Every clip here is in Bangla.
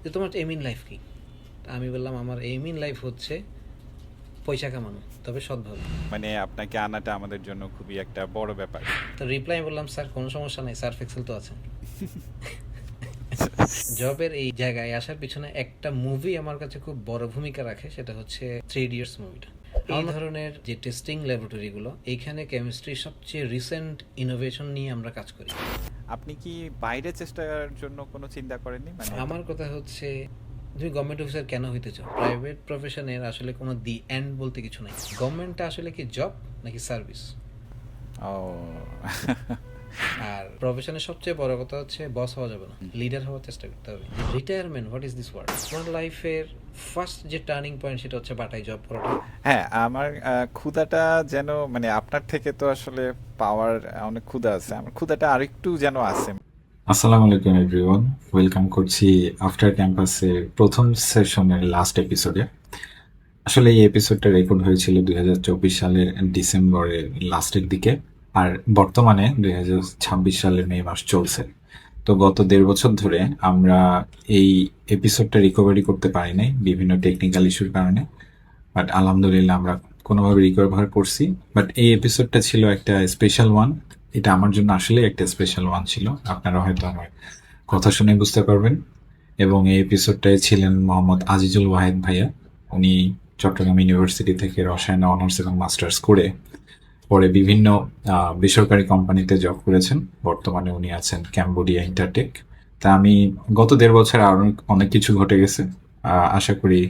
যে তোমার এম ইন লাইফ কী? আমি বললাম আমার এম ইন লাইফ হচ্ছে পয়সা কামানো, তবে সৎভাবে। মানে আপনাকে আনাটা আমাদের জন্য খুবই একটা বড় ব্যাপার। তো রিপ্লাই বললাম, স্যার কোনো সমস্যা নেই, সার্ফ এক্সেল তো আছে। জবের এই জায়গায় আসার পিছনে একটা মুভি আমার কাছে খুব বড় ভূমিকা রাখে, সেটা হচ্ছে 3 Idiots মুভিটা। এই ধরনের যে টেস্টিং ল্যাবরেটরিগুলো, এইখানে কেমিস্ট্রির সবচেয়ে রিসেন্ট ইনোভেশন নিয়ে আমরা কাজ করি। আপনি কি বাইরে চেষ্টার জন্য কোনো চিন্তা করেননি? মানে আমার কথা হচ্ছে, তুমি গভর্নমেন্ট অফিসার কেন হইতে চাও? প্রাইভেট প্রফেশনের আসলে কোনো দি এন্ড বলতে কিছু নাই। গভর্নমেন্টটা আসলে কি জব নাকি সার্ভিস? ও আর প্রফেশনের সবচেয়ে বড় কথা হচ্ছে বস হওয়া যাবে না, লিডার হওয়ার চেষ্টা করতে হবে। Retirement, what is this word? আমার লাইফের ফার্স্ট যে টার্নিং পয়েন্ট সেটা হচ্ছে বাটায় জব করাটা। হ্যাঁ, আমার ক্ষুধাটা যেন মানে আপনার থেকে তো আসলে পাওয়ার অনেক ক্ষুধা আছে, আমার ক্ষুধাটা আরেকটু যেন আছে। আসসালামু আলাইকুম এভরিওয়ান, ওয়েলকাম করছি আফটার ক্যাম্পাসের প্রথম সেশনের লাস্ট এপিসোডে। আসলে এই এপিসোডটা রেকর্ড হয়েছিল 2024 সালের ডিসেম্বরের লাস্টের দিকে, আর বর্তমানে 2026 সালের মে মাস চলছে। তো গত 1.5 বছর ধরে আমরা এই এপিসোডটা রিকভারি করতে পারি নাই বিভিন্ন টেকনিক্যাল ইস্যুর কারণে, বাট আলহামদুলিল্লাহ আমরা কোনোভাবে রিকভার করছি। বাট এই এপিসোডটা ছিল একটা স্পেশাল ওয়ান। এটা আমার জন্য আসলে একটা স্পেশাল ওয়ান ছিল, আপনারা হয়তো আমার কথা শুনে বুঝতে পারবেন। এবং এই এপিসোডটায় ছিলেন মোহাম্মদ আজিজুল ওয়াহেদ ভাইয়া। উনি চট্টগ্রাম ইউনিভার্সিটি থেকে রসায়নে অনার্স এবং মাস্টার্স করে পরে বিভিন্ন বেসরকারি কোম্পানিতে জব করেছেন। বর্তমানে উনি আছেন ক্যাম্বোডিয়া ইন্টারটেক। তা আমি গত 1.5 বছর আরো অনেক কিছু ঘটে গেছে। আশা করি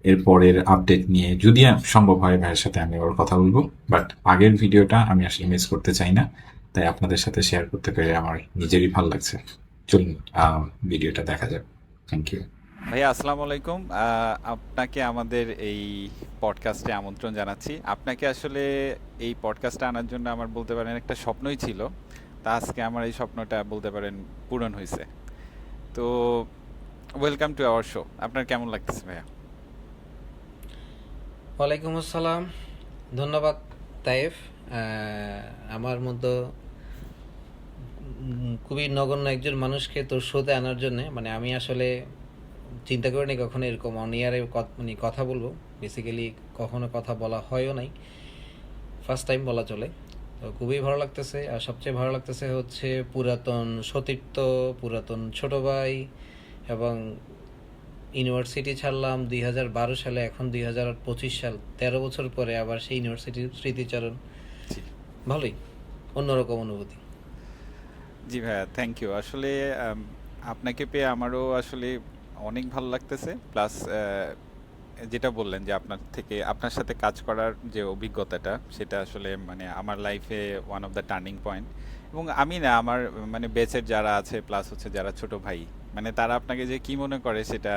এর পরের আপডেট নিয়ে যদি সম্ভব হয় ভাইয়ের সাথে আমি ওর কথা বলবো। বাট আগের ভিডিওটা আমি আসলে মিস করতে চাই না, তাই আপনাদের সাথে শেয়ার করতে পেরে আমার নিজেরই ভালো লাগছে। চলুন ভিডিওটা দেখা যাক। Thank you. ভাইয়া আসসালামু আলাইকুম। আপনাকে আমাদের এই পডকাস্টে আমন্ত্রণ জানাচ্ছি। আপনাকে আসলে এই পডকাস্টে আনার জন্য আমার বলতে পারেন একটা স্বপ্নই ছিল। তা আজকে আমার এই স্বপ্নটা বলতে পারেন পূরণ হয়েছে। তো ওয়েলকাম টু আওয়ার শো। আপনার কেমন লাগতেছে ভাইয়া? ওয়ালাইকুম আসসালাম, ধন্যবাদ তাইফ। আমার মতো খুবই নগণ্য একজন মানুষকে তোর শোতে আনার জন্য, মানে আমি আসলে চিন্তা করিনি কখনো এরকম অনিয়ারে মানে কথা বলবো। বেসিক্যালি কখনো কথা বলা হয়ও নাই, ফার্স্ট টাইম বলা চলে। তো খুবই ভালো লাগতেছে। আর সবচেয়ে ভালো লাগতেছে হচ্ছে পুরাতন সতীর্থ, পুরাতন ছোট ভাই, এবং ইউনিভার্সিটি ছাড়লাম 2012 সালে, এখন 2025 সাল, 13 বছর পরে আবার সেই ইউনিভার্সিটির স্মৃতিচারণ। জি ভালোই, অন্যরকম অনুভূতি। জি ভাইয়া, থ্যাংক ইউ। আসলে আপনাকে পেয়ে আমারও আসলে অনেক ভালো লাগতেছে। প্লাস যেটা বললেন যে আপনার সাথে কাজ করার যে অভিজ্ঞতাটা, সেটা আসলে মানে আমার লাইফে one of the turning point. এবং আমি না, আমার মানে বেচের যারা আছে প্লাস হচ্ছে যারা ছোট ভাই, মানে তারা আপনাকে যে কি মনে করে সেটা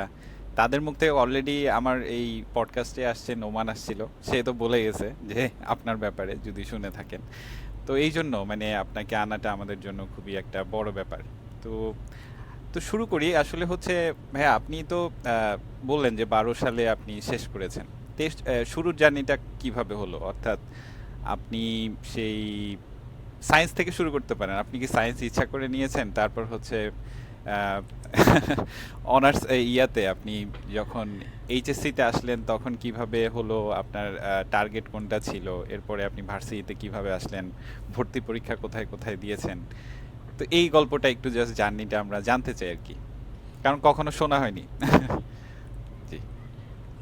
তাদের মুখ থেকে অলরেডি আমার এই পডকাস্টে আসছে, নোমান আসছিল, সে তো বলে গেছে যে আপনার ব্যাপারে যদি শুনে থাকেন। তো এই জন্য মানে আপনাকে আনাটা আমাদের জন্য খুবই একটা বড় ব্যাপার। তো তো শুরু করি। আসলে হচ্ছে ভাইয়া, আপনি তো বললেন যে 12 সালে আপনি শেষ করেছেন। টেস্ট শুরুর জার্নিটা কিভাবে হলো? অর্থাৎ আপনি সেই সায়েন্স থেকে শুরু করতে পারেন। আপনি কি সায়েন্স ইচ্ছা করে নিয়েছেন? তারপর হচ্ছে অনার্স ইয়াতে আপনি যখন এইচএসসিতে আসলেন তখন কিভাবে হলো? আপনার টার্গেট কোনটা ছিল? এরপরে আপনি ভার্সিটিতে কিভাবে আসলেন? ভর্তি পরীক্ষা কোথায় কোথায় দিয়েছেন? তো এই গল্পটা একটু জাস্ট জার্নিটা আমরা জানতে চাই আর কি, কারণ কখনো শোনা হয়নি। জি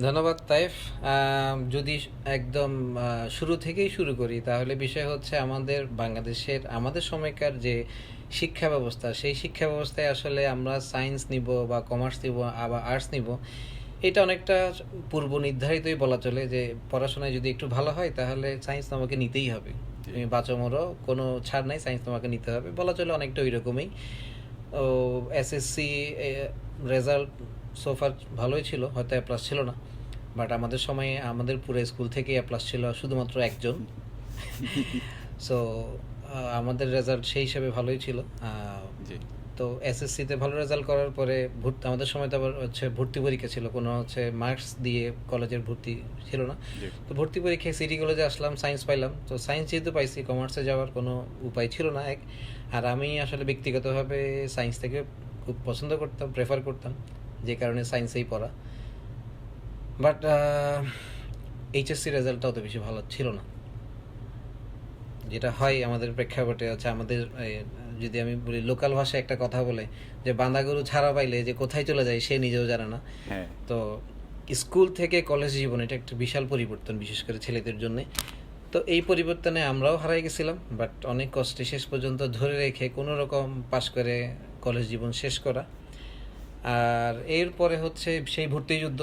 ধন্যবাদ তাইফ। যদি একদম শুরু থেকেই শুরু করি, তাহলে বিষয় হচ্ছে আমাদের বাংলাদেশের আমাদের সময়কার যে শিক্ষা ব্যবস্থা, সেই শিক্ষা ব্যবস্থায় আসলে আমরা সায়েন্স নিব বা কমার্স নিব আবার আর্টস নিব, এটা অনেকটা পূর্ব নির্ধারিতই বলা চলে। যে পড়াশোনায় যদি একটু ভালো হয় তাহলে সায়েন্স তোমাকে নিতেই হবে, জি তুমি বাঁচো মরো কোনো ছাড় নাই, সায়েন্স তোমাকে নিতে হবে, বলা চলে অনেকটা ওই রকমই। ও এসএসসি রেজাল্ট সোফার ভালোই ছিল, হয়তো এ প্লাস ছিল না, বাট আমাদের সময়ে আমাদের পুরো স্কুল থেকে এ প্লাস ছিল শুধুমাত্র একজন। সো আমাদের রেজাল্ট সেই হিসাবে ভালোই ছিল। জি তো এসএসসিতে ভালো রেজাল্ট করার পরে আমাদের সময় তো আবার হচ্ছে ভর্তি পরীক্ষা ছিল, কোনো হচ্ছে মার্কস দিয়ে কলেজের ভর্তি ছিল না। জি তো ভর্তি পরীক্ষায় সিটি কলেজে আসলাম, সায়েন্স পাইলাম। তো সায়েন্স যেহেতু পাইছি, কমার্সে যাওয়ার কোনো উপায় ছিল না এক। আর আমি আসলে ব্যক্তিগতভাবে সায়েন্স থেকে খুব পছন্দ করতাম, প্রেফার করতাম। যে কারণে সায়েন্সেই পড়া। বাট এইচএসসি রেজাল্টটা অত বেশি ভালো ছিল না। যেটা হয় আমাদের প্রেক্ষাপটে হচ্ছে আমাদের যদি আমি বলি লোকাল ভাষায় একটা কথা বলে যে বাঁধা গরু ছাড়া পাইলে যে কোথায় চলে যায় সে নিজেও জানে না। হ্যাঁ তো স্কুল থেকে কলেজ জীবন এটা একটা বিশাল পরিবর্তন, বিশেষ করে ছেলেদের জন্য। তো এই পরিবর্তনে আমরাও হারাই গেছিলাম, বাট অনেক কষ্টে শেষ পর্যন্ত ধরে রেখে কোনো রকম পাশ করে কলেজ জীবন শেষ করা। আর এরপরে হচ্ছে সেই ভর্তি যুদ্ধ,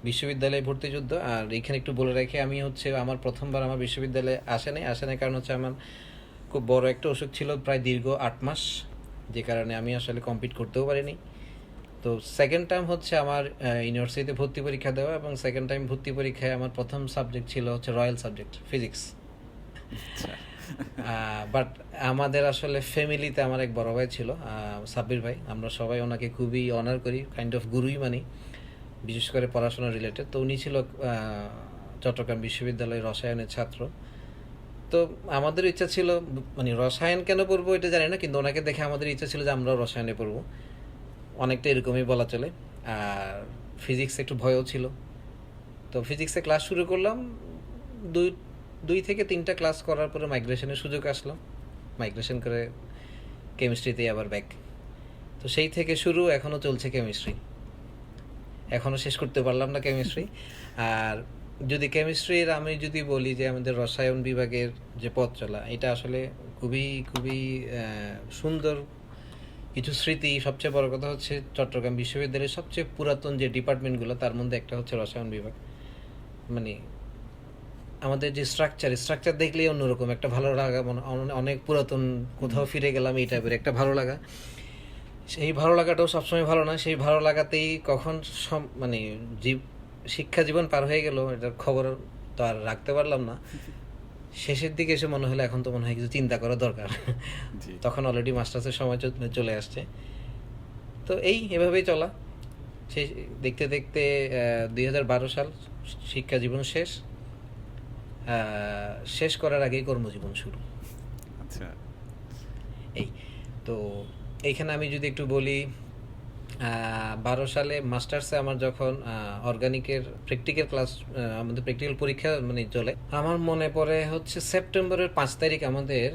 বিশ্ববিদ্যালয়ে ভর্তি যুদ্ধ। আর এখানে একটু বলে রাখি, আমি হচ্ছে আমার প্রথমবার আমার বিশ্ববিদ্যালয়ে আসে নাই কারণ হচ্ছে আমার খুব বড় একটা অসুখ ছিল প্রায় দীর্ঘ 8 মাস, যে কারণে আমি আসলে কমপ্লিট করতেও পারিনি। তো সেকেন্ড টাইম হচ্ছে আমার ইউনিভার্সিটিতে ভর্তি পরীক্ষা দেওয়া, এবং সেকেন্ড টাইম ভর্তি পরীক্ষায় আমার প্রথম সাবজেক্ট ছিল হচ্ছে রয়্যাল সাবজেক্ট ফিজিক্স। আচ্ছা বাট আমাদের আসলে ফ্যামিলিতে আমার এক বড় ভাই ছিল, সাব্বির ভাই। আমরা সবাই ওনাকে খুবই অনার করি, কাইন্ড অফ গুরুই মানি, বিশেষ করে পড়াশোনা রিলেটেড। তো উনি ছিল চট্টগ্রাম বিশ্ববিদ্যালয়ের রসায়নের ছাত্র। তো আমাদের ইচ্ছা ছিল, মানে রসায়ন কেন পড়বো এটা জানি না, কিন্তু ওনাকে দেখে আমাদের ইচ্ছা ছিল যে আমরাও রসায়নে পড়বো, অনেকটা এরকমই বলা চলে। আর ফিজিক্স একটু ভয়ও ছিল। তো ফিজিক্সে ক্লাস শুরু করলাম, দুই থেকে 3টা ক্লাস করার পরে মাইগ্রেশনের সুযোগ আসলাম, মাইগ্রেশন করে কেমিস্ট্রিতেই আবার ব্যাক। তো সেই থেকে শুরু, এখনও চলছে কেমিস্ট্রি, এখনও শেষ করতে পারলাম না কেমিস্ট্রি। আর যদি কেমিস্ট্রির আমি যদি বলি যে আমাদের রসায়ন বিভাগের যে পথ চলা, এটা আসলে খুবই খুবই সুন্দর কিছু স্মৃতি। সবচেয়ে বড় কথা হচ্ছে চট্টগ্রাম বিশ্ববিদ্যালয়ের সবচেয়ে পুরাতন যে ডিপার্টমেন্টগুলো তার মধ্যে একটা হচ্ছে রসায়ন বিভাগ। মানে আমাদের যে স্ট্রাকচার দেখলেই অন্যরকম একটা ভালো লাগা, অনেক পুরাতন কোথাও ফিরে গেলাম এই টাইপের একটা ভালো লাগা। সেই ভালো লাগাটাও সবসময় ভালো না, সেই ভালো লাগাতেই কখন মানে শিক্ষা জীবন পার হয়ে গেল এটার খবর তো আর রাখতে পারলাম না। শেষের দিকে এসে মনে হলো এখন তো মনে হয় কিছু চিন্তা করা দরকার। জি তখন অলরেডি মাস্টার্সের সময় চলে আসছে। তো এভাবেই চলা। সেই দেখতে দেখতে 2012 সাল শিক্ষা জীবন শেষ। শেষ করার আগেই কর্মজীবন শুরু। আচ্ছা এই তো এইখানে আমি যদি একটু বলি, 12 সালে মাস্টার্সে আমার যখন অর্গানিকের প্র্যাকটিক্যাল ক্লাস, আমাদের প্র্যাকটিক্যাল পরীক্ষা মানে চলে, আমার মনে পড়ে হচ্ছে সেপ্টেম্বরের 5 তারিখ আমাদের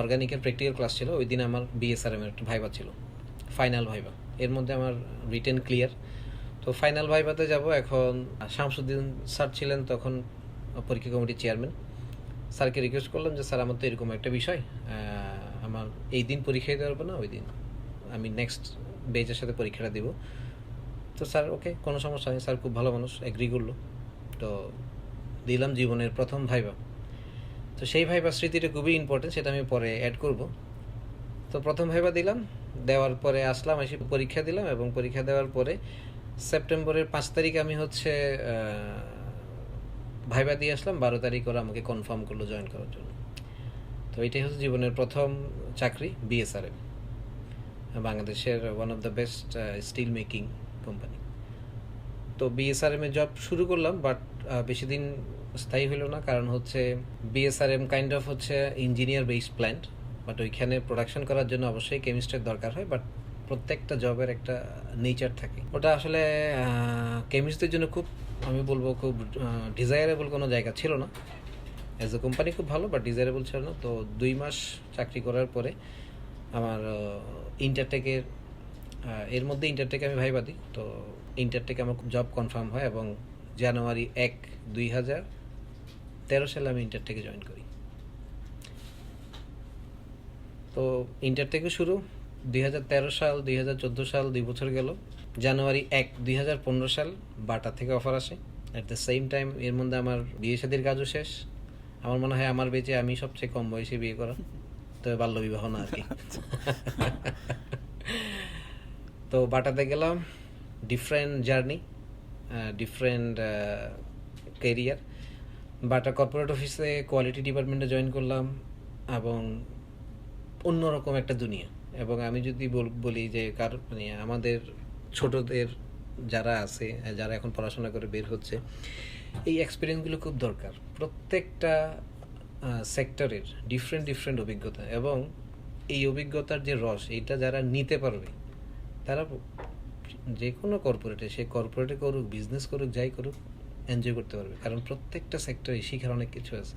অর্গানিকের প্র্যাকটিক্যাল ক্লাস ছিল। ওই দিন আমার বিএসআরএম এর একটা ভাইবা ছিল, ফাইনাল ভাইবা। এর মধ্যে আমার রিটেন ক্লিয়ার। তো ফাইনাল ভাইভাতে যাব। এখন শামসুদ্দিন স্যার ছিলেন তখন পরীক্ষা কমিটির চেয়ারম্যান। স্যারকে রিকোয়েস্ট করলাম যে স্যার আমার তো এরকম একটা বিষয়, আমার এই দিন পরীক্ষা দিতে পারবো না, ওই দিন আমি নেক্সট বেচের সাথে পরীক্ষাটা দিব। তো স্যার ওকে, কোনো সমস্যা নেই, স্যার খুব ভালো মানুষ, এগ্রি করলো। তো দিলাম জীবনের প্রথম ভাইবা। তো সেই ভাইবা স্মৃতিটা খুবই ইম্পর্টেন্ট, সেটা আমি পরে অ্যাড করব। তো প্রথম ভাইবা দিলাম, দেওয়ার পরে আসলাম, এসে পরীক্ষা দিলাম, এবং পরীক্ষা দেওয়ার পরে সেপ্টেম্বরের 5 তারিখ আমি হচ্ছে ভাইবা দিয়ে আসলাম। 12 তারিখ ওরা আমাকে কনফার্ম করলো জয়েন করার জন্য। তো এটাই হচ্ছে জীবনের প্রথম চাকরি, বিএসআরএম, বাংলাদেশের one of the best steel making company. তো বিএসআরএম এ জব শুরু করলাম, বাট বেশি দিন স্থায়ী হলো না, কারণ হচ্ছে বিএসআরএম কাইন্ড অফ হচ্ছে ইঞ্জিনিয়ার বেসড প্ল্যান্ট, বাট ওইখানে প্রোডাকশন করার জন্য অবশ্যই কেমিস্ট্রির দরকার হয়। বাট প্রত্যেকটা জবের একটা নেচার থাকে, ওটা আসলে কেমিস্টদের জন্য খুব, আমি বলবো খুব ডিজায়ারেবল কোনো জায়গা ছিল না। অ্যাজ এ কোম্পানি খুব ভালো, বাট ডিজায়ারেবল ছিল না। তো 2 মাস চাকরি করার পরে আমার ইন্টারটেকের, এর মধ্যে ইন্টারটেকে আমি ভাইবা দিই। তো ইন্টারটেকে আমার জব কনফার্ম হয়, এবং জানুয়ারি 1, 2013 সালে আমি ইন্টারটেকে জয়েন করি। তো ইন্টারটেকে শুরু 2013 সাল, 2014 সাল, 2 বছর গেল। জানুয়ারি 1, 2015 সাল বাটা থেকে অফার আসে। অ্যাট দ্য সেম টাইম এর মধ্যে আমার বিয়ে শাদীর কাজও শেষ। আমার মনে হয় আমার বেঁচে আমি সবচেয়ে কম বয়সে বিয়ে করা, তবে বাল্যবিবাহ না আর কি। তো বাটাতে গেলাম, ডিফারেন্ট জার্নি, ডিফারেন্ট ক্যারিয়ার। বাটা কর্পোরেট অফিসে কোয়ালিটি ডিপার্টমেন্টে জয়েন করলাম, এবং অন্যরকম একটা দুনিয়া। এবং আমি যদি বলি যে মানে আমাদের ছোটদের যারা আছে, যারা এখন পড়াশোনা করে বের হচ্ছে, এই এক্সপিরিয়েন্সগুলো খুব দরকার। প্রত্যেকটা সেক্টরের ডিফারেন্ট অভিজ্ঞতা, এবং এই অভিজ্ঞতার যে রস, এটা যারা নিতে পারবে তারা যে কোনো কর্পোরেটে, সে কর্পোরেটে করুক, বিজনেস করুক, যাই করুক, এনজয় করতে পারবে, কারণ প্রত্যেকটা সেক্টরে শিখার অনেক কিছু আছে।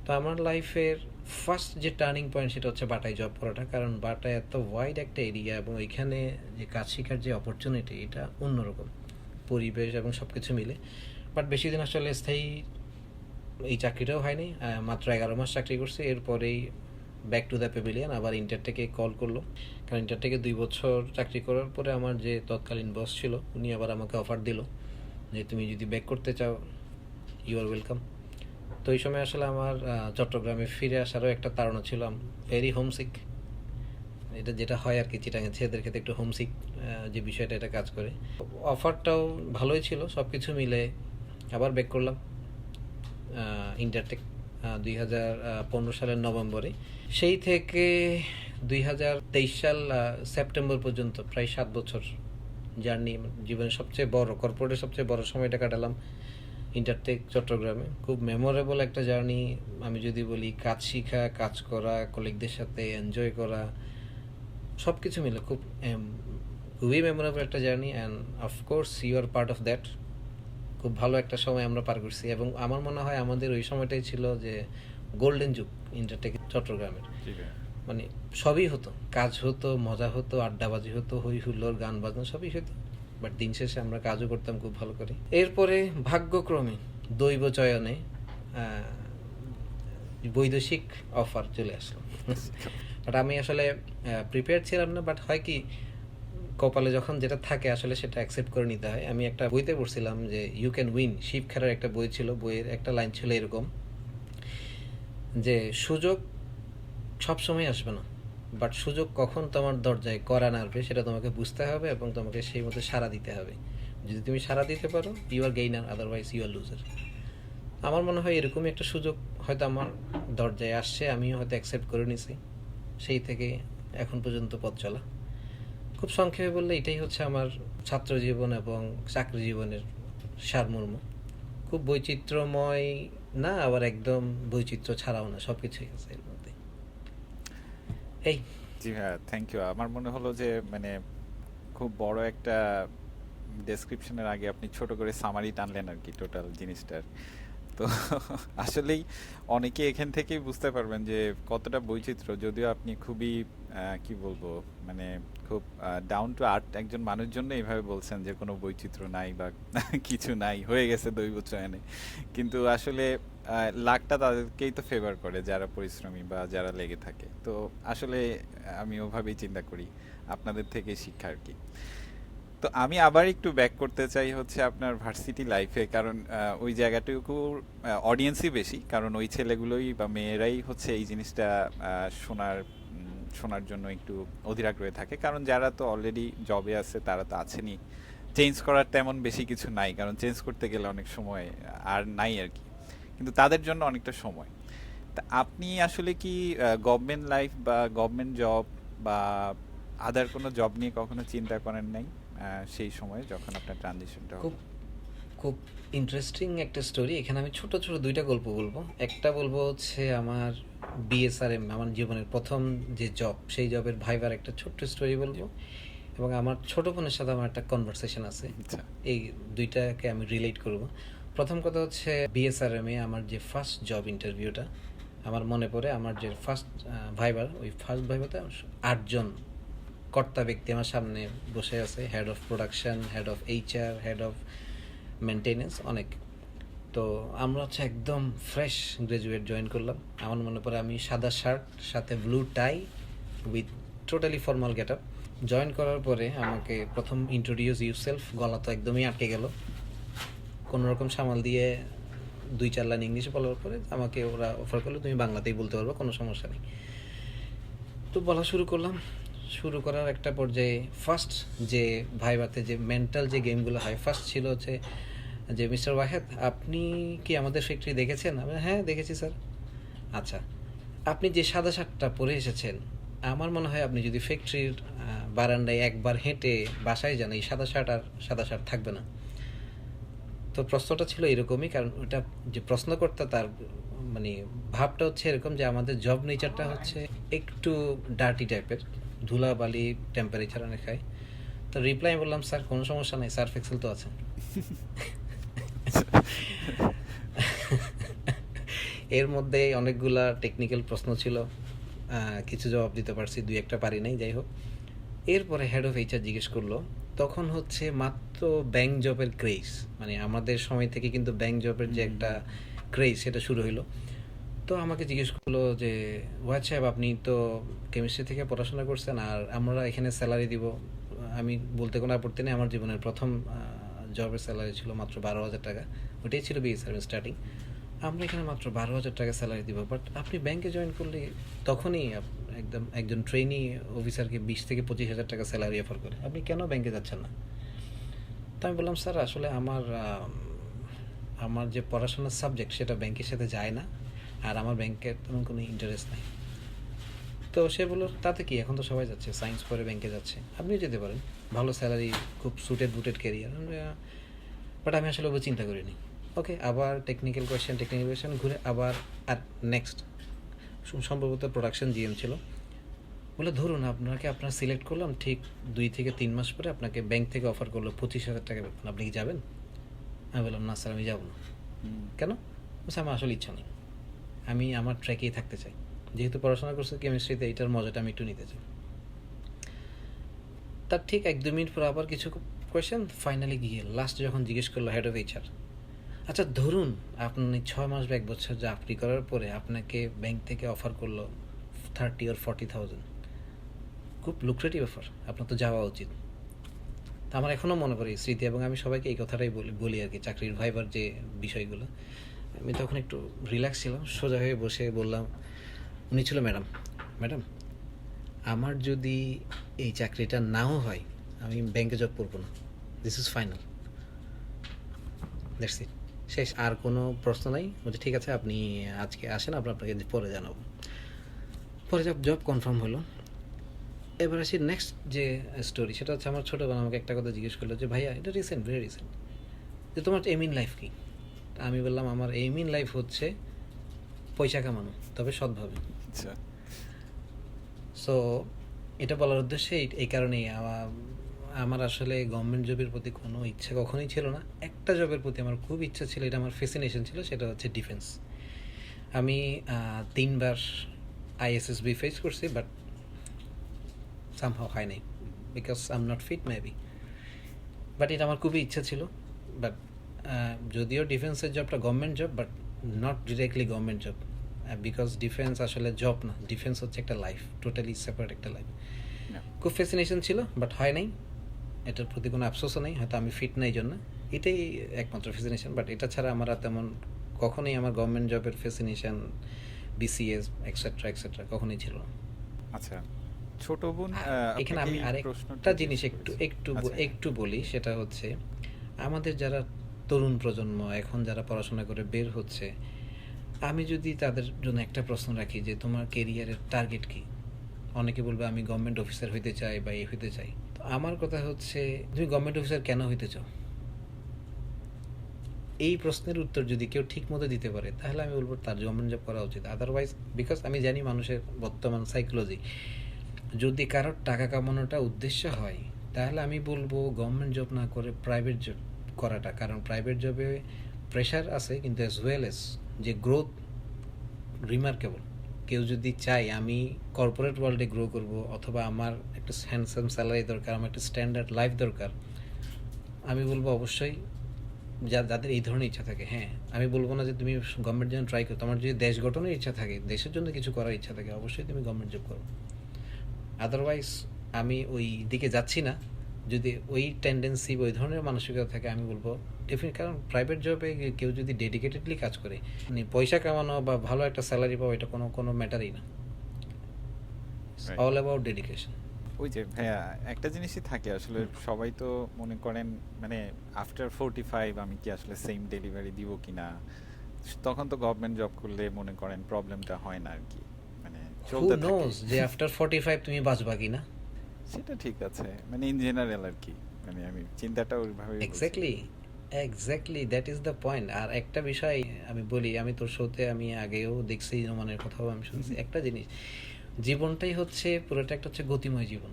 তো আমার লাইফের ফার্স্ট যে টার্নিং পয়েন্ট সেটা হচ্ছে বাটায় জব করাটা, কারণ বাটায় এত ওয়াইড একটা এরিয়া এবং এখানে যে কাজ শেখার যে অপরচুনিটি, এটা অন্যরকম পরিবেশ এবং সব কিছু মিলে। বাট বেশি দিন আসলে স্থায়ী এই চাকরিটাও হয়নি, মাত্র 11 মাস চাকরি করছি। এরপরেই ব্যাক টু দ্য প্যাভিলিয়ন, আবার ইন্টারটেকে কল করলো, কারণ ইন্টারটেকে 2 বছর চাকরি করার পরে আমার যে তৎকালীন বস ছিল উনি আবার আমাকে অফার দিল যে তুমি যদি ব্যাক করতে চাও ইউ আর ওয়েলকাম। তো এই সময় আসলে আমার চট্টগ্রামে ফিরে আসারও একটা তাড়না ছিল, ভেরি হোমসিক, এটা যেটা হয় আর কি, চিটাঙে ছেলেদের ক্ষেত্রে একটু হোমসিক যে বিষয়টা, এটা কাজ করে। অফারটাও ভালোই ছিল, সব কিছু মিলে আবার ব্যাক করলাম ইন্টারটেক 2015 সালের নভেম্বরে। সেই থেকে 2023 সাল সেপ্টেম্বর পর্যন্ত প্রায় 7 বছর জার্নি, জীবনের সবচেয়ে বড় কর্পোরেটের সবচেয়ে বড় সময়টা কাটালাম ইন্টারটেক চট্টগ্রামে। খুব মেমোরেবল একটা জার্নি। আমি যদি বলি, কাজ শিখা, কাজ করা, কলিগদের সাথে এনজয় করা, সব কিছু মিলে খুবই মেমোরেবল একটা journey. And of course you are part of that. খুব ভালো একটা সময় আমরা পার করছি এবং আমার মনে হয় আমাদের ওই সময়টাই ছিল যে গোল্ডেন যুগ ইন্টারটেক চট্টগ্রামের। মানে সবই হতো, কাজ হতো, মজা হতো, আড্ডাবাজি হতো, হই হুল্লোড়, গান বাজনা সবই হতো। বাট দিন শেষে আমরা কাজও করতাম খুব ভালো করে। এরপরে ভাগ্যক্রমে দৈব চয়নে বৈদেশিক অফার চলে আসলো। বাট আমি আসলে প্রিপেয়ার ছিলাম না। বাট হয় কি, কপালে যখন যেটা থাকে আসলে সেটা অ্যাকসেপ্ট করে নিতে হয়। আমি একটা বইতে পড়ছিলাম যে ইউ ক্যান উইন, শিব খেরার একটা বই ছিল, বইয়ের একটা লাইন ছিল এরকম যে সুযোগ সবসময় আসবে না, বাট সুযোগ কখন তোমার দরজায় কড়া নাড়বে সেটা তোমাকে বুঝতে হবে এবং তোমাকে সেই মতো সাড়া দিতে হবে। যদি তুমি সাড়া দিতে পারো you are gainer, otherwise you are loser. আমার মনে হয় এরকমই একটা সুযোগ হয়তো আমার দরজায় আসছে, আমিও হয়তো অ্যাকসেপ্ট করে নিছি। সেই থেকে এখন পর্যন্ত পথ চলা। খুব সংক্ষেপে বললে এটাই হচ্ছে আমার ছাত্র জীবন এবং চাকরি জীবনের সারমর্ম। খুব বৈচিত্র্যময় না, আবার একদম বৈচিত্র্য ছাড়াও না, সব কিছুই আছে এর মধ্যে। এই জি হ্যাঁ, থ্যাংক ইউ। আমার মনে হলো যে মানে খুব বড় একটা ডেসক্রিপশনের আগে আপনি ছোট করে সামারি টানলেন আর কি টোটাল জিনিসটার। তো আসলেই অনেকে এখান থেকেই বুঝতে পারবেন যে কতটা বৈচিত্র্য, যদিও আপনি খুবই কি বলবো, মানে খুব ডাউন টু আর্থ একজন মানুষ জন্য এইভাবে বলছেন যে কোনো বৈচিত্র্য নাই বা কিছু নাই, হয়ে গেছে দৈব চয়নে। কিন্তু আসলে লাকটা তাদেরকেই তো ফেভার করে যারা পরিশ্রমী বা যারা লেগে থাকে। তো আসলে আমি ওভাবেই চিন্তা করি, আপনাদের থেকে শিক্ষা আর কি। তো আমি আবার একটু ব্যাক করতে চাই হচ্ছে আপনার ভার্সিটি লাইফে, কারণ ওই জায়গাটুকু অডিয়েন্সই বেশি, কারণ ওই ছেলেগুলোই বা মেয়েরাই হচ্ছে এই জিনিসটা শোনার জন্য একটু অধীর আগ্রহে থাকে, কারণ যারা তো অলরেডি জবে আছে তারা তো আছেনই, চেঞ্জ করার তেমন বেশি কিছু নাই, কারণ চেঞ্জ করতে গেলে অনেক সময় আর নাই আর কি, কিন্তু তাদের জন্য অনেকটা সময়। তা আপনি আসলে কি গভর্নমেন্ট লাইফ বা গভর্নমেন্ট জব বা আদার কোনো জব নিয়ে কখনো চিন্তা করেন নাই সেই সময়ে যখন আপনার ট্রানজিশনটা খুব হলো? খুব ইন্টারেস্টিং একটা স্টোরি। এখানে আমি ছোট ছোট দুইটা গল্প বলবো। একটা বলবো হচ্ছে আমার বিএসআরএম, আমার জীবনের প্রথম যে জব, সেই জবের ভাইবার একটা ছোট্ট স্টোরি বলবো, এবং আমার ছোট বোনের সাথে আমার একটা কনভারসেশন আছে। আচ্ছা। এই দুইটাকে আমি রিলেট করব। প্রথম কথা হচ্ছে বিএসআরএম এ আমার যে ফার্স্ট জব ইন্টারভিউটা, আমার মনে পড়ে আমার যে ফার্স্ট ভাইবার, ওই ফার্স্ট ভাইবাতে 8 জন কর্তা ব্যক্তি আমার সামনে বসে আছে, head of production, head of HR, head of maintenance, অনেক। তো আমরা হচ্ছে একদম ফ্রেশ গ্রাজুয়েট জয়েন করলাম। আমার মনে পড়ে আমি সাদা শার্ট সাথে blue tie with totally formal get up join করার পরে আমাকে প্রথম ইন্ট্রোডিউস ইউরসেলফ, গলা তো একদমই আটকে গেল। কোনোরকম সামাল দিয়ে 2-4 লাইন ইংলিশে বলার পরে আমাকে ওরা অফার করলো তুমি বাংলাতেই বলতে পারবে, কোনো সমস্যা নেই। তো বলা শুরু করলাম। শুরু করার একটা পর্যায়ে ফার্স্ট যে ভাইভাতে যে মেন্টাল যে গেমগুলো হয়, ফার্স্ট ছিল হচ্ছে যে মিস্টার ওয়াহেদ আপনি কি আমাদের ফ্যাক্টরি দেখেছেন? আমি হ্যাঁ দেখেছি স্যার। আচ্ছা, আপনি যে সাদা শার্টটা পরে এসেছেন, আমার মনে হয় আপনি যদি ফ্যাক্টরির বারান্দায় একবার হেঁটে বাসায় যান, এই সাদা শার্ট আর সাদা শার্ট থাকবে না। তো প্রশ্নটা ছিল এরকমই, কারণ ওটা যে প্রশ্নকর্তা তার মানে ভাবটা হচ্ছে এরকম যে আমাদের জব নেচারটা হচ্ছে একটু ডার্টি টাইপের, ধুলাবালি টেম্পারেচার অনেক হয়। তো তো রিপ্লাই বললাম, স্যার কোনো সমস্যা নেই, সার্ফ এক্সেল তো আছে। এর মধ্যে অনেকগুলা টেকনিক্যাল প্রশ্ন ছিল, কিছু জবাব দিতে পারছি, দুই একটা পারি নাই, যাই হোক। এরপরে হেড অফ এইচআর জিজ্ঞেস করলো, তখন হচ্ছে মাত্র ব্যাংক জবের ক্রেজ, মানে আমাদের সময় থেকে কিন্তু ব্যাংক জবের যে একটা ক্রেজ সেটা শুরু হইলো। তো আমাকে জিজ্ঞেস করলো যে, ওয়াজ সাহেব আপনি তো কেমিস্ট্রি থেকে পড়াশোনা করছেন আর আমরা এখানে স্যালারি দিব। আমি বলতে কোনো আপত্তি নেই, আমার জীবনের প্রথম জবের স্যালারি ছিল মাত্র 12,000 টাকা, ওটাই ছিল বিএ সার্ভিস স্টার্টিং। আমরা এখানে মাত্র 12,000 টাকা স্যালারি দিব, বাট আপনি ব্যাংকে জয়েন করলে তখনই একদম একজন ট্রেনি অফিসারকে 20,000 থেকে 25,000 টাকা স্যালারি অফার করে, আপনি কেন ব্যাংকে যাচ্ছেন না? তো আমি বললাম, স্যার আসলে আমার যে পড়াশোনার সাবজেক্ট সেটা ব্যাংকের সাথে যায় না, আর আমার ব্যাংকের তেমন কোনো ইন্টারেস্ট নাই। তো সে বললো, তাতে কি, এখন তো সবাই যাচ্ছে, সায়েন্স পড়ে ব্যাংকে যাচ্ছে, আপনিও যেতে পারেন, ভালো স্যালারি, খুব সুটেড বুটেড ক্যারিয়ার। বাট আমি আসলে ওভাবে চিন্তা করিনি। ওকে, আবার টেকনিক্যাল কোয়েশ্চেন ঘুরে আবার, আর নেক্সট সম্ভবত প্রোডাকশন জিএম ছিল, বলে ধরুন আপনার সিলেক্ট করলাম, ঠিক 2 থেকে 3 মাস পরে আপনাকে ব্যাংক থেকে অফার করলো 25,000 টাকা বেতন, আপনি কি যাবেন? আমি বললাম, না স্যার আমি যাবো না। কেন? বলছে, আমার আসলে ইচ্ছা নেই, আমি আমার ট্র্যাকেই থাকতে চাই, যেহেতু পড়াশোনা করছি কেমিস্ট্রিতে, এইটার মজাটা আমি একটু নিতে চাই। তার ঠিক 1-2 মিনিট পর আবার কিছু কোয়েশ্চেন, ফাইনালি গিয়ে লাস্ট যখন জিজ্ঞেস করলো হেড অফ এইচআর, আচ্ছা ধরুন আপনি 6 মাস বা 1 বছর চাকরি করার পরে আপনাকে ব্যাংক থেকে অফার করলো 30 or 40,000, খুব লুক্রেটিভ অফার, আপনার তো যাওয়া উচিত। তা আমার এখনও মনে পড়ে এই স্মৃতি, এবং আমি সবাইকে এই কথাটাই বলি আর কি, চাকরির ভাইবার যে বিষয়গুলো। আমি তখন একটু রিল্যাক্স ছিলাম, সোজা হয়ে বসে বললাম, উনি ছিল ম্যাডাম, ম্যাডাম আমার যদি এই চাকরিটা নাও হয়, আমি ব্যাংকে জব করবো না, this is final, that's it, শেষ, আর কোনো প্রশ্ন নাই। বলছে ঠিক আছে, আপনি আজকে আসেন, আপনাকে পরে জানাবো। পরে জব কনফার্ম হলো। এবার আসি নেক্সট যে স্টোরি, সেটা হচ্ছে আমার ছোটো বোন আমাকে একটা কথা জিজ্ঞেস করলো যে, ভাইয়া এটা রিসেন্ট, ভেরি রিসেন্ট, যে তোমার এম ইন লাইফ কী? আমি বললাম, আমার এম ইন লাইফ হচ্ছে পয়সা কামানো, তবে সৎভাবে। আচ্ছা। সো এটা বলার উদ্দেশ্যে এই কারণেই আমার আসলে গভর্নমেন্ট জবের প্রতি কোনো ইচ্ছা কখনোই ছিল না। একটা জবের প্রতি আমার খুব ইচ্ছা ছিল, এটা আমার ফ্যাসিনেশন ছিল, সেটা হচ্ছে ডিফেন্স। আমি 3 বার আইএসএসবি ফেস করছি, বাট সামহাও হয় নাই, because I am not fit maybe. But এটা আমার খুবই ইচ্ছা ছিল। বাট যদিও ডিফেন্সের জবটা government job, but not directly government job, because defence আসলে জব না, ডিফেন্স হচ্ছে একটা লাইফ, টোটালি সেপারেট একটা লাইফ। খুব ফ্যাসিনেশন ছিল, বাট হয় নাই, এটার প্রতি কোনো আফসোসও নেই, হয়তো আমি ফিট নাই জন্য, এটাই একমাত্র ফ্যাসিনেশন। বাট এটা ছাড়া আমার আর তেমন কখনোই আমার গভর্নমেন্ট জবের ফ্যাসিনেশন, বিসিএস এক্সেট্রা এক্সেট্রা কখনোই ছিল না। আচ্ছা, ছোট বোন এখানে আপনাকে আমি এই আরেকটা প্রশ্নটা জিনিস জিজ্ঞেস একটু করেছে। একটু আচ্ছা, একটু বলি, সেটা হচ্ছে আমাদের যারা তরুণ প্রজন্ম এখন যারা পড়াশোনা করে বের হচ্ছে, আমি যদি তাদের জন্য একটা প্রশ্ন রাখি যে তোমার কেরিয়ারের টার্গেট কি, অনেকে বলবে আমি গভর্নমেন্ট অফিসার হইতে চাই বা এই হইতে চাই। তো আমার কথা হচ্ছে, তুমি গভর্নমেন্ট অফিসার কেন হইতে চাও? এই প্রশ্নের উত্তর যদি কেউ ঠিক মতো দিতে পারে, তাহলে আমি বলবো তার গভর্নমেন্ট জব করা উচিত। আদারওয়াইজ, বিকজ আমি জানি মানুষের বর্তমান সাইকোলজি, যদি কারোর টাকা কামানোটা উদ্দেশ্য হয়, তাহলে আমি বলবো গভর্নমেন্ট জব না করে প্রাইভেট জব করাটা। কারণ প্রাইভেট জবে প্রেশার আছে, কিন্তু অ্যাজ ওয়েল এস যে গ্রোথ রিমার্কেবল। কেউ যদি চায় আমি কর্পোরেট ওয়ার্ল্ডে গ্রো করব, অথবা আমার একটা হ্যান্ডসাম স্যালারি দরকার, আমার একটা স্ট্যান্ডার্ড লাইফ দরকার, আমি বলবো অবশ্যই যাদের এই ধরনের ইচ্ছা থাকে, হ্যাঁ আমি বলবো না যে তুমি গভর্নমেন্ট জন্য ট্রাই করো, তোমার যদি দেশ গঠনের ইচ্ছা থাকে, দেশের জন্য কিছু করার ইচ্ছা থাকে, অবশ্যই তুমি গভর্নমেন্ট জব করো। আদারওয়াইজ আমি ওই দিকে যাচ্ছি না। যদি ওই টেন্ডেন্সি, ওই ধরনের মানসিকতা থাকে, আমি বলবো ডেফিনেট, কারণ প্রাইভেট জবে কেউ যদি ডেডিকেটেডলি কাজ করে, মানে পয়সা কামানো বা ভালো একটা স্যালারি পাওয়া, এটা কোনো ম্যাটারই না, Right. All about dedication. ওই যে ভাইয়া একটা জিনিসই থাকে আসলে, সবাই তো মনে করেন মানে আফটার 45 আমি কি আসলে সেম ডেলিভারি দিব কিনা, তখন তো গভর্নমেন্ট জব করলে মনে করেন প্রবলেমটা হয় না আর কি, মানে হু চলতে থাকে। নোজ যে আফটার 45 তুমি বাঁচবা কিনা। সেটা ঠিক আছে, মানে ইন জেনারেল আর কি, মানে আমি চিন্তাটা ওইভাবেই বলছি। Exactly that is the point. আর একটা বিষয় আমি বলি, আমি তোর শোতে আমি আগেও দেখছি, নোমানের কথাও আমি শুনছি, একটা জিনিস, জীবনটাই হচ্ছে পুরোটা একটা হচ্ছে গতিময় জীবন।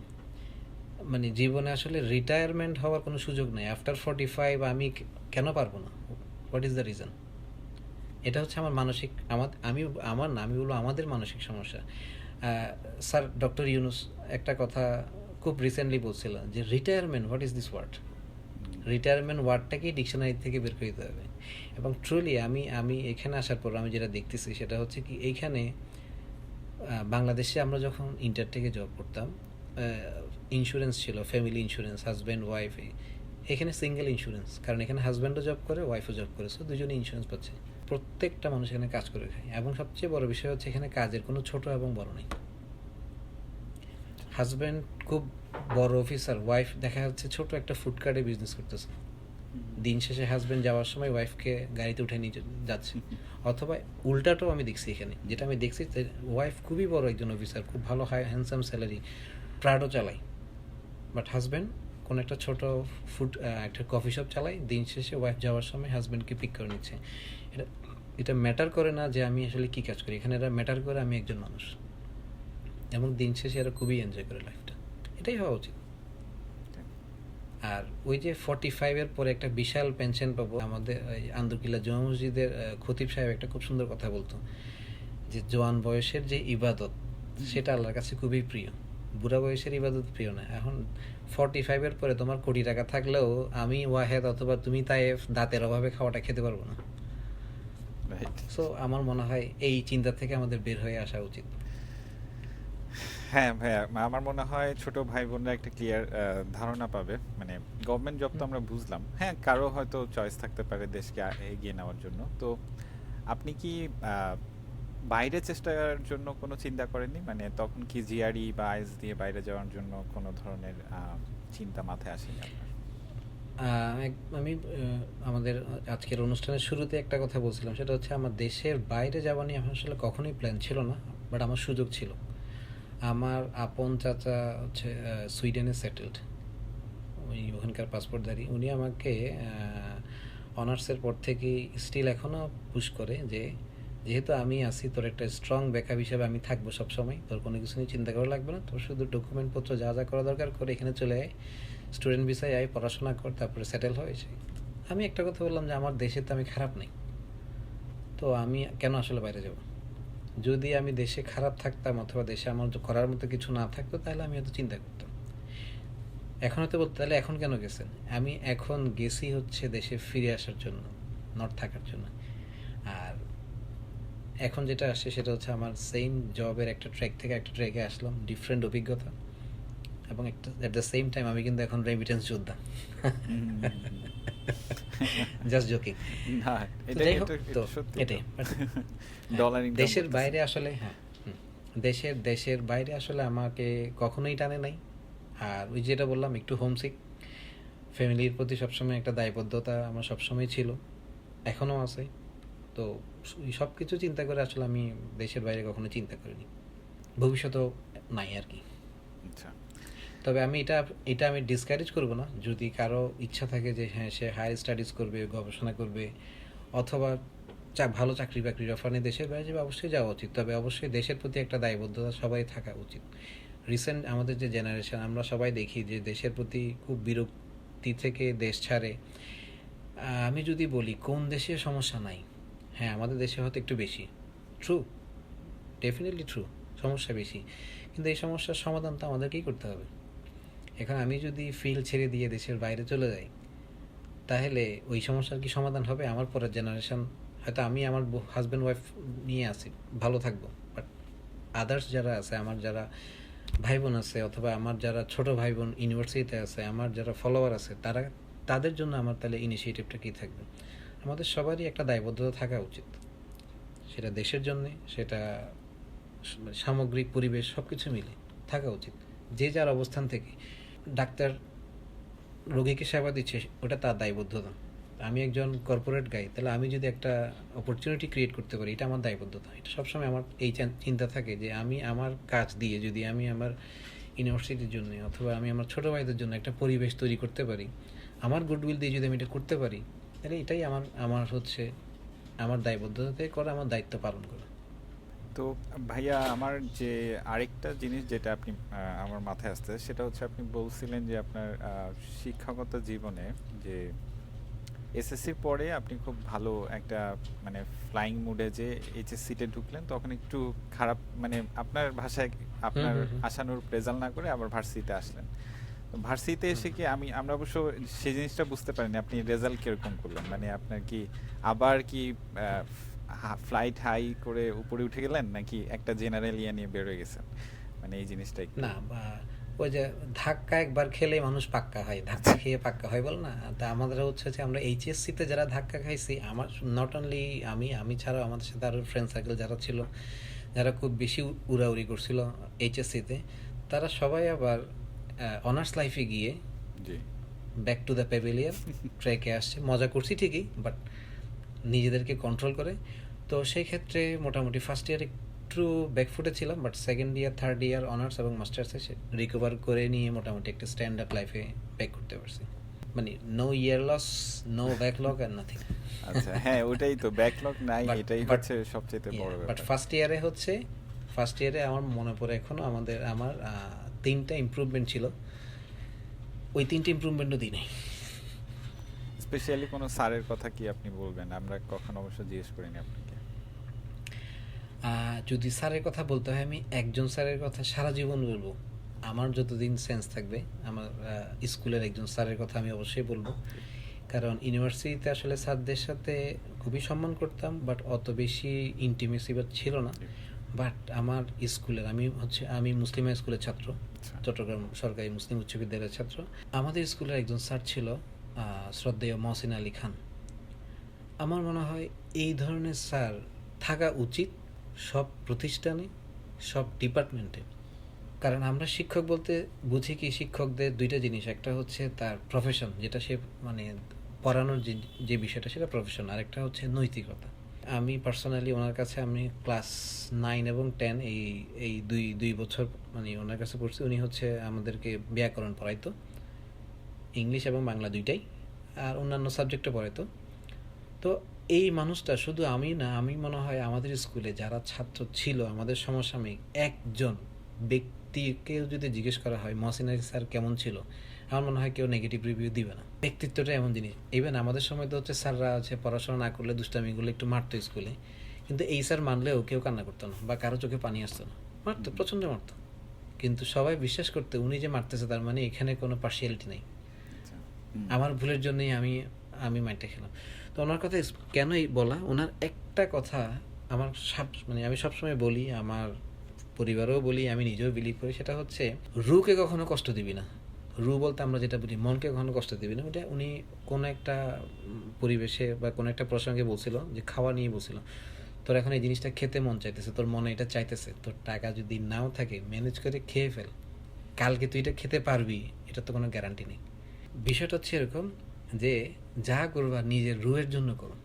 মানে জীবনে আসলে রিটায়ারমেন্ট হওয়ার কোনো সুযোগ নেই। আফটার 45 আমি কেন পারবো না? What is the reason? এটা হচ্ছে আমার মানসিক, আমার না, আমি বলবো আমাদের মানসিক সমস্যা। স্যার ডক্টর ইউনুস একটা কথা খুব রিসেন্টলি বলছিল যে retirement, what is this word? Retirement ওয়ার্ডটাকেই ডিকশনারি থেকে বের করে দিতে হবে। এবং ট্রুলি আমি আমি এখানে আসার পর আমি যেটা দেখতেছি সেটা হচ্ছে কি, এইখানে বাংলাদেশে আমরা যখন ইন্টার থেকে জব করতাম, ইন্স্যুরেন্স ছিল, ফ্যামিলি ইন্স্যুরেন্স, হাজব্যান্ড ওয়াইফ। এখানে সিঙ্গেল ইন্স্যুরেন্স, কারণ এখানে হাজব্যান্ডও জব করে, ওয়াইফও জব করে, সো দুজনে ইন্স্যুরেন্স পাচ্ছে। প্রত্যেকটা মানুষ এখানে কাজ করে খায়, এবং সবচেয়ে বড় বিষয় হচ্ছে এখানে কাজের কোনো ছোট এবং বড় নেই। হাজব্যান্ড খুব বড় অফিসার, ওয়াইফ দেখা যাচ্ছে ছোট একটা ফুডকার্টে বিজনেস করতেছে। দিন শেষে হাজব্যান্ড যাওয়ার সময় ওয়াইফকে গাড়িতে উঠে নিয়ে যাচ্ছে। অথবা উল্টাটাও আমি দেখছি এখানে, যেটা আমি দেখছি ওয়াইফ খুবই বড় একজন অফিসার, খুব ভালো হাই হ্যান্ডসাম স্যালারি, প্রাডও চালায়, বাট হাজব্যান্ড কোনো একটা ছোট একটা কফি শপ চালায়। দিন শেষে ওয়াইফ যাওয়ার সময় হাজব্যান্ডকে পিক করে নিচ্ছে। এটা এটা ম্যাটার করে না যে আমি আসলে কী কাজ করি, এখানে এরা ম্যাটার করে আমি একজন মানুষ, এবং দিন শেষে এরা খুবই এনজয় করে লাইফটা। এটাই হওয়া উচিত। আর ওই যে 45-এর পরে একটা বিশাল পেনশন পাবো, আমাদের ওই আন্দরকিল্লা জমা মসজিদের খতিব সাহেব একটা খুব সুন্দর কথা বলতো যে জোয়ান বয়সের যে ইবাদত সেটা আল্লাহর কাছে খুবই প্রিয়, বুড়া বয়সের ইবাদত প্রিয় না। এখন 45-এর পরে তোমার কোটি টাকা থাকলেও আমি ওয়াহেদ অথবা তুমি তাইফ দাঁতের অভাবে খাওয়াটা খেতে পারবো না। রাইট। সো আমার মনে হয় এই চিন্তা থেকে আমাদের বের হয়ে আসা উচিত। হ্যাঁ ভাইয়া, আমার মনে হয় ছোট ভাই বোনরা একটা ক্লিয়ার ধারণা পাবে। মানে গভর্নমেন্ট জব তো আমরা বুঝলাম, হ্যাঁ কারো হয়তো চয়েস থাকতে পারে দেশকে এগিয়ে নেওয়ার জন্য। তো আপনি কি বাইরে চেষ্টার জন্য কোনো চিন্তা করেননি? মানে তখন কি জিআরই বা আইএলটিএস দিয়ে বাইরে যাওয়ার জন্য কোনো ধরনের চিন্তা মাথায় আসেনি আপনার? আমি আমাদের আজকের অনুষ্ঠানের শুরুতে একটা কথা বলছিলাম, সেটা হচ্ছে আমার দেশের বাইরে যাওয়া নিয়ে আমার আসলে কখনোই প্ল্যান ছিল না, বাট আমার সুযোগ ছিল। আমার আপন চাচা হচ্ছে সুইডেনে সেটেলড, উনি ওখানকার পাসপোর্টধারী। উনি আমাকে অনার্সের পর থেকেই স্টিল এখনও পুশ করে যে যেহেতু আমি আছি, তোর একটা স্ট্রং ব্যাকআপ হিসেবে আমি থাকবো সবসময়, তোর কোনো কিছু নিয়ে চিন্তা করা লাগবে না, তোর শুধু ডকুমেন্টপত্র যা যা করা দরকার করে এখানে চলে আয়, স্টুডেন্ট ভিসায় আয়, পড়াশোনা কর, তারপরে সেটেল হয়েছে। আমি একটা কথা বললাম যে আমার দেশে তো আমি খারাপ নেই, তো আমি কেন আসলে বাইরে যাব? যদি আমি দেশে খারাপ থাকতাম অথবা দেশে আমার করার মতো কিছু না থাকতো, তাহলে আমি হয়তো চিন্তা করতাম। এখন হয়তো বলতে, তাহলে এখন কেন গেছেন? আমি এখন গেছি হচ্ছে দেশে ফিরে আসার জন্য, নট থাকার জন্য। আর এখন যেটা আসছে সেটা হচ্ছে আমার সেম জবের একটা ট্র্যাক থেকে একটা ট্র্যাকে আসলাম, ডিফারেন্ট অভিজ্ঞতা, এবং একটা অ্যাট দ্য সেম টাইম আমি কিন্তু এখন রেমিটেন্স যোদ্ধা। Just joking. না, এটা যাই হোক, এটা তো এটা সত্যি তো। এটাই ডলার ইনকাম দেশের করতেছেন। বাইরে আসলে, হ্যাঁ, দেশের বাইরে আসলে আমাকে কখনোই টানে নাই। আর ওই যেটা বললাম একটু হোমসিক, ফ্যামিলির প্রতি সবসময় একটা দায়বদ্ধতা আমার সবসময় ছিল, এখনও আছে। তো সব কিছু চিন্তা করে আসলে আমি দেশের বাইরে কখনো চিন্তা করিনি, ভবিষ্যতেও নাই আর কি। আচ্ছা। তবে আমি এটা এটা আমি ডিসকারেজ করব না, যদি কারো ইচ্ছা থাকে যে হ্যাঁ সে হায়ার স্টাডিজ করবে, গবেষণা করবে, অথবা ভালো চাকরি বাকরির অফার নিয়ে দেশের বাইরে যাবে, অবশ্যই যাওয়া উচিত। তবে অবশ্যই দেশের প্রতি একটা দায়বদ্ধতা সবাই থাকা উচিত। রিসেন্ট আমাদের যে জেনারেশন, আমরা সবাই দেখি যে দেশের প্রতি খুব বিরক্তি থেকে দেশ ছাড়ে। আমি যদি বলি কোন দেশে সমস্যা নাই, হ্যাঁ আমাদের দেশে হয়তো একটু বেশি, ট্রু, ডেফিনেটলি ট্রু, সমস্যা বেশি, কিন্তু এই সমস্যার সমাধান তো আমাদেরকেই করতে হবে। এখন আমি যদি ফিল্ড ছেড়ে দিয়ে দেশের বাইরে চলে যাই, তাহলে ওই সমস্যার কি সমাধান হবে? আমার পরের জেনারেশন, হয়তো আমি আমার হাজব্যান্ড ওয়াইফ নিয়ে আসি, ভালো থাকবো, বাট আদার্স যারা আছে, আমার যারা ভাই বোন আছে, অথবা আমার যারা ছোট ভাই বোন ইউনিভার্সিটিতে আছে, আমার যারা ফলোয়ার আছে, তাদের জন্য আমার তাহলে ইনিশিয়েটিভটা কী থাকবে? আমাদের সবারই একটা দায়বদ্ধতা থাকা উচিত, সেটা দেশের জন্যে, সেটা সামগ্রিক পরিবেশ সব কিছু মিলে থাকা উচিত। যে যার অবস্থান থেকে, ডাক্তার রোগীকে সেবা দিচ্ছে, ওটা তার দায়বদ্ধতা। আমি একজন কর্পোরেট গাই, তাহলে আমি যদি একটা অপরচুনিটি ক্রিয়েট করতে পারি, এটা আমার দায়বদ্ধতা। এটা সবসময় আমার এই চিন্তা থাকে যে আমি আমার কাজ দিয়ে যদি আমি আমার ইউনিভার্সিটির জন্য অথবা আমি আমার ছোটো ভাইদের জন্য একটা পরিবেশ তৈরি করতে পারি, আমার গুডউইল দিয়ে যদি আমি এটা করতে পারি, তাহলে এটাই আমার আমার হচ্ছে আমার দায়বদ্ধতা থেকে করা, আমার দায়িত্ব পালন করা। তো ভাইয়া আমার যে আরেকটা জিনিস যেটা আপনি আমার মাথায় আসছে সেটা হচ্ছে আপনি বলছিলেন যে আপনার শিক্ষকতা জীবনে যে এসএসসির পরে আপনি খুব ভালো একটা মানে ফ্লাইং মুডে যে এইচএসসিতে ঢুকলেন তখন একটু খারাপ মানে আপনার ভাষায় হুম আপনার হুম হুম আশানুরূপ রেজাল্ট না করে আবার ভার্সিটিতে আসলেন। তো ভার্সিটিতে হুম। এসে কি আমরা অবশ্য সেই জিনিসটা বুঝতে পারিনি আপনি রেজাল্ট কিরকম করলেন মানে আপনার কি আবার কি ফ্লাইট হাই করে উপরে উঠে গেলেন নাকি একটা জেনারেল ইয়ে নিয়ে বেরোয় গেছেন মানে এই জিনিসটা একটু। না বা ওই যে ধাক্কা একবার খেলে মানুষ পাক্কা হয়, ধাক্কা আচ্ছা খেয়ে পাক্কা হয় বল না। তা আমাদের হচ্ছে যে আমরা এইচএসসি তে যারা ধাক্কা খাইছি, আমার নট অনলি আমি আমি ছাড়াও আমাদের সাথে আরো ফ্রেন্ড সার্কেল যারা ছিল, যারা খুব বেশি উড়াউড়ি করছিল এইচএসসি তে, তারা সবাই আবার অনার্স লাইফে গিয়ে জি ব্যাক টু দ্য প্যাভিলিয়ন ট্রেকে আসছে। মজা করছি ঠিকই, বাট নিজেদেরকে কন্ট্রোল করে। তো সেই ক্ষেত্রে মোটামুটি ফার্স্ট ইয়ার একটু ব্যাকফুটে ছিলাম, but second year third year honours এবং মাস্টার্সে রিকভার করে নিয়ে মোটামুটি একটা স্ট্যান্ডার্ড লাইফে ব্যাক করতে পারছি। মানে নো ইয়ার লস, নো ব্যাকলগ আর নাথিং। আচ্ছা হ্যাঁ ওটাই তো ব্যাকলগ নাই বাট এটাই বাট হচ্ছে সবচেয়ে বড় বাট ব্যাপার। ফার্স্ট ইয়ারে আমার মনে পড়ে এখনো আমার তিনটা ইমপ্রুভমেন্ট ছিল, ওই তিনটা ইমপ্রুভমেন্টও দিই নাই। স্পেশালি কোনো স্যারের কথা কি আপনি বলবেন আমরা কখনো অবশ্য জিজ্ঞেস করিনি আপনাকে। যদি স্যারের কথা বলতে হয়, আমি একজন স্যারের কথা সারা জীবন বলবো। আমার যতদিন সেন্স থাকবে, আমার স্কুলের একজন স্যারের কথা আমি অবশ্যই বলবো। কারণ ইউনিভার্সিটিতে আসলে স্যারদের সাথে খুবই সম্মান করতাম, বাট অত বেশি ইন্টিমেসি বা ছিল না। বাট আমার স্কুলের আমি মুসলিম হাই স্কুলের ছাত্র, আচ্ছা চট্টগ্রাম সরকারি মুসলিম উচ্চ বিদ্যালয়ের ছাত্র। আমাদের স্কুলের একজন স্যার ছিল শ্রদ্ধেয় মহসিন আলী খান। আমার মনে হয় এই ধরনের স্যার থাকা উচিত সব প্রতিষ্ঠানে, সব ডিপার্টমেন্টে। কারণ আমরা শিক্ষক বলতে বুঝি কি, শিক্ষকদের দুইটা জিনিস, একটা হচ্ছে তার প্রফেশন, যেটা সে মানে পড়ানোর যে যে বিষয়টা সেটা প্রফেশন, আর একটা হচ্ছে নৈতিকতা। আমি পার্সোনালি ওনার কাছে আমি ক্লাস 9 এবং 10 এই দুই দুই বছর মানে ওনার কাছে পড়ছি। উনি হচ্ছে আমাদেরকে ব্যাকরণ পড়াইতো, ইংলিশ এবং বাংলা দুইটাই, আর অন্যান্য সাবজেক্টও পড়াইতো। তো এই মানুষটা শুধু আমি না, আমি মনে হয় আমাদের স্কুলে যারা ছাত্র ছিল আমাদের সমসাময়িক একজন ব্যক্তিকেও যদি জিজ্ঞেস করা হয় মহসিন আলী স্যার কেমন ছিল, আমার মনে হয় কেউ নেগেটিভ রিভিউ দিবে না। ব্যক্তিত্বটা এমন জিনিস। ইভেন আমাদের সময় তো হচ্ছে স্যাররা আছে পড়াশোনা না করলে দুষ্টামিগুলো একটু মারতো স্কুলে, কিন্তু এই স্যার মানলেও কেউ কান্না করতো না বা কারো চোখে পানি আসতো না, মারতো, প্রচণ্ড মারতো। কিন্তু সবাই বিশ্বাস করতে উনি যে মারতেছে তার মানে এখানে কোনো পার্সিয়ালিটি নেই, আচ্ছা হুম আমার ভুলের জন্যই আমি আমি মাইন্ডটা খেলাম। তো ওনার কথা কেনই বলা, ওনার একটা কথা আমার মানে আমি সবসময় বলি, আমার পরিবারেও বলি, আমি নিজেও বিলিভ করি, সেটা হচ্ছে রুকে কখনো কষ্ট দিবি না। রু বলতে আমরা যেটা বুঝি মনকে কখনো কষ্ট দিবি না। ওটা উনি কোনো একটা পরিবেশে বা কোনো একটা প্রসঙ্গে বলছিল, যে খাওয়া নিয়ে বলছিল, তোর এখন এই জিনিসটা খেতে মন চাইতেছে, তোর মনে এটা চাইতেছে, তোর টাকা যদি নাও থাকে ম্যানেজ করে খেয়ে ফেল, কালকে তুই এটা খেতে পারবি এটা তো কোনো গ্যারান্টি নেই। বিষয়টা হচ্ছে এরকম যে যা করবা নিজের রুহের জন্য করো।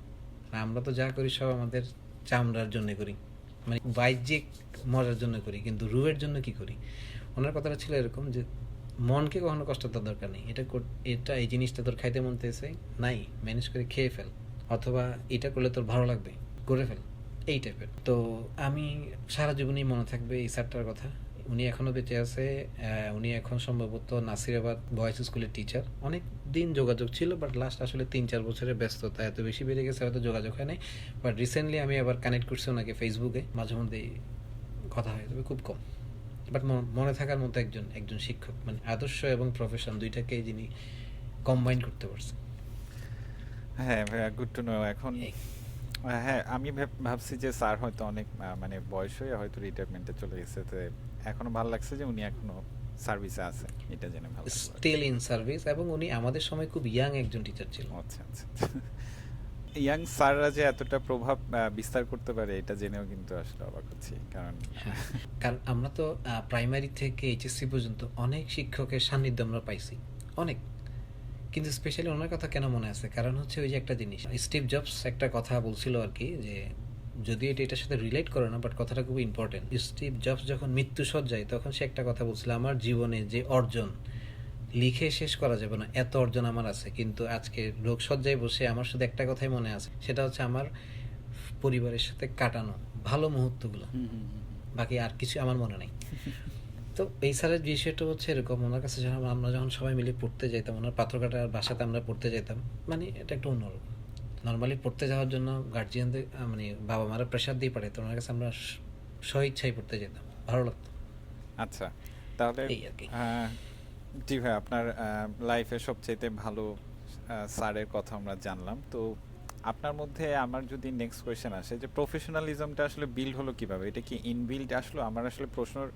আর আমরা তো যা করি সব আমাদের চামড়ার জন্য করি, মানে বাহ্যিক মজার জন্য করি, কিন্তু রুহের জন্য কি করি। ওনার কথাটা ছিল এরকম যে মনকে কখনো কষ্ট দেওয়ার দরকার নেই। এটা এই জিনিসটা তোর খাইতে মন চাইছে, নাই ম্যানেজ করে খেয়ে ফেল, অথবা এটা করলে তোর ভালো লাগবে করে ফেল, এই টাইপের। তো আমি সারা জীবনই মনে থাকবে এই স্যারটার কথা। উনি এখনো বেঁচে আছে। উনি এখন সম্ভবত নাসিরাবাদ বয়েজ স্কুলের টিচার। অনেক দিন যোগাযোগ ছিল, বাট লাস্ট আসলে 3-4 বছরের ব্যস্ততা এত বেশি বেড়ে গেছে, হয়তো যোগাযোগ হয় নাই। বাট রিসেন্টলি আমি আবার কানেক্ট করছি ওনাকে ফেসবুকে, মাঝে মধ্যেই কথা হয়, তবে খুব কম। বাট মনে থাকার মতো একজন শিক্ষক, মানে আদর্শ এবং প্রফেশন দুইটাকে যিনি কম্বাইন করতে পারছে। হ্যাঁ ভাইয়া গুড টু নো এখন এই হ্যাঁ আমি ভাবছি যে স্যার হয়তো অনেক মানে বয়স হয়ে হয়তো রিটায়ারমেন্টে চলে গেছে তো এখনো ভালো লাগছে যে উনি এখনো সার্ভিসে আছে এটা জেনে ভালো লাগলো আর কি। স্টিল ইন সার্ভিস, এবং উনি আমাদের সময় খুব ইয়াং একজন টিচার ছিল। আচ্ছা আচ্ছা ইয়াং স্যাররা যে এতটা প্রভাব বিস্তার করতে পারে এটা জেনেও কিন্তু আসলে অবাক হচ্ছি কারণ হ্যাঁ, কারণ আমরা তো প্রাইমারি থেকে এইচএসসি পর্যন্ত অনেক শিক্ষকের সান্নিধ্য আমরা পাইছি, অনেক। কিন্তু স্পেশালি ওনার কথা কেন মনে আছে, কারণ হচ্ছে ওই যে একটা জিনিস স্টিভ জবস একটা কথা বলছিল আর কি, যে যদি এটার সাথে রিলেট করে না, বাট কথাটা খুব ইম্পর্টেন্ট। স্টিভ জবস যখন মৃত্যু সজ্জায় তখন সে একটা কথা বলছিল, আমার জীবনে যে অর্জন লিখে শেষ করা যাবে না, এত অর্জন আমার আছে। কিন্তু আজকে রোগ সজ্জায় বসে আমার শুধু একটা কথাই মনে আছে, সেটা হচ্ছে আমার পরিবারের সাথে কাটানো ভালো মুহূর্তগুলো, বাকি আর কিছু আমার মনে নেই। তো এই স্যারের বিষয়টা হচ্ছে এরকম, ওনার কাছে যখন আমরা যখন সবাই মিলে পড়তে যাইতাম, ওনার পাথরঘাটার বাসাতে আমরা পড়তে যেতাম, মানে এটা একটু অন্যরকম। নর্মালি পড়তে যাওয়ার জন্য গার্জিয়ানদের মানে বাবা মারা প্রেশার দিয়ে পাঠাতো, ওনার কাছে আমরা স্বইচ্ছায় পড়তে যেতাম, ভালো লাগতো, আচ্ছা, তাহলে এই আর কি। জি ভাই, আপনার লাইফে সবচাইতে ভালো স্যারের কথা আমরা জানলাম। তো আপনার মধ্যে আমার যদি নেক্সট কোয়েশ্চেন আসে যে প্রফেশনালিজমটা আসলে বিল্ড হলো কিভাবে, এটা কি ইনবিল্ড আসলো? আমার আসলে প্রশ্নর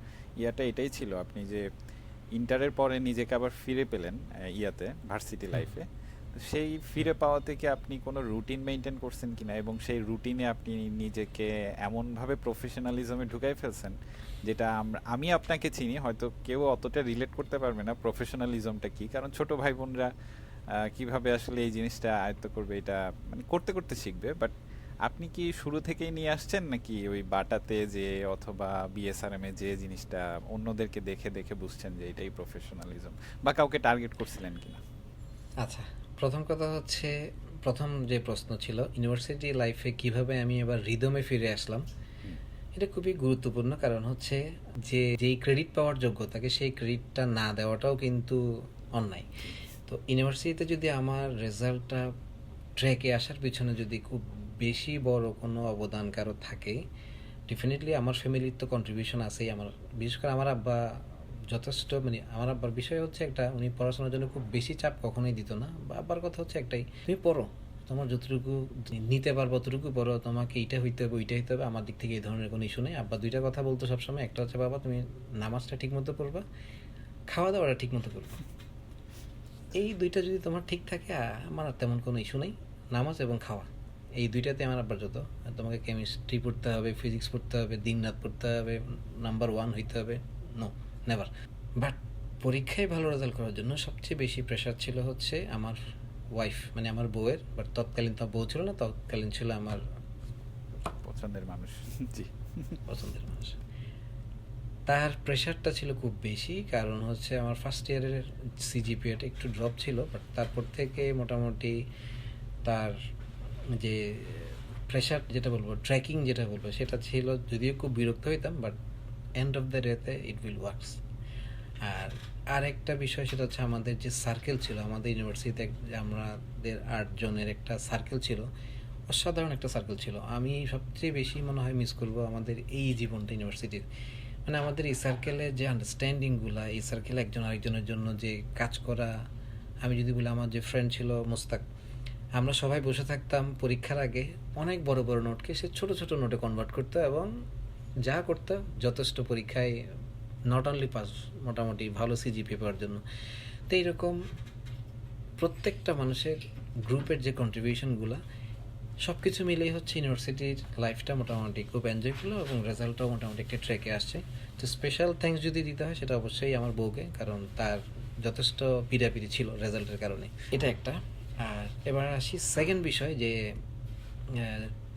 এটাই ছিল, আপনি যে ইন্টারের পরে নিজেকে আবার ফিরে পেলেন ইয়াতে ভার্সিটি লাইফে, সেই ফিরে পাওয়াতে কি আপনি কোনো রুটিন মেনটেন করছেন কিনা, এবং সেই রুটিনে আপনি নিজেকে এমনভাবে প্রফেশনালিজমে ঢুকাই ফেলছেন যেটা আমি আপনাকে চিনি, হয়তো কেউ অতটা রিলেট করতে পারবে না প্রফেশনালিজমটা কি, কারণ ছোট ভাই বোনরা কিভাবে আসলে এই জিনিসটা আয়ত্ত করবে এটা মানে করতে করতে শিখবে। বাট আপনি কি শুরু থেকেই নিয়ে আসছেন, নাকি ওই বাটাতে যে অথবা বিএসআরএম এ যে জিনিসটা অন্যদেরকে দেখে দেখে বুঝছেন যে এটাই প্রফেশনালিজম, বা কাউকে টার্গেট করছিলেন কিনা? আচ্ছা, প্রথম কথা হচ্ছে, প্রথম যে প্রশ্ন ছিল ইউনিভার্সিটি লাইফে কিভাবে আমি এবার রিদমে ফিরে আসলাম, হুম, এটা খুবই গুরুত্বপূর্ণ। কারণ হচ্ছে যে যেই ক্রেডিট পাওয়ার যোগ্য তাকে সেই ক্রেডিটটা না দেওয়াটাও কিন্তু অন্যায়। তো ইউনিভার্সিটিতে যদি আমার রেজাল্টটা ট্র্যাকে আসার পিছনে যদি খুব বেশি বড় কোনো অবদান কারো থাকে, ডেফিনেটলি আমার ফ্যামিলির তো কন্ট্রিবিউশন আছেই। আমার বিশেষ করে আমার আব্বা যথেষ্ট, মানে আমার আব্বার বিষয় হচ্ছে একটা, উনি পড়াশোনার জন্য খুব বেশি চাপ কখনোই দিত না। বা আব্বার কথা হচ্ছে একটাই, তুমি পড়ো, তোমার যতটুকু নিতে পারবো ততটুকু পড়ো, তোমাকে এইটা হইতে হবে ওইটা হইতে হবে, আমার দিক থেকে এই ধরনের কোনো ইস্যু নেই। আব্বা দুইটা কথা বলতো সবসময়, একটা হচ্ছে বাবা তুমি নামাজটা ঠিক মতো পড়বা, খাওয়া দাওয়াটা ঠিক মতো করবা, এই দুইটা যদি তোমার ঠিক থাকে আমার আর তেমন কোনো ইস্যু নেই। নামাজ এবং খাওয়া, এই দুইটাতে আমার আব্বার যত। আর তোমাকে কেমিস্ট্রি পড়তে হবে, ফিজিক্স পড়তে হবে, দিন রাত পড়তে হবে, নাম্বার ওয়ান হইতে হবে, নো, নেভার। বাট পরীক্ষায় ভালো রেজাল্ট করার জন্য সবচেয়ে বেশি প্রেশার ছিল হচ্ছে আমার ওয়াইফ, মানে আমার বউয়ের। বাট তৎকালীন তো বউ ছিল না, তৎকালীন ছিল আমার পছন্দের মানুষ। জি। পছন্দের মানুষ। তার প্রেশারটা ছিল খুব বেশি, কারণ হচ্ছে আমার ফার্স্ট ইয়ারের সিজিপিএটা একটু ড্রপ ছিল, বাট তারপর থেকে মোটামুটি তার যে প্রেশার যেটা বলবো, ট্র্যাকিং যেটা বলবো, সেটা ছিল, যদিও খুব বিরক্ত হইতাম, বাট এন্ড অফ দ্য ডেতে ইট উইল ওয়ার্কস। আর আরেকটা বিষয় সেটা হচ্ছে আমাদের যে সার্কেল ছিল আমাদের ইউনিভার্সিটিতে, আমাদের 8 জনের একটা সার্কেল ছিল, অসাধারণ একটা সার্কেল ছিল। আমি সবচেয়ে বেশি মনে হয় মিস করবো আমাদের এই জীবনটা ইউনিভার্সিটির, মানে আমাদের এই সার্কেলে যে আন্ডারস্ট্যান্ডিংগুলা, এই সার্কেলে একজন আরেকজনের জন্য যে কাজ করা। আমি যদি বলি, আমার যে ফ্রেন্ড ছিল মুস্তাক, আমরা সবাই বসে থাকতাম পরীক্ষার আগে, অনেক বড় বড় নোটকে সে ছোট ছোট নোটে কনভার্ট করতো, এবং যা করতো যথেষ্ট পরীক্ষায় নট অনলি পাস, মোটামুটি ভালো সিজিপিএ পাওয়ার জন্য। তো এইরকম প্রত্যেকটা মানুষের গ্রুপের যে কন্ট্রিবিউশনগুলো, সব কিছু মিলেই হচ্ছে ইউনিভার্সিটির লাইফটা মোটামুটি খুব এনজয়ফুল, এবং রেজাল্টটাও মোটামুটি একটা ট্র্যাকে আসছে। তো স্পেশাল থ্যাঙ্কস যদি দিতে হয় সেটা অবশ্যই আমার বউকে, কারণ তার যথেষ্ট পিড়াপিড়ি ছিল রেজাল্টের কারণে, এটা একটা। আর এবার আসি সেকেন্ড বিষয়, যে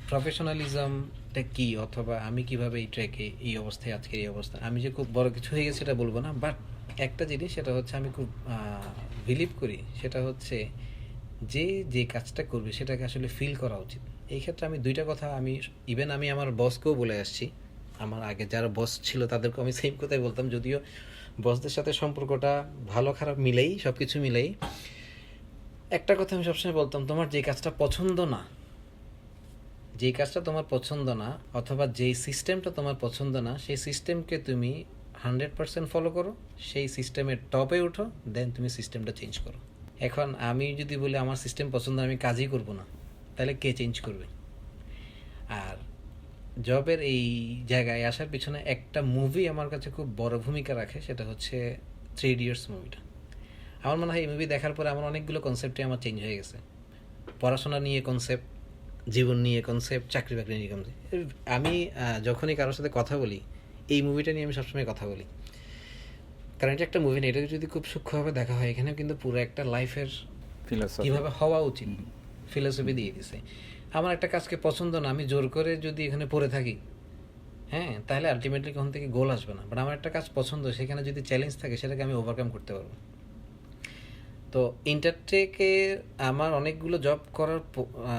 প্রফেশনালিজমটা কি, অথবা আমি কিভাবে এই ট্র্যাকে এই অবস্থায়, আজকের এই অবস্থা, আমি যে খুব বড় কিছু হয়ে গেছে সেটা বলবো না, বাট একটা জিনিস সেটা হচ্ছে আমি খুব বিলিভ করি, সেটা হচ্ছে যে যে কাজটা করবে সেটাকে আসলে ফিল করা উচিত। এই ক্ষেত্রে আমি দুইটা কথা, আমি ইভেন আমি আমার বসকেও বলে আসছি, আমার আগে যারা বস ছিল তাদেরকেও আমি সেম কথাই বলতাম, যদিও বসদের সাথে সম্পর্কটা ভালো খারাপ মিলেই, সব কিছু মিলেই একটা কথা আমি সবসময় বলতাম, তোমার যে কাজটা পছন্দ না, যে কাজটা তোমার পছন্দ না, অথবা যেই সিস্টেমটা তোমার পছন্দ না, সেই সিস্টেমকে তুমি 100% ফলো করো, সেই সিস্টেমের টপে উঠো, দেন তুমি সিস্টেমটা চেঞ্জ করো। এখন আমি যদি বলি আমার সিস্টেম পছন্দ, আমি কাজই করব না, তাহলে কে চেঞ্জ করবে? আর জবের এই জায়গায় আসার পিছনে একটা মুভি আমার কাছে খুব বড় ভূমিকা রাখে, সেটা হচ্ছে 3 ইডিয়টস মুভিটা। আমার মনে হয় এই মুভি দেখার পরে আমার অনেকগুলো কনসেপ্টই আমার চেঞ্জ হয়ে গেছে। পড়াশোনা নিয়ে কনসেপ্ট, জীবন নিয়ে কনসেপ্ট, চাকরি বাকরি নিয়ে কনসেপ্ট। আমি যখনই কারোর সাথে কথা বলি, এই মুভিটা নিয়ে আমি সবসময় কথা বলি, কারণ এটা একটা মুভি না, এটা যদি খুব সূক্ষ্মভাবে দেখা হয়, এখানে কিন্তু পুরো একটা লাইফের ফিলোসফি। কীভাবে হওয়া উচিত ফিলোসফি দিয়ে দিছে। আমার একটা কাজকে পছন্দ না, আমি জোর করে যদি এখানে পড়ে থাকি, হ্যাঁ, তাহলে আলটিমেটলি কখন থেকে গোল আসবে না। বাট আমার একটা কাজ পছন্দ, সেখানে যদি চ্যালেঞ্জ থাকে সেটাকে আমি ওভারকাম করতে পারবো। তো তো ইন্টারটেকে আমার অনেকগুলো জব করার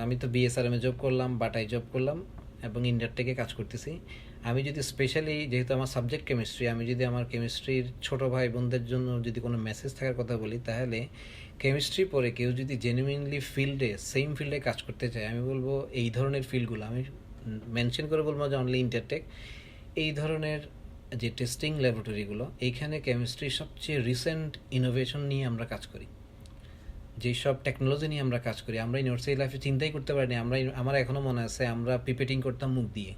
আমি তো বিএসআরএমে জব করলাম, বাটায় জব করলাম এবং ইন্টারটেকে কাজ করতেছি। আমি যদি স্পেশালি, যেহেতু আমার সাবজেক্ট কেমিস্ট্রি, আমি যদি আমার কেমিস্ট্রির ছোট ভাই বোনদের জন্য যদি কোনো মেসেজ থাকার কথা বলি, তাহলে কেমিস্ট্রি পড়ে কেউ যদি জেনুইনলি ফিল্ডে, সেম ফিল্ডে কাজ করতে চায়, আমি বলবো এই ধরনের ফিল্ডগুলো আমি মেনশন করে বলবো যে অনলি ইন্টারটেক, এই ধরনের যে টেস্টিং ল্যাবরেটরিগুলো, এইখানে কেমিস্ট্রির সবচেয়ে রিসেন্ট ইনোভেশন নিয়ে আমরা কাজ করি, যেসব টেকনোলজি নিয়ে আমরা কাজ করি, আমরা ইউনিভার্সিটি লাইফে চিন্তাই করতে পারিনি। আমার এখনও মনে আছে আমরা পিপেটিং করতাম মুখ দিয়ে।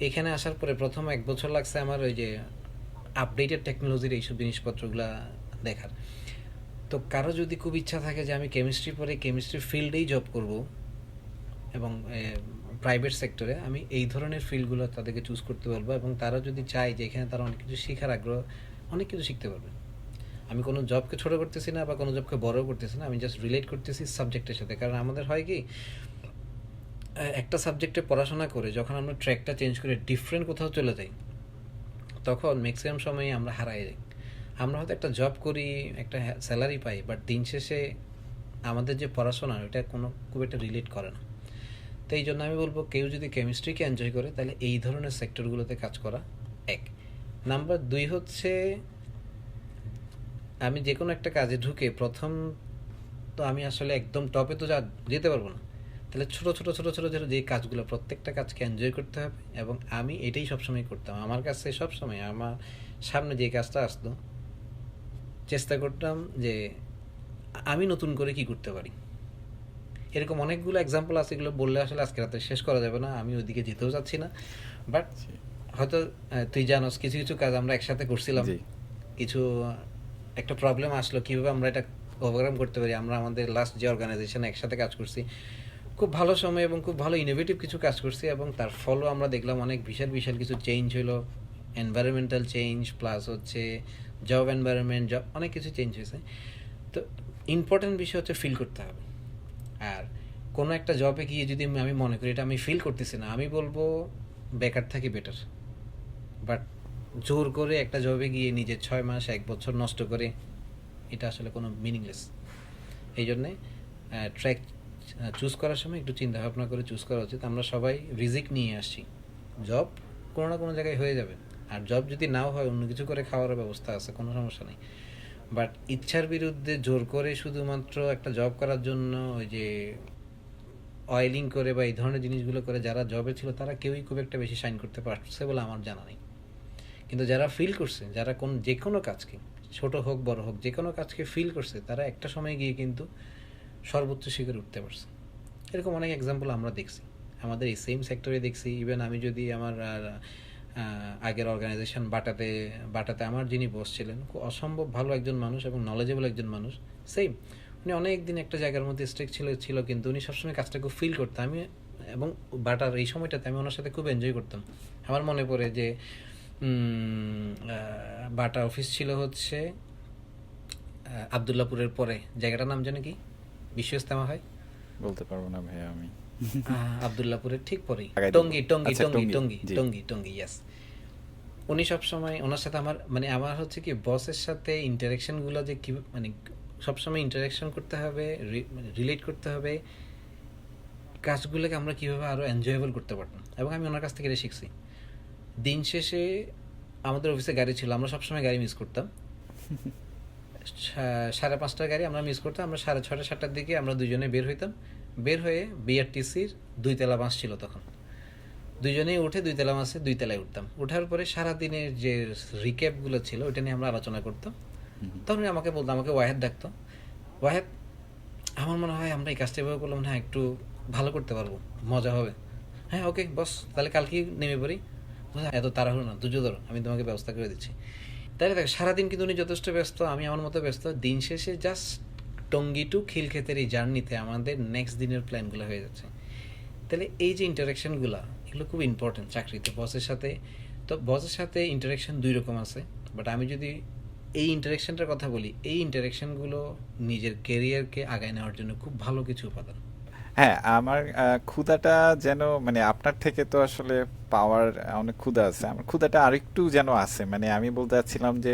এখানে আসার পরে প্রথম 1 বছর লাগছে আমার ওই যে আপডেটেড টেকনোলজির এইসব জিনিসপত্রগুলো দেখার। তো কারো যদি খুব ইচ্ছা থাকে যে আমি কেমিস্ট্রি পরে কেমিস্ট্রি ফিল্ডেই জব করব এবং প্রাইভেট সেক্টরে, আমি এই ধরনের ফিল্ডগুলো তাদেরকে চুজ করতে বলবো। এবং তারা যদি চায় যে এখানে তারা অনেক কিছু শেখার আগ্রহ, অনেক কিছু শিখতে পারবে। আমি কোনো জবকে ছোটো করতেছি না বা কোনো জবকে বড় করতেছি না, আমি জাস্ট রিলেট করতেছি সাবজেক্টের সাথে। কারণ আমাদের হয় কি, একটা সাবজেক্টে পড়াশোনা করে যখন আমরা ট্র্যাকটা চেঞ্জ করে ডিফারেন্ট কোথাও চলে যাই, তখন ম্যাক্সিমাম সময়ই আমরা হারাই যাই। আমরা হয়তো একটা জব করি, একটা স্যালারি পাই, বাট দিন শেষে আমাদের যে পড়াশোনা, ওটা খুব একটা রিলেট করে না। তো এই জন্য আমি বলবো কেউ যদি কেমিস্ট্রিকে এনজয় করে তাহলে এই ধরনের সেক্টরগুলোতে কাজ করা এক। নাম্বার 2 হচ্ছে, আমি যে কোনো একটা কাজে ঢুকে প্রথম তো আমি আসলে একদম টপে তো যেতে পারবো না। তাহলে ছোটো ছোটো ছোটো ছোটো ছোটো যে কাজগুলো, প্রত্যেকটা কাজকে এনজয় করতে হবে। এবং আমি এটাই সবসময় করতাম। আমার কাছে সবসময় আমার সামনে যে কাজটা আসতো, চেষ্টা করতাম যে আমি নতুন করে কি করতে পারি। এরকম অনেকগুলো এক্সাম্পল আছে, এগুলো বললে আসলে আজকে রাতে শেষ করা যাবে না, আমি ওইদিকে যেতেও চাচ্ছি না। বাট হয়তো তুই জানোস কিছু কিছু কাজ আমরা একসাথে করছিলাম, জি কিছু একটা প্রবলেম আসলো, কীভাবে আমরা এটা ওভারকাম করতে পারি। আমরা আমাদের লাস্ট যে অর্গানাইজেশনে একসাথে কাজ করছি, খুব ভালো সময় এবং খুব ভালো ইনোভেটিভ কিছু কাজ করছি, এবং তার ফলও আমরা দেখলাম অনেক বিশাল বিশাল কিছু চেঞ্জ হলো। এনভায়রনমেন্টাল চেঞ্জ প্লাস হচ্ছে জব এনভায়রনমেন্ট, জব অনেক কিছু চেঞ্জ হয়েছে। তো ইম্পর্টেন্ট বিষয় হচ্ছে ফিল করতে হবে। আর কোনো একটা জবে গিয়ে যদি আমি মনে করি এটা আমি ফিল করতেছি না, আমি বলবো বেকার থাকি বেটার। বাট জোর করে একটা জবে গিয়ে নিজের 6 মাস 1 বছর নষ্ট করে, এটা আসলে কোনো মিনিংলেস। এই জন্যে ট্র্যাক চুজ করার সময় একটু চিন্তা ভাবনা করে চুজ করা উচিত। আমরা সবাই রিজিক নিয়ে আসছি, জব কোনো না কোনো জায়গায় হয়ে যাবে। আর জব যদি নাও হয়, অন্য কিছু করে খাওয়ার ব্যবস্থা আছে, কোনো সমস্যা নেই। বাট ইচ্ছার বিরুদ্ধে জোর করে শুধুমাত্র একটা জব করার জন্য ওই যে অয়েলিং করে বা এই ধরনের জিনিসগুলো করে যারা জবে ছিল, তারা কেউই খুব একটা বেশি সাইন করতে পারছে বলে আমার জানা নেই। কিন্তু যারা ফিল করছে, যারা যে কোনো কাজকে, ছোট হোক বড় হোক, যে কোনো কাজকে ফিল করছে, তারা একটা সময় গিয়ে কিন্তু সর্বোচ্চ শিখরে উঠতে পারছে। এরকম অনেক এক্সাম্পল আমরা দেখছি, আমাদের এই সেম সেক্টরে দেখছি। ইভেন আমি যদি আমার আগের অর্গানাইজেশন বাটাতে আমার যিনি বস ছিলেন, খুব অসম্ভব ভালো একজন মানুষ এবং নলেজেবল একজন মানুষ, সেম উনি অনেক দিন একটা জায়গার মধ্যে স্ট্রিক্ট ছিল, কিন্তু উনি সবসময় কাজটা খুব ফিল করতেন। আমি এবং বাটার এই সময়টাতে আমি ওনার সাথে খুব এনজয় করতাম। আমার মনে পড়ে যে বাটা অফিস ছিল হচ্ছে আবদুল্লাপুরের পরে, জায়গাটার নাম জানে কি, বিশ্ব ইস্তেমা হয় বলতে পারবো না ভাই আমি। আবদুল্লাপুরের ঠিক পরেই লাগাই দিব। টঙ্গী টঙ্গী আচ্ছা, টঙ্গী টঙ্গী, টঙ্গী জি। টঙ্গী টঙ্গী ইয়াস। উনি সবসময় ওনার সাথে আমার হচ্ছে কি, বসের সাথে ইন্টারাকশনগুলো যে কি, সবসময় ইন্টারাকশন করতে হবে, রিলেট করতে হবে, কাজগুলোকে আমরা কীভাবে আরও এনজয়েবল করতে পারতাম। এবং আমি ওনার কাছ থেকে এটা শিখছি। দিন শেষে আমাদের অফিসে গাড়ি ছিল, আমরা সবসময় গাড়ি মিস করতাম। 5:30টার গাড়ি আমরা মিস করতাম। আমরা 6:30 7টার দিকে আমরা দুজনে বের হইতাম। বের হয়ে বিআরটিসির 2 তলা বাস ছিল তখন, দুজনেই উঠে 2 তলা বাসে 2 তলায় উঠতাম। উঠার পরে সারাদিনের যে রিক্যাপগুলো ছিল ওইটা নিয়ে আমরা আলোচনা করতাম। তখন আমাকে বলতো, আমাকে ওয়াহেদ ডাকতো, ওয়াহেদ আমার মনে হয় আমরা এই কাজটা এভাবে করলাম না, একটু ভালো করতে পারবো, মজা হবে। হ্যাঁ ওকে বস, তাহলে কালকেই নেমে পড়ি। এত তাড়াহুড়ো না, দুজো ধরো, আমি তোমাকে ব্যবস্থা করে দিচ্ছি। তাহলে দেখ, সারাদিন কিন্তু উনি যথেষ্ট ব্যস্ত, আমি আমার মতো ব্যস্ত। দিন শেষে জাস্ট টঙ্গী টু খিলক্ষেতের এই জার্নিতে আমাদের নেক্সট দিনের প্ল্যানগুলো হয়ে যাচ্ছে। তাহলে এই যে ইন্টারাকশানগুলো, এগুলো খুব ইম্পর্টেন্ট চাকরিতে বসের সাথে। তো বসের সাথে ইন্টারাকশান 2 রকম আছে, বাট আমি যদি এই ইন্টারাকশানটার কথা বলি, এই ইন্টারাকশানগুলো নিজের ক্যারিয়ারকে আগায় নেওয়ার জন্য খুব ভালো কিছু উপাদান। হ্যাঁ, আমার ক্ষুধাটা যেন, মানে আপনার থেকে তো আসলে পাওয়ার অনেক ক্ষুধা আছে, আমার ক্ষুধাটা আরেকটু যেন আছে। মানে আমি বলতে চাচ্ছিলাম যে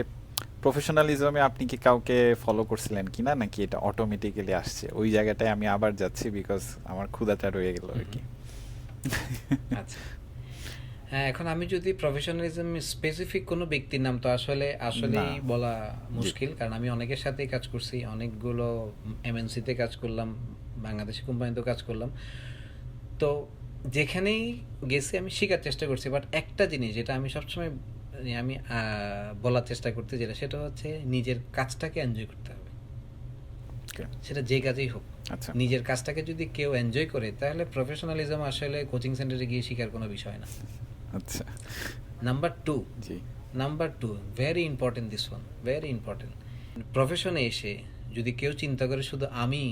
প্রফেশনালিজমে আপনি কি কাউকে ফলো করছিলেন কিনা, নাকি এটা অটোমেটিক্যালি আসছে? ওই জায়গাটায় আমি আবার যাচ্ছি, বিকজ আমার ক্ষুধাটা রয়ে গেল আর কি। আচ্ছা, হ্যাঁ, এখন আমি যদি প্রফেশনালিজম স্পেসিফিক কোনো ব্যক্তির নাম তো আসলেই না। বলা জি। মুশকিল, কারণ আমি অনেকের সাথেই কাজ করছি, অনেকগুলো এমএনসিতে কাজ করলাম, বাংলাদেশি কোম্পানিতেও কাজ করলাম। তো যেখানেই গেছি আমি শেখার চেষ্টা করছি, বাট একটা জিনিস যেটা আমি সবসময় আমি বলার চেষ্টা করতে, সেটা হচ্ছে নিজের কাজটাকে এনজয় করতে হবে, Okay. সেটা যে কাজেই হোক। আচ্ছা। নিজের কাজটাকে যদি কেউ এনজয় করে, তাহলে প্রফেশনালিজম আসলে কোচিং সেন্টারে গিয়ে শেখার কোনো বিষয় না। আচ্ছা। নাম্বার জি। Two, very important, this one very important. প্রফেশনে এসে যদি কেউ চিন্তা করে শুধু আমি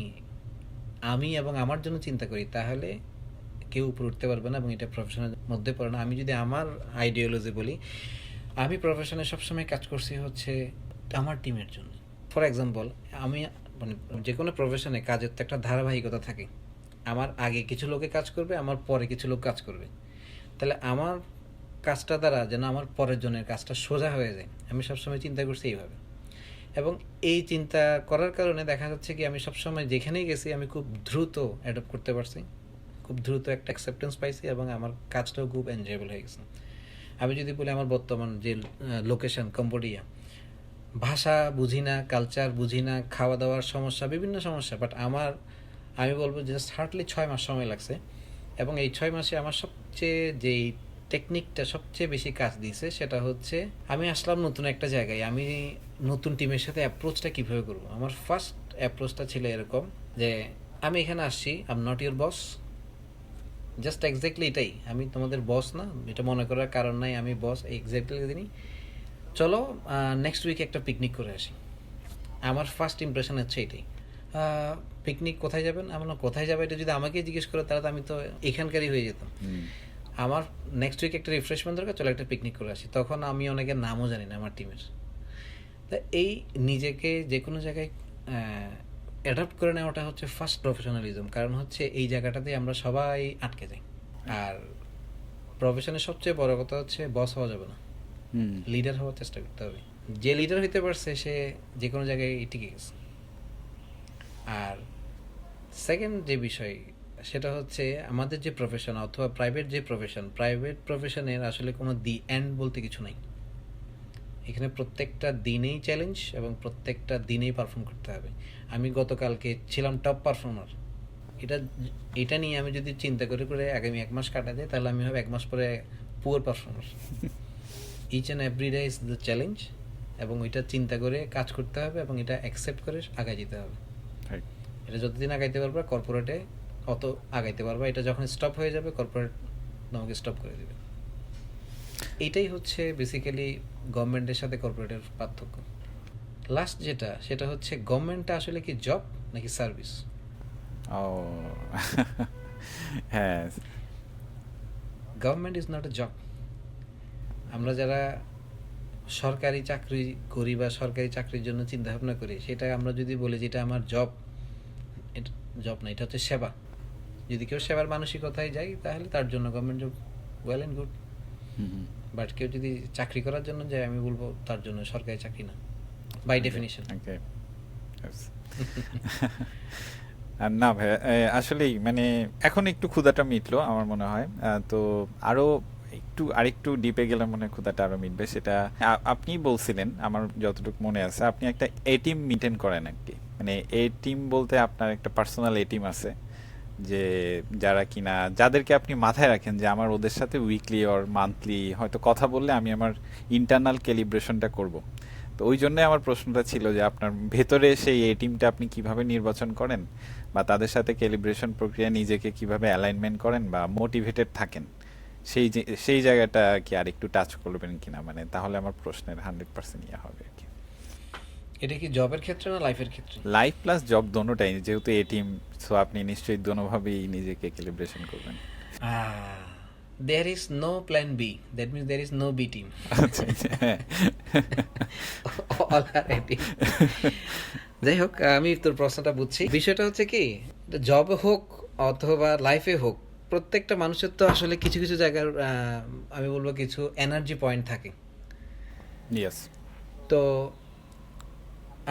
আমি এবং আমার জন্য চিন্তা করি, তাহলে কেউ উপরে উঠতে পারবে না, এবং এটা প্রফেশনের মধ্যে পড়ে না। আমি যদি আমার আইডিওলজি বলি, আমি প্রফেশনে সবসময় কাজ করছি হচ্ছে আমার টিমের জন্য। ফর এক্সাম্পল, আমি মানে যে কোনো প্রফেশনে কাজের তো একটা ধারাবাহিকতা থাকে। আমার আগে কিছু লোকে কাজ করবে, আমার পরে কিছু লোক কাজ করবে। তাহলে আমার কাজটা দ্বারা যেন আমার পরের জনের কাজটা সোজা হয়ে যায়, আমি সবসময় চিন্তা করছি এইভাবে। এবং এই চিন্তা করার কারণে দেখা যাচ্ছে কি, আমি সবসময় যেখানেই গেছি আমি খুব দ্রুত অ্যাডপ্ট করতে পারছি, খুব দ্রুত একটা অ্যাকসেপ্টেন্স পাইছি, এবং আমার কাজটাও খুব এনজয়েবল হয়ে গেছে। আমি যদি বলি আমার বর্তমান যে লোকেশন কম্বোডিয়া, ভাষা বুঝি না, কালচার বুঝি না, খাওয়া দাওয়ার সমস্যা, বিভিন্ন সমস্যা, বাট আমি বলবো জাস্ট হার্ডলি 6 মাস সময় লাগছে। এবং এই 6 মাসে আমার সবচেয়ে যেই টেকনিকটা সবচেয়ে বেশি কাজ দিয়েছে, সেটা হচ্ছে আমি আসলাম নতুন একটা জায়গায়, আমি নতুন টিমের সাথে অ্যাপ্রোচটা কীভাবে করবো। আমার ফার্স্ট অ্যাপ্রোচটা ছিল এরকম যে, আমি এখানে আসছি, I am not your boss, just exactly এটাই, আমি তোমাদের বস না, এটা মনে করার কারণ নাই, আমি বস এক্স্যাক্টলি দিনই। চলো নেক্সট উইকে একটা পিকনিক করে আসি। আমার ফার্স্ট ইমপ্রেশন হচ্ছে এটাই। পিকনিক কোথায় যাবেন? আমার কোথায় যাবে এটা যদি আমাকে জিজ্ঞেস করে, তাহলে তো আমি তো এখানকারই হয়ে যেতাম। আমার নেক্সট উইক একটা রিফ্রেশমেন্ট দরকার, চলো একটা পিকনিক করে আসি। তখন আমি অনেকের নামও জানি না আমার টিমের। তা এই নিজেকে যে কোনো জায়গায় অ্যাডাপ্ট করে নেওয়াটা হচ্ছে ফার্স্ট প্রফেশনালিজম। কারণ হচ্ছে এই জায়গাটাতে আমরা সবাই আটকে যাই। আর প্রফেশনের সবচেয়ে বড় কথা হচ্ছে বস হওয়া যাবে না, লিডার হওয়ার চেষ্টা করতে হবে। যে লিডার হইতে পারছে সে যে কোনো জায়গায় টিকে গেছে। আর সেকেন্ড যে বিষয়, সেটা হচ্ছে আমাদের যে প্রফেশন অথবা প্রাইভেট প্রফেশনের আসলে কোনো দি এন্ড বলতে কিছু নাই। এখানে প্রত্যেকটা দিনেই চ্যালেঞ্জ, এবং প্রত্যেকটা দিনেই পারফর্ম করতে হবে। আমি গতকালকে ছিলাম টপ পারফর্মার, এটা এটা নিয়ে আমি যদি চিন্তা করে করে আগামী 1 মাস কাটা দেয়, তাহলে আমি হবে 1 মাস পরে poor performer. Each and every day is the challenge, এবং ওইটা চিন্তা করে কাজ করতে হবে, এবং এটা অ্যাকসেপ্ট করে আগায় যেতে হবে। এটা যতদিন আগাইতে পারবে কর্পোরেটে অত আগাইতে পারবে, এটা যখন স্টপ হয়ে যাবে কর্পোরেট তোমাকে স্টপ করে দেবে। এইটাই হচ্ছে বেসিক্যালি গভর্নমেন্টের সাথে কর্পোরেটের পার্থক্য। লাস্ট যেটা, সেটা হচ্ছে গভর্নমেন্টটা আসলে কি জব নাকি সার্ভিস? ও হ্যাঁ, government is not a job. আমরা যারা সরকারি চাকরি করি বা সরকারি চাকরির জন্য চিন্তা ভাবনা করি, সেটা আমরা যদি বলি যে এটা আমার জব, এটা জব না, এটা হচ্ছে সেবা। যদি কেউ সেবার মানসিকতায় যায়, তাহলে তার জন্য government job well and good. But কেউ যদি চাকরি করার জন্য যায়, আমি বলবো তার জন্য সরকারি চাকরি না, বাই ডেফিনিশন। আর না ভাই, আসলেই মানে এখন একটু ক্ষুধাটা মিটলো আমার মনে হয়। তো আরো আরেকটু ডিপে গেলে মনে হয় ক্ষুধাটা আরো মিটবে। সেটা আপনি বলছিলেন, আমার যতটুকু মনে আছে, আপনি একটা এ টিম মেনটেন করেন আর কি। মানে এ টিম বলতে আপনার একটা পার্সোনাল এ টিম আছে, যে যারা কিনা যাদেরকে আপনি মাথায় রাখেন যে আমার ওদের সাথে উইকলি অর মান্থলি হয়তো কথা বললে আমি আমার ইন্টারনাল ক্যালিব্রেশনটা করব। তো ওই জন্যই আমার প্রশ্নটা ছিল যে আপনার ভেতরে সেই এ টিমটা আপনি কিভাবে নির্বাচন করেন, বা তাদের সাথে ক্যালিব্রেশন প্রক্রিয়া নিজেকে কিভাবে অ্যালাইনমেন্ট করেন বা মোটিভেটেড থাকেন, সেই জায়গাটা কি আর একটু টাচ করবেন কিনা, মানে তাহলে আমার প্রশ্নের 100% ইয়ে হবে আর কি। এটা কি জবের ক্ষেত্রে না লাইফের ক্ষেত্রে? লাইফ প্লাস জব দোনোটাই, যেহেতু এ টিম, সো আপনি নিশ্চয়ই দোনোভাবেই নিজেকে ক্যালিব্রেশন করবেন। There is no plan B. That means there is no B team. All are A team. যাই হোক, আমি তোর প্রশ্নটা বুঝছি। বিষয়টা হচ্ছে কি, জবে হোক অথবা লাইফে হোক, প্রত্যেকটা মানুষের তো আসলে কিছু কিছু জায়গার আমি বলবো কিছু এনার্জি পয়েন্ট থাকে। ইয়েস। তো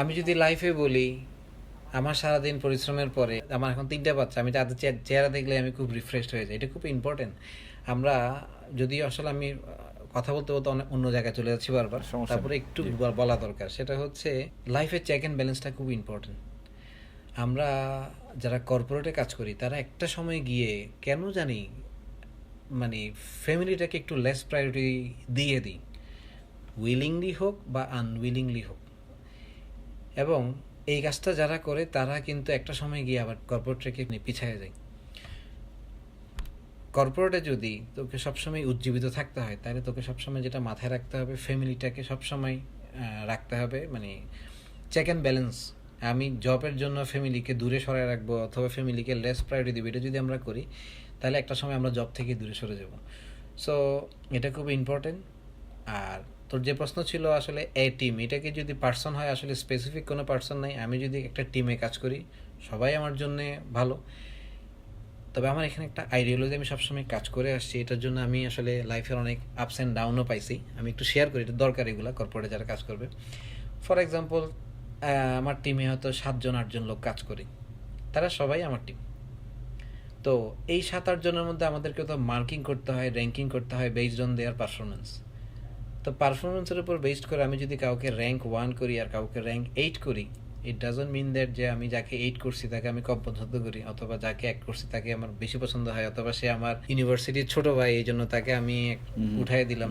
আমি যদি লাইফে বলি, আমার সারাদিন পরিশ্রমের পরে আমার এখন 3টা বাচ্চা, আমি তাদের চেহারা দেখলে আমি খুব রিফ্রেশড হয়ে যাই। এটা খুব ইম্পর্টেন্ট। আমরা যদিও আসলে আমি কথা বলতে বলতে অনেক অন্য জায়গায় চলে যাচ্ছি বারবার, সমস্যা তারপরে নেই। একটু জি। বলা দরকার। সেটা হচ্ছে লাইফের চেক অ্যান্ড ব্যালেন্সটা খুব ইম্পর্টেন্ট। আমরা যারা কর্পোরেটে কাজ করি তারা একটা সময় গিয়ে কেন জানি মানে ফ্যামিলিটাকে একটু লেস প্রায়োরিটি দিয়ে দিই, উইলিংলি হোক বা আনউইলিংলি হোক। এবং এই কাজটা যারা করে তারা কিন্তু একটা সময় গিয়ে আবার কর্পোরেট থেকে পিছিয়ে যায়। কর্পোরেটে যদি তোকে সবসময় উজ্জীবিত থাকতে হয়, তাহলে তোকে সবসময় যেটা মাথায় রাখতে হবে, ফ্যামিলিটাকে সবসময় রাখতে হবে, মানে চেক অ্যান্ড ব্যালেন্স। আমি জবের জন্য ফ্যামিলিকে দূরে সরায় রাখবো অথবা ফ্যামিলিকে লেস প্রায়োরিটি দেবো, এটা যদি আমরা করি তাহলে একটা সময় আমরা জব থেকে দূরে সরে যাব। সো এটা খুব ইম্পর্টেন্ট। আর তোর যে প্রশ্ন ছিল আসলে এ টিম, এটাকে যদি পার্সন হয়, আসলে স্পেসিফিক কোনো পার্সন নাই। আমি যদি একটা টিমে কাজ করি, সবাই আমার জন্যে ভালো। তবে আমার এখানে একটা আইডিওলজি আমি সবসময় কাজ করে আসছি, এটার জন্য আমি আসলে লাইফের অনেক আপস অ্যান্ড ডাউনও পাইছি। আমি একটু শেয়ার করি, এটা দরকার এগুলো কর্পোরেটে যারা কাজ করবে। ফর এক্সাম্পল, আমার টিমে হয়তো 7-8 লোক কাজ করি, তারা সবাই আমার টিম। তো এই 7-8 জনের মধ্যে আমাদেরকে তো মার্কিং করতে হয়, র্যাঙ্কিং করতে হয় বেসড অন দেয়ার পারফরমেন্স। তো পারফরমেন্সের উপর বেসড করে আমি যদি কাউকে র্যাঙ্ক 1 করি আর কাউকে র্যাঙ্ক 8 করি, ইট ডাজন্ট মিন দ্যাট যে আমি যাকে 8 করছি তাকে আমি কম পছন্দ করি, অথবা যাকে 1 করছি তাকে আমার বেশি পছন্দ হয়, অথবা সে আমার ইউনিভার্সিটির ছোট ভাই এই জন্য তাকে আমি উঠাই দিলাম।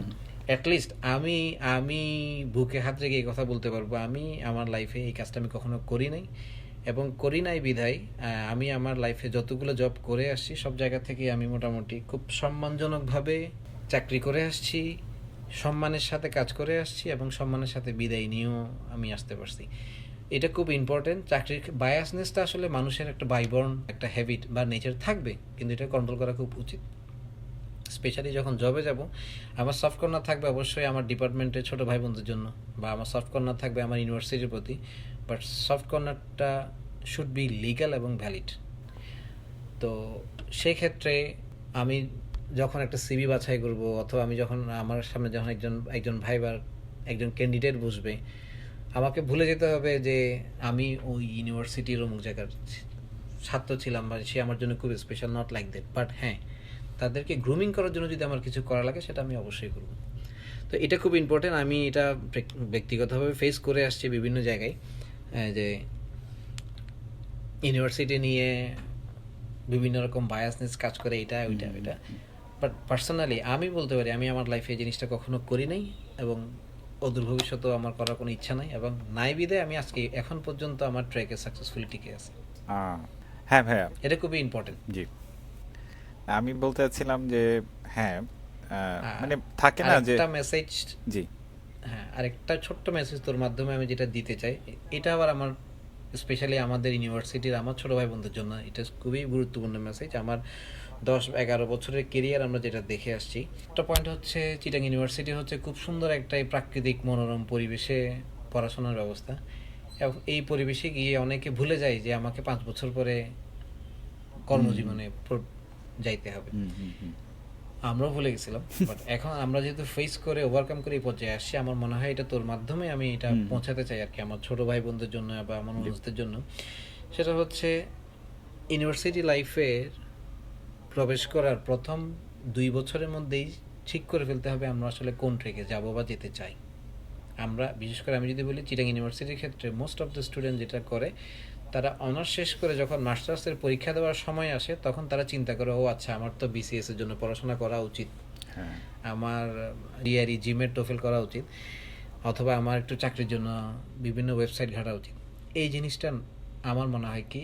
অ্যাটলিস্ট আমি আমি বুকে হাত রেখে এই কথা বলতে পারবো, আমি আমার লাইফে এই কাজটা আমি কখনো করি নাই। এবং করি নাই বিধায় আমি আমার লাইফে যতগুলো জব করে আসছি সব জায়গা থেকে আমি মোটামুটি খুব সম্মানজনকভাবে চাকরি করে আসছি, সম্মানের সাথে কাজ করে আসছি এবং সম্মানের সাথে বিদায় নিয়েও আমি আসতে পারছি। এটা খুব ইম্পর্টেন্ট। চাকরির বায়াসনেসটা আসলে মানুষের একটা বাইবর্ন একটা হ্যাবিট বা নেচার থাকবে, কিন্তু এটা কন্ট্রোল করা খুব উচিত। স্পেশালি যখন জবে যাব, আমার সফট কর্নার থাকবে অবশ্যই আমার ডিপার্টমেন্টের ছোট ভাই বোনদের জন্য, বা আমার সফট কর্নার থাকবে আমার ইউনিভার্সিটির প্রতি, বাট সফট কর্নারটা শুড বি লিগ্যাল এবং ভ্যালিড। তো সেই ক্ষেত্রে আমি যখন একটা সিভি বাছাই করব, অথবা আমি যখন আমার সামনে যখন একজন ভাই বা একজন ক্যান্ডিডেট বসবে, আমাকে ভুলে যেতে হবে যে আমি ওই ইউনিভার্সিটির অমুক জায়গার ছাত্র ছিলাম বা সে আমার জন্য খুব special, not like that. But হ্যাঁ, তাদেরকে গ্রুমিং করার জন্য যদি আমার কিছু করা লাগে সেটা আমি অবশ্যই করব। তো এটা খুব ইম্পর্টেন্ট। আমি এটা ব্যক্তিগতভাবে ফেস করে আসছি বিভিন্ন জায়গায়, যে ইউনিভার্সিটি নিয়ে বিভিন্ন রকম বায়াসনেস কাজ করে, এটা ওইটা ওইটা। বাট পার্সোনালি আমি বলতে পারি আমি আমার লাইফে এই জিনিসটা কখনো করি নাই, এবং অদূর ভবিষ্যতেও আমার করার কোনো ইচ্ছা নাই, এবং নাই বিদে আমি আজকে এখন পর্যন্ত আমার ট্র্যাকে সাকসেসফুলি টিকে আছি। হ্যাঁ ভাইয়া। এটা খুবই ইম্পর্টেন্ট। জি, আমি বলতে চাচ্ছিলাম যে হ্যাঁ, আর মানে থাকে না যে আরেকটা মেসেজ, জি হ্যাঁ আরেকটা ছোট্ট মেসেজ তোর মাধ্যমে আমি যেটা দিতে চাই, এটা আবার আমার স্পেশালি আমাদের ইউনিভার্সিটির আমার ছোট ভাই বোনদের জন্য এটা খুবই গুরুত্বপূর্ণ মেসেজ। আমার 10-11 বছরের কেরিয়ার আমরা যেটা দেখে আসছি, একটা পয়েন্ট হচ্ছে চিটাং ইউনিভার্সিটি হচ্ছে খুব সুন্দর একটা প্রাকৃতিক মনোরম পরিবেশে পড়াশোনার ব্যবস্থা, এবং এই পরিবেশে গিয়ে অনেকে ভুলে যায় যে আমাকে 5 বছর পরে কর্মজীবনে যাইতে হবে। আমরাও ভুলে গেছিলাম, বাট এখন আমরা যেহেতু ফেস করে ওভারকাম করে এই পর্যায়ে আসছি, আমার মনে হয় এটা তোর মাধ্যমে আমি এটা পৌঁছাতে চাই আর কি আমার ছোট ভাই বোনদের জন্য বা আমার মানুষদের জন্য। সেটা হচ্ছে ইউনিভার্সিটি লাইফের প্রবেশ করার প্রথম 2 বছরের মধ্যেই ঠিক করে ফেলতে হবে আমরা আসলে কোন ট্রেকে যাব বা যেতে চাই। আমরা বিশেষ করে আমি যদি বলি চিটাং ইউনিভার্সিটির ক্ষেত্রে মোস্ট অফ দ্য স্টুডেন্ট যেটা করে, তারা অনার্স শেষ করে যখন মাস্টার্সের পরীক্ষা দেওয়ার সময় আসে তখন তারা চিন্তা করে, ও আচ্ছা আমার তো বিসিএস এর জন্য পড়াশোনা করা উচিত, আমার ডিআরই জিমেট টোফেল করা উচিত, অথবা আমার একটু চাকরির জন্য বিভিন্ন ওয়েবসাইট ঘাটা উচিত। এই জিনিসটা আমার মনে হয় কি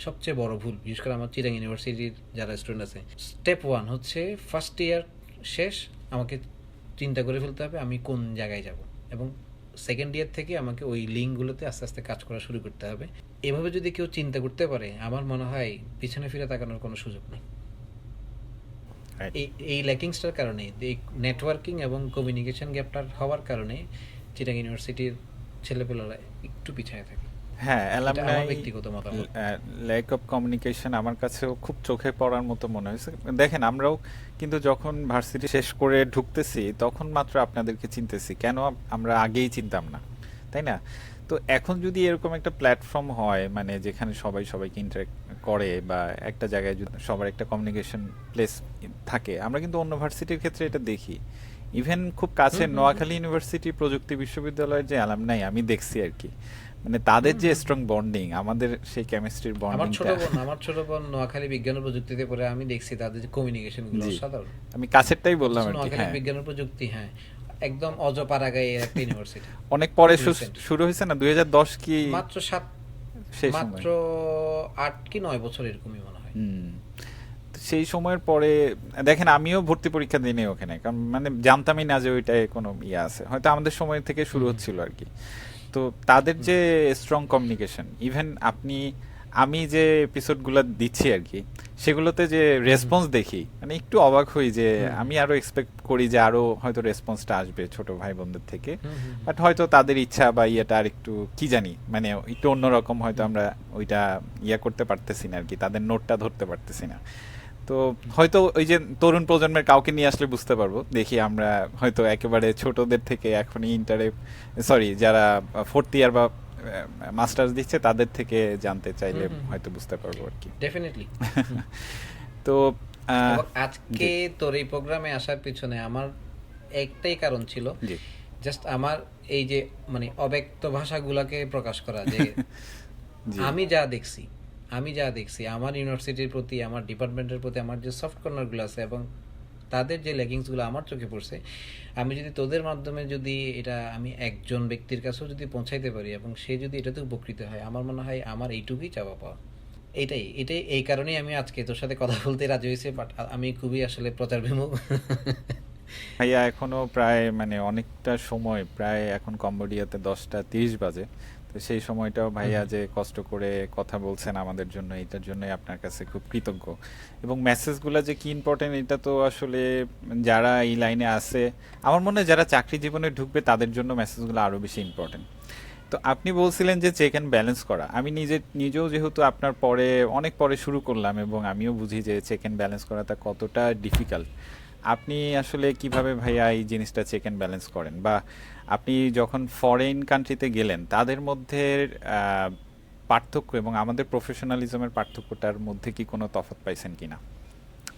সবচেয়ে বড় ভুল, বিশেষ করে আমার চিটাং ইউনিভার্সিটির যারা স্টুডেন্ট আছে। স্টেপ 1 হচ্ছে ফার্স্ট ইয়ার শেষ, আমাকে চিন্তা করে ফেলতে হবে আমি কোন জায়গায় যাব, এবং সেকেন্ড ইয়ার থেকে আমাকে ওই লিঙ্কগুলোতে আস্তে আস্তে কাজ করা শুরু করতে হবে। এভাবে যদি কেউ চিন্তা করতে পারে, আমার মনে হয় পিছনে ফিরে তাকানোর কোনো সুযোগ নেই। এই ল্যাকিংসটার কারণে, এই নেটওয়ার্কিং এবং কমিউনিকেশন গ্যাপটার হওয়ার কারণে চিটাং ইউনিভার্সিটির ছেলেপেলেরা একটু পিছিয়ে থাকে। হ্যাঁ, আমার ব্যক্তিগত মতামত। ল্যাক অফ কমিউনিকেশন আমার কাছেও খুব চোখে পড়ার মতো মনে হয়েছে। দেখেন, আমরাও কিন্তু যখন ভার্সিটি শেষ করে ঢুকতেছি তখন মাত্র আপনাদেরকে চিনতেছি, কেন আমরা আগেই চিনতাম না, তাই না? তো এখন যদি এরকম একটা প্ল্যাটফর্ম হয় মানে যেখানে সবাই সবাইকে ইন্টারেক্ট করে বা একটা জায়গায় যদি সবার একটা কমিউনিকেশন প্লেস থাকে, আমরা কিন্তু অন্য ভার্সিটির ক্ষেত্রে এটা দেখি। ইভেন খুব কাছে হুম হুম হুম নোয়াখালী ইউনিভার্সিটি প্রযুক্তি বিশ্ববিদ্যালয়ের যে অ্যালামনাই আমি দেখছি আর কি, মানে তাদের হুম যে হুম স্ট্রং বন্ডিং, আমাদের সেই কেমিস্ট্রির বন্ডিংটা। আমার ছোট বোন নোয়াখালী বিজ্ঞান ও প্রযুক্তিতে পড়ে, আমি দেখছি তাদের যে কমিউনিকেশন গুলো জি, অসাধারণ। আমি কাছেরটাই বললাম অথচ আর কি। নোয়াখালী হ্যাঁ, বিজ্ঞান ও প্রযুক্তি, হ্যাঁ, একদম অজপাড়াগাঁয়ে একটা ইউনিভার্সিটি, অনেক পরে খুব রিসেন্ট, শুরু হয়েছে না 2010 কি মাত্র সাত, সেই মাত্র সময়। 8 কি 9 বছর এরকমই মনে হয়। হুম। তো সেই সময়ের পরে দেখেন আমিও ভর্তি পরীক্ষা দিইনি ওখানে, কারণ মানে জানতামই না যে ওইটায় কোনো ইয়ে আছে, হয়তো আমাদের সময় থেকে শুরু হুম হচ্ছিল আর কি। তো তাদের হুম যে স্ট্রং কমিউনিকেশন, ইভেন আমি যে এপিসোডগুলো দিচ্ছি আর কি, সেগুলোতে যে হুম হুম রেসপন্স দেখি মানে একটু অবাক হই যে হুম আমি আরো এক্সপেক্ট করি যে আরো হয়তো রেসপন্সটা আসবে ছোট ভাই বোনদের থেকে। হুম হুম হুম বাট হয়তো তাদের ইচ্ছা বা ইয়েটা আর একটু কি জানি মানে একটু অন্যরকম, হয়তো হুম। আমরা ওইটা ইয়ে করতে পারতেছি না আর কি, তাদের নোটটা ধরতে পারতেছি না। তো হয়তো ওই যে তরুণ প্রজন্মের কাউকে নিয়ে আসলে বুঝতে পারবো, দেখি আমরা হয়তো একেবারে ছোটদের থেকে এখনই ইন্টারে সরি যারা ফোর্থ ইয়ার বা মাস্টার্স দিচ্ছে তাদের থেকে জানতে চাইলে হুম হুম হুম, হয়তো বুঝতে পারবো আর কি। ডেফিনেটলি। তো আহ, এবং জি আজকে তোর এই প্রোগ্রামে আসার পিছনে আমার একটাই কারণ ছিল, জি জাস্ট আমার এই যে মানে অব্যক্ত ভাষাগুলোকে প্রকাশ করা, যে জি আমি যা দেখছি, আমি যা দেখছি আমার ইউনিভার্সিটির প্রতি, আমার ডিপার্টমেন্টের প্রতি আমার যে সফট কর্নারগুলো আছে এবং তাদের যে লেগিংসগুলো আমার চোখে পড়ছে, আমি যদি তোদের মাধ্যমে যদি এটা আমি একজন ব্যক্তির কাছেও যদি পৌঁছাইতে পারি এবং সে যদি এটাতে উপকৃত হয়, আমার মনে হয় আমার এইটুকুই চাওয়া পাওয়া। এটাই এই কারণেই আমি আজকে তোর সাথে কথা বলতে রাজি হয়েছি, বাট আমি খুবই আসলে প্রচার বিমুখ। ভাইয়া এখনো প্রায় মানে অনেকটা সময়, প্রায় এখন কম্বোডিয়াতে 10টা 30 বাজে। তো সেই সময়টাও হুম ভাইয়া হুম যে কষ্ট করে কথা বলছেন আমাদের জন্য, এটার জন্যই আপনার কাছে খুব কৃতজ্ঞ। এবং মেসেজগুলো যে কি ইম্পর্টেন্ট এটা তো আসলে যারা এই লাইনে আছে, আমার মনে হয় যারা চাকরি জীবনে ঢুকবে তাদের জন্য মেসেজগুলো আরো বেশি ইম্পর্টেন্ট। তো আপনি বলছিলেন যে চেক অ্যান্ড ব্যালেন্স করা, আমি নিজেও যেহেতু আপনার পরে অনেক পরে শুরু করলাম এবং আমিও বুঝি যে চেক অ্যান্ড ব্যালেন্স করাটা কতটা ডিফিকাল্ট। আপনি আসলে কিভাবে ভাইয়া এই জিনিসটা চেক অ্যান্ড ব্যালেন্স করেন, বা আপনি যখন ফরেন কান্ট্রিতে গেলেন তাদের মধ্যে আহ, পার্থক্য এবং আমাদের প্রফেশনালিজমের পার্থক্যটার মধ্যে কি কোনো তফাৎ পাইছেন কিনা,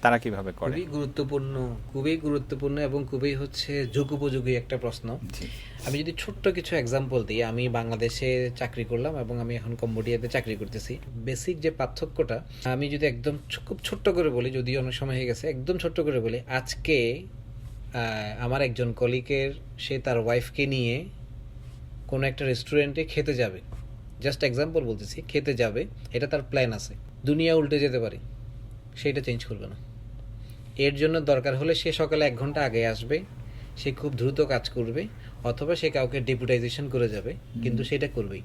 তারা কিভাবে করে? খুবই গুরুত্বপূর্ণ, খুবই গুরুত্বপূর্ণ এবং খুবই হচ্ছে যুগোপযোগী একটা প্রশ্ন। জি আমি যদি ছোট্ট কিছু এক্সাম্পল দিই, আমি বাংলাদেশে চাকরি করলাম এবং আমি এখন কম্বোডিয়াতে চাকরি করতেছি। বেসিক যে পার্থক্যটা, আমি যদি একদম খুব ছোট্ট করে বলি, যদিও অনেক সময় হয়ে গেছে, একদম ছোট্ট করে বলি, আজকে আমার একজন কলিগের, সে তার ওয়াইফকে নিয়ে কোনো একটা রেস্টুরেন্টে খেতে যাবে, জাস্ট এক্সাম্পল বলতেছি, খেতে যাবে, এটা তার প্ল্যান আছে, দুনিয়া উল্টে যেতে পারে, সেটা চেঞ্জ করবে না। এর জন্য দরকার হলে সে সকালে 1 ঘন্টা আগে আসবে, সে খুব দ্রুত কাজ করবে, অথবা সে কাউকে ডেপুটাইজেশন করে যাবে, কিন্তু সেটা করবেই।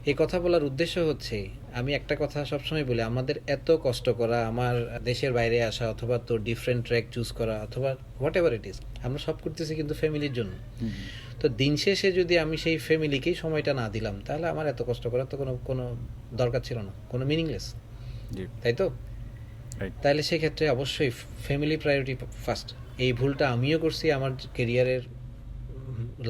এই কথা বলার উদ্দেশ্য হচ্ছে, আমি একটা কথা সবসময় বলি, আমাদের এত কষ্ট করা, আমার দেশের বাইরে আসা, অথবা তো ডিফারেন্ট ট্র্যাক চুজ করা, অথবা হোয়াট এভার ইট ইজ, আমরা সব করতেছি কিন্তু ফ্যামিলির জন্য। তো দিন শেষে যদি আমি সেই ফ্যামিলিকেই সময়টা না দিলাম, তাহলে আমার এত কষ্ট করার তো কোনো কোনো দরকার ছিল না, কোনো মিনিংলেস, জি তাই তো? রাইট। তাহলে সেক্ষেত্রে অবশ্যই ফ্যামিলি প্রায়োরিটি ফার্স্ট। এই ভুলটা আমিও করছি আমার কেরিয়ারের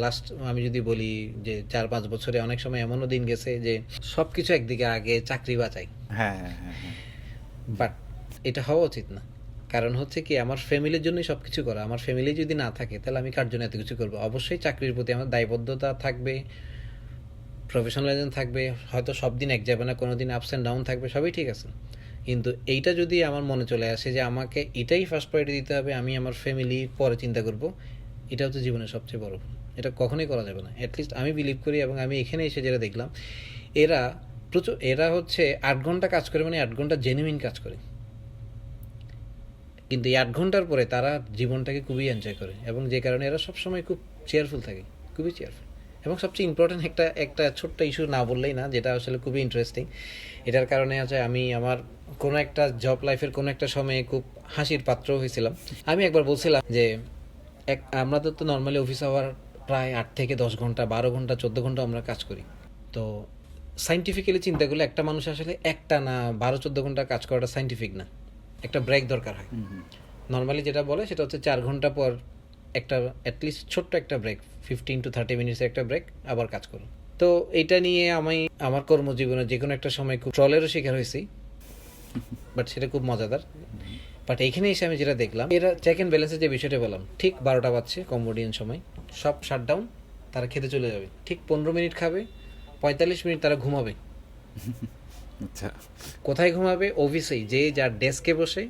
লাস্ট, আমি যদি বলি যে 4-5 বছরে অনেক সময় এমনও দিন গেছে যে সব কিছু একদিকে, আগে চাকরি বাঁচাই, হ্যাঁ হ্যাঁ হ্যাঁ হ্যাঁ বাট এটা হওয়া উচিত না। কারণ হচ্ছে কি, আমার ফ্যামিলির জন্যই সব কিছু করা, আমার ফ্যামিলি যদি না থাকে তাহলে আমি কার জন্য এত কিছু করবো? অবশ্যই চাকরির প্রতি আমার দায়বদ্ধতা থাকবে, প্রফেশনালিজম থাকবে, হয়তো সব দিন এক যাবে না, কোনো দিন আপস অ্যান্ড ডাউন থাকবে, সবই ঠিক আছে। কিন্তু এইটা যদি আমার মনে চলে আসে যে আমাকে এটাই ফার্স্ট প্রায়োরিটি দিতে হবে, আমি আমার ফ্যামিলি পরে চিন্তা করব, এটা হচ্ছে জীবনের সবচেয়ে বড় ভুল। এটা কখনোই করা যাবে না, অ্যাটলিস্ট আমি বিলিভ করি। এবং আমি এখানে এসে যেটা দেখলাম, এরা এরা হচ্ছে 8 ঘন্টা কাজ করে, মানে 8 ঘন্টা জেনুইন কাজ করে, কিন্তু এই 8 ঘন্টার পরে তারা জীবনটাকে খুবই এনজয় করে, এবং যে কারণে এরা সবসময় খুব চেয়ারফুল থাকে, খুবই চেয়ারফুল। এবং সবচেয়ে ইম্পর্টেন্ট একটা একটা ছোট্ট ইস্যু না বললেই না, যেটা আসলে খুবই ইন্টারেস্টিং, এটার কারণে আছে আমি আমার কোনো একটা জব লাইফের কোনো একটা সময়ে খুব হাসির পাত্র হয়েছিলাম। আমি একবার বলছিলাম যে আমাদের তো নর্মালি অফিস আওয়ার প্রায় 8 থেকে 10 ঘন্টা, 12 ঘন্টা, 14 ঘন্টা আমরা কাজ করি। তো সাইন্টিফিক্যালি চিন্তা করলে একটা মানুষ আসলে একটা না 12-14 ঘন্টা কাজ করাটা সাইন্টিফিক না, একটা ব্রেক দরকার হয়। নর্মালি যেটা বলে সেটা হচ্ছে 4 ঘন্টা পর একটা অ্যাটলিস্ট ছোট্ট একটা ব্রেক, 15 to 30 মিনিটসের একটা ব্রেক, আবার কাজ করো। তো এটা নিয়ে আমি আমার কর্মজীবনে যে কোনো একটা সময় খুব ট্রলেরও শিকার হয়েছি, বাট সেটা খুব মজাদার। বাট এইখানে এসে আমি যেটা দেখলাম, এরা চেক অ্যান্ড ব্যালেন্সের যে বিষয়টা বললাম, ঠিক 12টা বাজছে কম্বোডিয়ান সময়, সব শাটডাউন, তারা খেতে চলে যাবে, ঠিক 15 মিনিট খাবে, 45 মিনিট তারা ঘুমাবে। আচ্ছা। কোথায় ঘুমাবে? অফিসেই, যে যার ডেস্কে বসে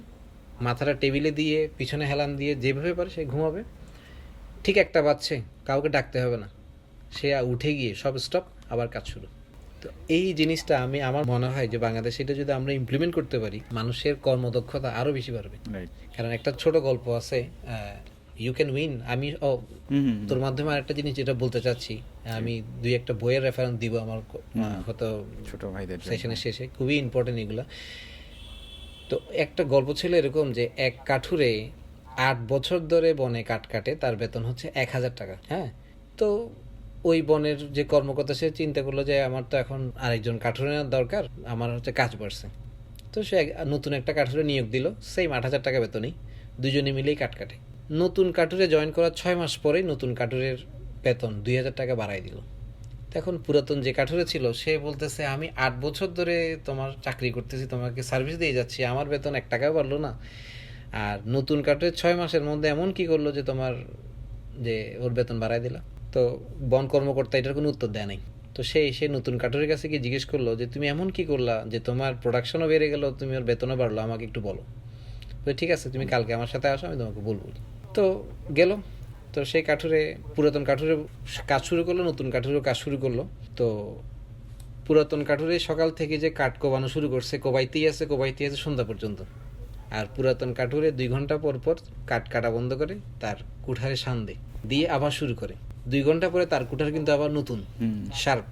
মাথাটা টেবিলে দিয়ে পিছনে হেলান দিয়ে যেভাবে পারে সে ঘুমাবে। ঠিক 1টা বাজছে, কাউকে ডাকতে হবে না, সে উঠে গিয়ে সব স্টপ, আবার কাজ শুরু। তো এই জিনিসটা আমার মনে হয় যে বাংলাদেশে এটা যদি আমরা ইমপ্লিমেন্ট করতে পারি, মানুষের কর্মদক্ষতা আরও বেশি বাড়বে। রাইট। কারণ একটা ছোট গল্প আছে, ইউ ক্যান উইন। আমি তোর মাধ্যমে আরেকটা জিনিস যেটা বলতে চাচ্ছি, আমি 2-1টা বইয়ের রেফারেন্স দিব আমার হয়তো ছোট ভাইদের জন্য। সেশনের শেষে, খুবই ইম্পর্টেন্ট এগুলা। তো একটা গল্প ছিল এরকম যে এক কাঠুরে 8 বছর ধরে বনে কাঠ কাটে, তার বেতন হচ্ছে 1000 টাকা। হ্যাঁ, তো ওই বনের যে কর্মকর্তা সে চিন্তা করলো যে আমার তো এখন আরেকজন কাঠুরে নেওয়ার দরকার, আমার হচ্ছে কাজ বাড়ছে। তো সে নতুন একটা কাঠুরে নিয়োগ দিল, সেম 8000 টাকা বেতনই, দুজনে মিলেই কাঠ কাটে। নতুন কাঠুরে জয়েন করার 6 মাস পরেই নতুন কাঠুরের বেতন 2000 টাকা বাড়াই দিল। এখন পুরাতন যে কাঠুরে ছিল সে বলতেছে, আমি 8 বছর ধরে তোমার চাকরি করতেছি, তোমাকে সার্ভিস দিয়ে যাচ্ছি, আমার বেতন 1 টাকাও বাড়লো না। আর নতুন কাঠুরে 6 মাসের মধ্যে এমন কি করলো যে তোমার যে ওর বেতন বাড়াই দিলা? তো বন কর্মকর্তা এটার কোনো উত্তর দেয় নাই। তো সে নতুন কাঠুরের কাছে গিয়ে জিজ্ঞেস করলো যে তুমি এমন কি করলা যে তোমার প্রোডাকশনও বেড়ে গেল, তুমি ওর বেতনও বাড়লো, আমাকে একটু বলো। তো ঠিক আছে, তুমি কালকে আমার সাথে আসো, আমি তোমাকে বলবো। তো গেল, তো সেই কাঠুরে, পুরাতন কাঠুরে কাজ শুরু করলো, নতুন কাঠুরেও কাজ শুরু করলো। তো পুরাতন কাঠুরে সকাল থেকে যে কাঠ কোবানো শুরু করছে, কোবাইতেই আছে সন্ধ্যা পর্যন্ত। আর পুরাতন কাঠুরে 2 ঘন্টা পর পর কাঠ কাটা বন্ধ করে তার কুঠারে শান দিয়ে আবার শুরু করে। 2 ঘন্টা পরে তার কুঠার কিন্তু আবার নতুন শার্প।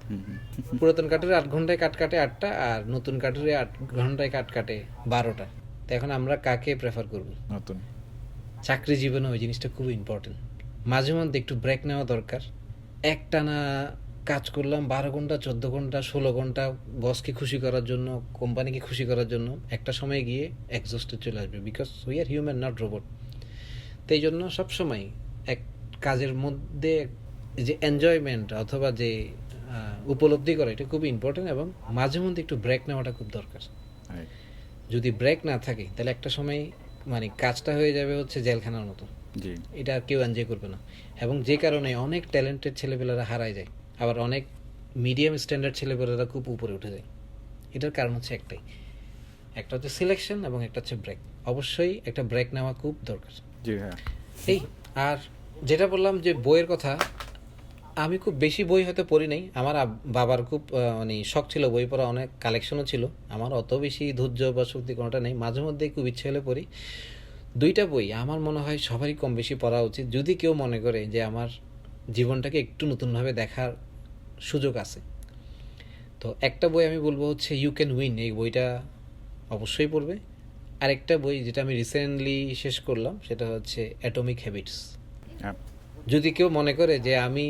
পুরাতন কাঠুরে 8 ঘন্টায় কাঠ কাটে 8টা, আর নতুন কাঠুরে 8 ঘন্টায় কাঠ কাটে 12টা। তো এখন আমরা কাকে প্রেফার করব? নতুন। চাকরি জীবনে ওই জিনিসটা খুব ইম্পর্টেন্ট। মাঝে মধ্যে একটু ব্রেক নেওয়া দরকার। একটানা কাজ করলাম 12 ঘন্টা, 14 ঘন্টা, 16 ঘন্টা, বসকে খুশি করার জন্য, কোম্পানিকে খুশি করার জন্য, একটা সময় গিয়ে এক্সস্টে চলে আসবে, because we are human, not robot. তো এই জন্য সবসময় এক কাজের মধ্যে যে এনজয়মেন্ট অথবা যে উপলব্ধি করা, এটা খুব ইম্পর্টেন্ট, এবং মাঝে মধ্যে একটু ব্রেক নেওয়াটা খুব দরকার। Right. যদি ব্রেক না থাকে তাহলে একটা সময় মানে কাজটা হয়ে যাবে হচ্ছে জেলখানার মতো। জি। এটা আর কেউ এনজয় করবে না, এবং যে কারণে অনেক ট্যালেন্টেড ছেলেপেলেরা হারায় যায়, আবার অনেক মিডিয়াম স্ট্যান্ডার্ড ছেলেপেলেরা খুব উপরে উঠে যায়। এটার কারণ হচ্ছে একটাই, একটা হচ্ছে সিলেকশন এবং একটা হচ্ছে ব্রেক। অবশ্যই একটা ব্রেক নেওয়া খুব দরকার। জি হ্যাঁ। এই আর যেটা বললাম যে বইয়ের কথা, আমি খুব বেশি বই হয়তো পড়ি নাই। আমার বাবার খুব মানে শখ ছিল বই পড়া, অনেক কালেকশনও ছিল। আমার অত বেশি ধৈর্য বা শক্তি কোনোটা নেই, মাঝে মধ্যেই খুব ইচ্ছে হলে পড়ি। 2টা বই আমার মনে হয় সবারই কম বেশি পড়া উচিত, যদি কেউ মনে করে যে আমার জীবনটাকে একটু নতুনভাবে দেখার সুযোগ আছে। তো একটা বই আমি বলবো হচ্ছে ইউ ক্যান উইন, এই বইটা অবশ্যই পড়বে। আরেকটা বই যেটা আমি রিসেন্টলি শেষ করলাম সেটা হচ্ছে অ্যাটমিক হ্যাবিটস। হ্যাঁ। যদি কেউ মনে করে যে আমি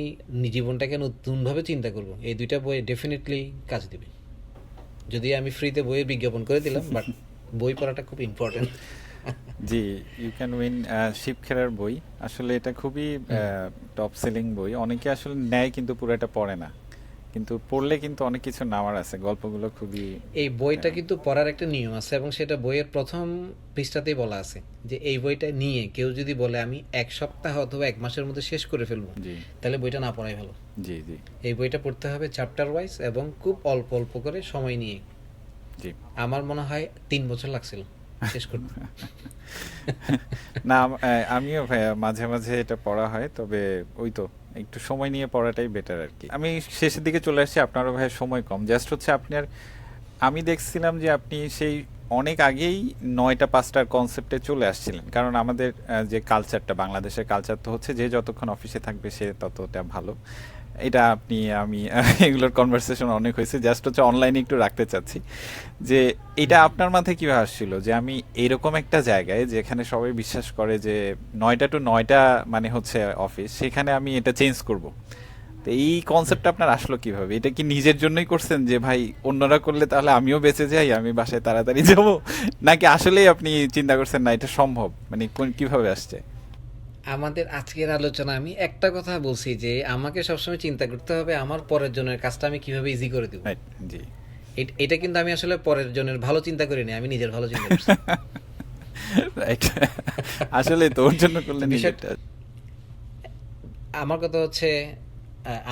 জীবনটাকে নতুনভাবে চিন্তা করব, এই 2টা বই ডেফিনেটলি কাজ দিবে। যদি আমি ফ্রিতে বইয়ের বিজ্ঞাপন করে দিলাম, বাট বই পড়াটা খুব ইম্পর্টেন্ট। জি, ইউ ক্যান উইন শিব খেলার বই। আসলে এটা খুবই টপ সেলিং বই। অনেকে আসলে নেয় কিন্তু পুরোটা পড়ে না, কিন্তু পড়লে কিন্তু অনেক কিছু নেওয়ার আছে। গল্পগুলো খুবই এই বইটা কিন্তু পড়ার একটা নিয়ম আছে, এবং সেটা বইয়ের প্রথম পৃষ্ঠাতেই বলা আছে যে এই বইটা নিয়ে কেউ যদি বলে আমি 1 সপ্তাহ অথবা 1 মাসের মধ্যে শেষ করে ফেলবো, জি তাহলে বইটা না পড়াই ভালো। জি জি এই বইটা পড়তে হবে চ্যাপ্টার ওয়াইজ এবং খুব অল্প অল্প করে সময় নিয়ে। জি। আমার মনে হয় 3 বছর লাগছিল শেষ করতে। না, আমিও ভাইয়া মাঝে মাঝে এটা পড়া হয়, তবে ওই তো একটু সময় নিয়ে পড়াটাই বেটার আর কি। আমি শেষের দিকে চলে আসছি, আপনারও ভাইয়া সময় কম। জাস্ট হচ্ছে আপনার, আমি দেখছিলাম যে আপনি সেই অনেক আগেই 9টা 5টার কনসেপ্টে চলে আসছিলেন। কারণ আমাদের যে কালচারটা, বাংলাদেশের কালচার তো হচ্ছে যে যতক্ষণ অফিসে থাকবে সে ততটা ভালো। এটা আমি এগুলোর কনভারসেশন অনেক হয়েছে, জাস্ট হচ্ছে অনলাইনে একটু রাখতে চাচ্ছি যে এটা আপনার মাথায় কীভাবে আসছিল যে আমি এরকম একটা জায়গায় যেখানে সবাই বিশ্বাস করে যে 9টা to 9টা মানে হচ্ছে অফিস, সেখানে আমি এটা চেঞ্জ করব। তো এই কনসেপ্টটা আপনার আসলো কিভাবে? এটা কি নিজের জন্যই করছেন যে ভাই অন্যরা করলে তাহলে আমিও বেঁচে যাই, আমি বাসায় তাড়াতাড়ি যাব, নাকি আসলেই আপনি চিন্তা করছেন না এটা সম্ভব? মানে কিভাবে আসছে? আমাদের আজকের আলোচনা আমি একটা কথা বলছি যে আমাকে সবসময় চিন্তা করতে হবে আমার পরের জনের কাজটা আমি কিভাবে ইজি করে দেবো। রাইট। জি। এটা কিন্তু আমি আসলে পরের জনের ভালো চিন্তা করিনি, আমি নিজের ভালো চিন্তা করছি। রাইট। আসলে তোর জন্য করলে বিষয়টা নিজেরটা। আমার কথা হচ্ছে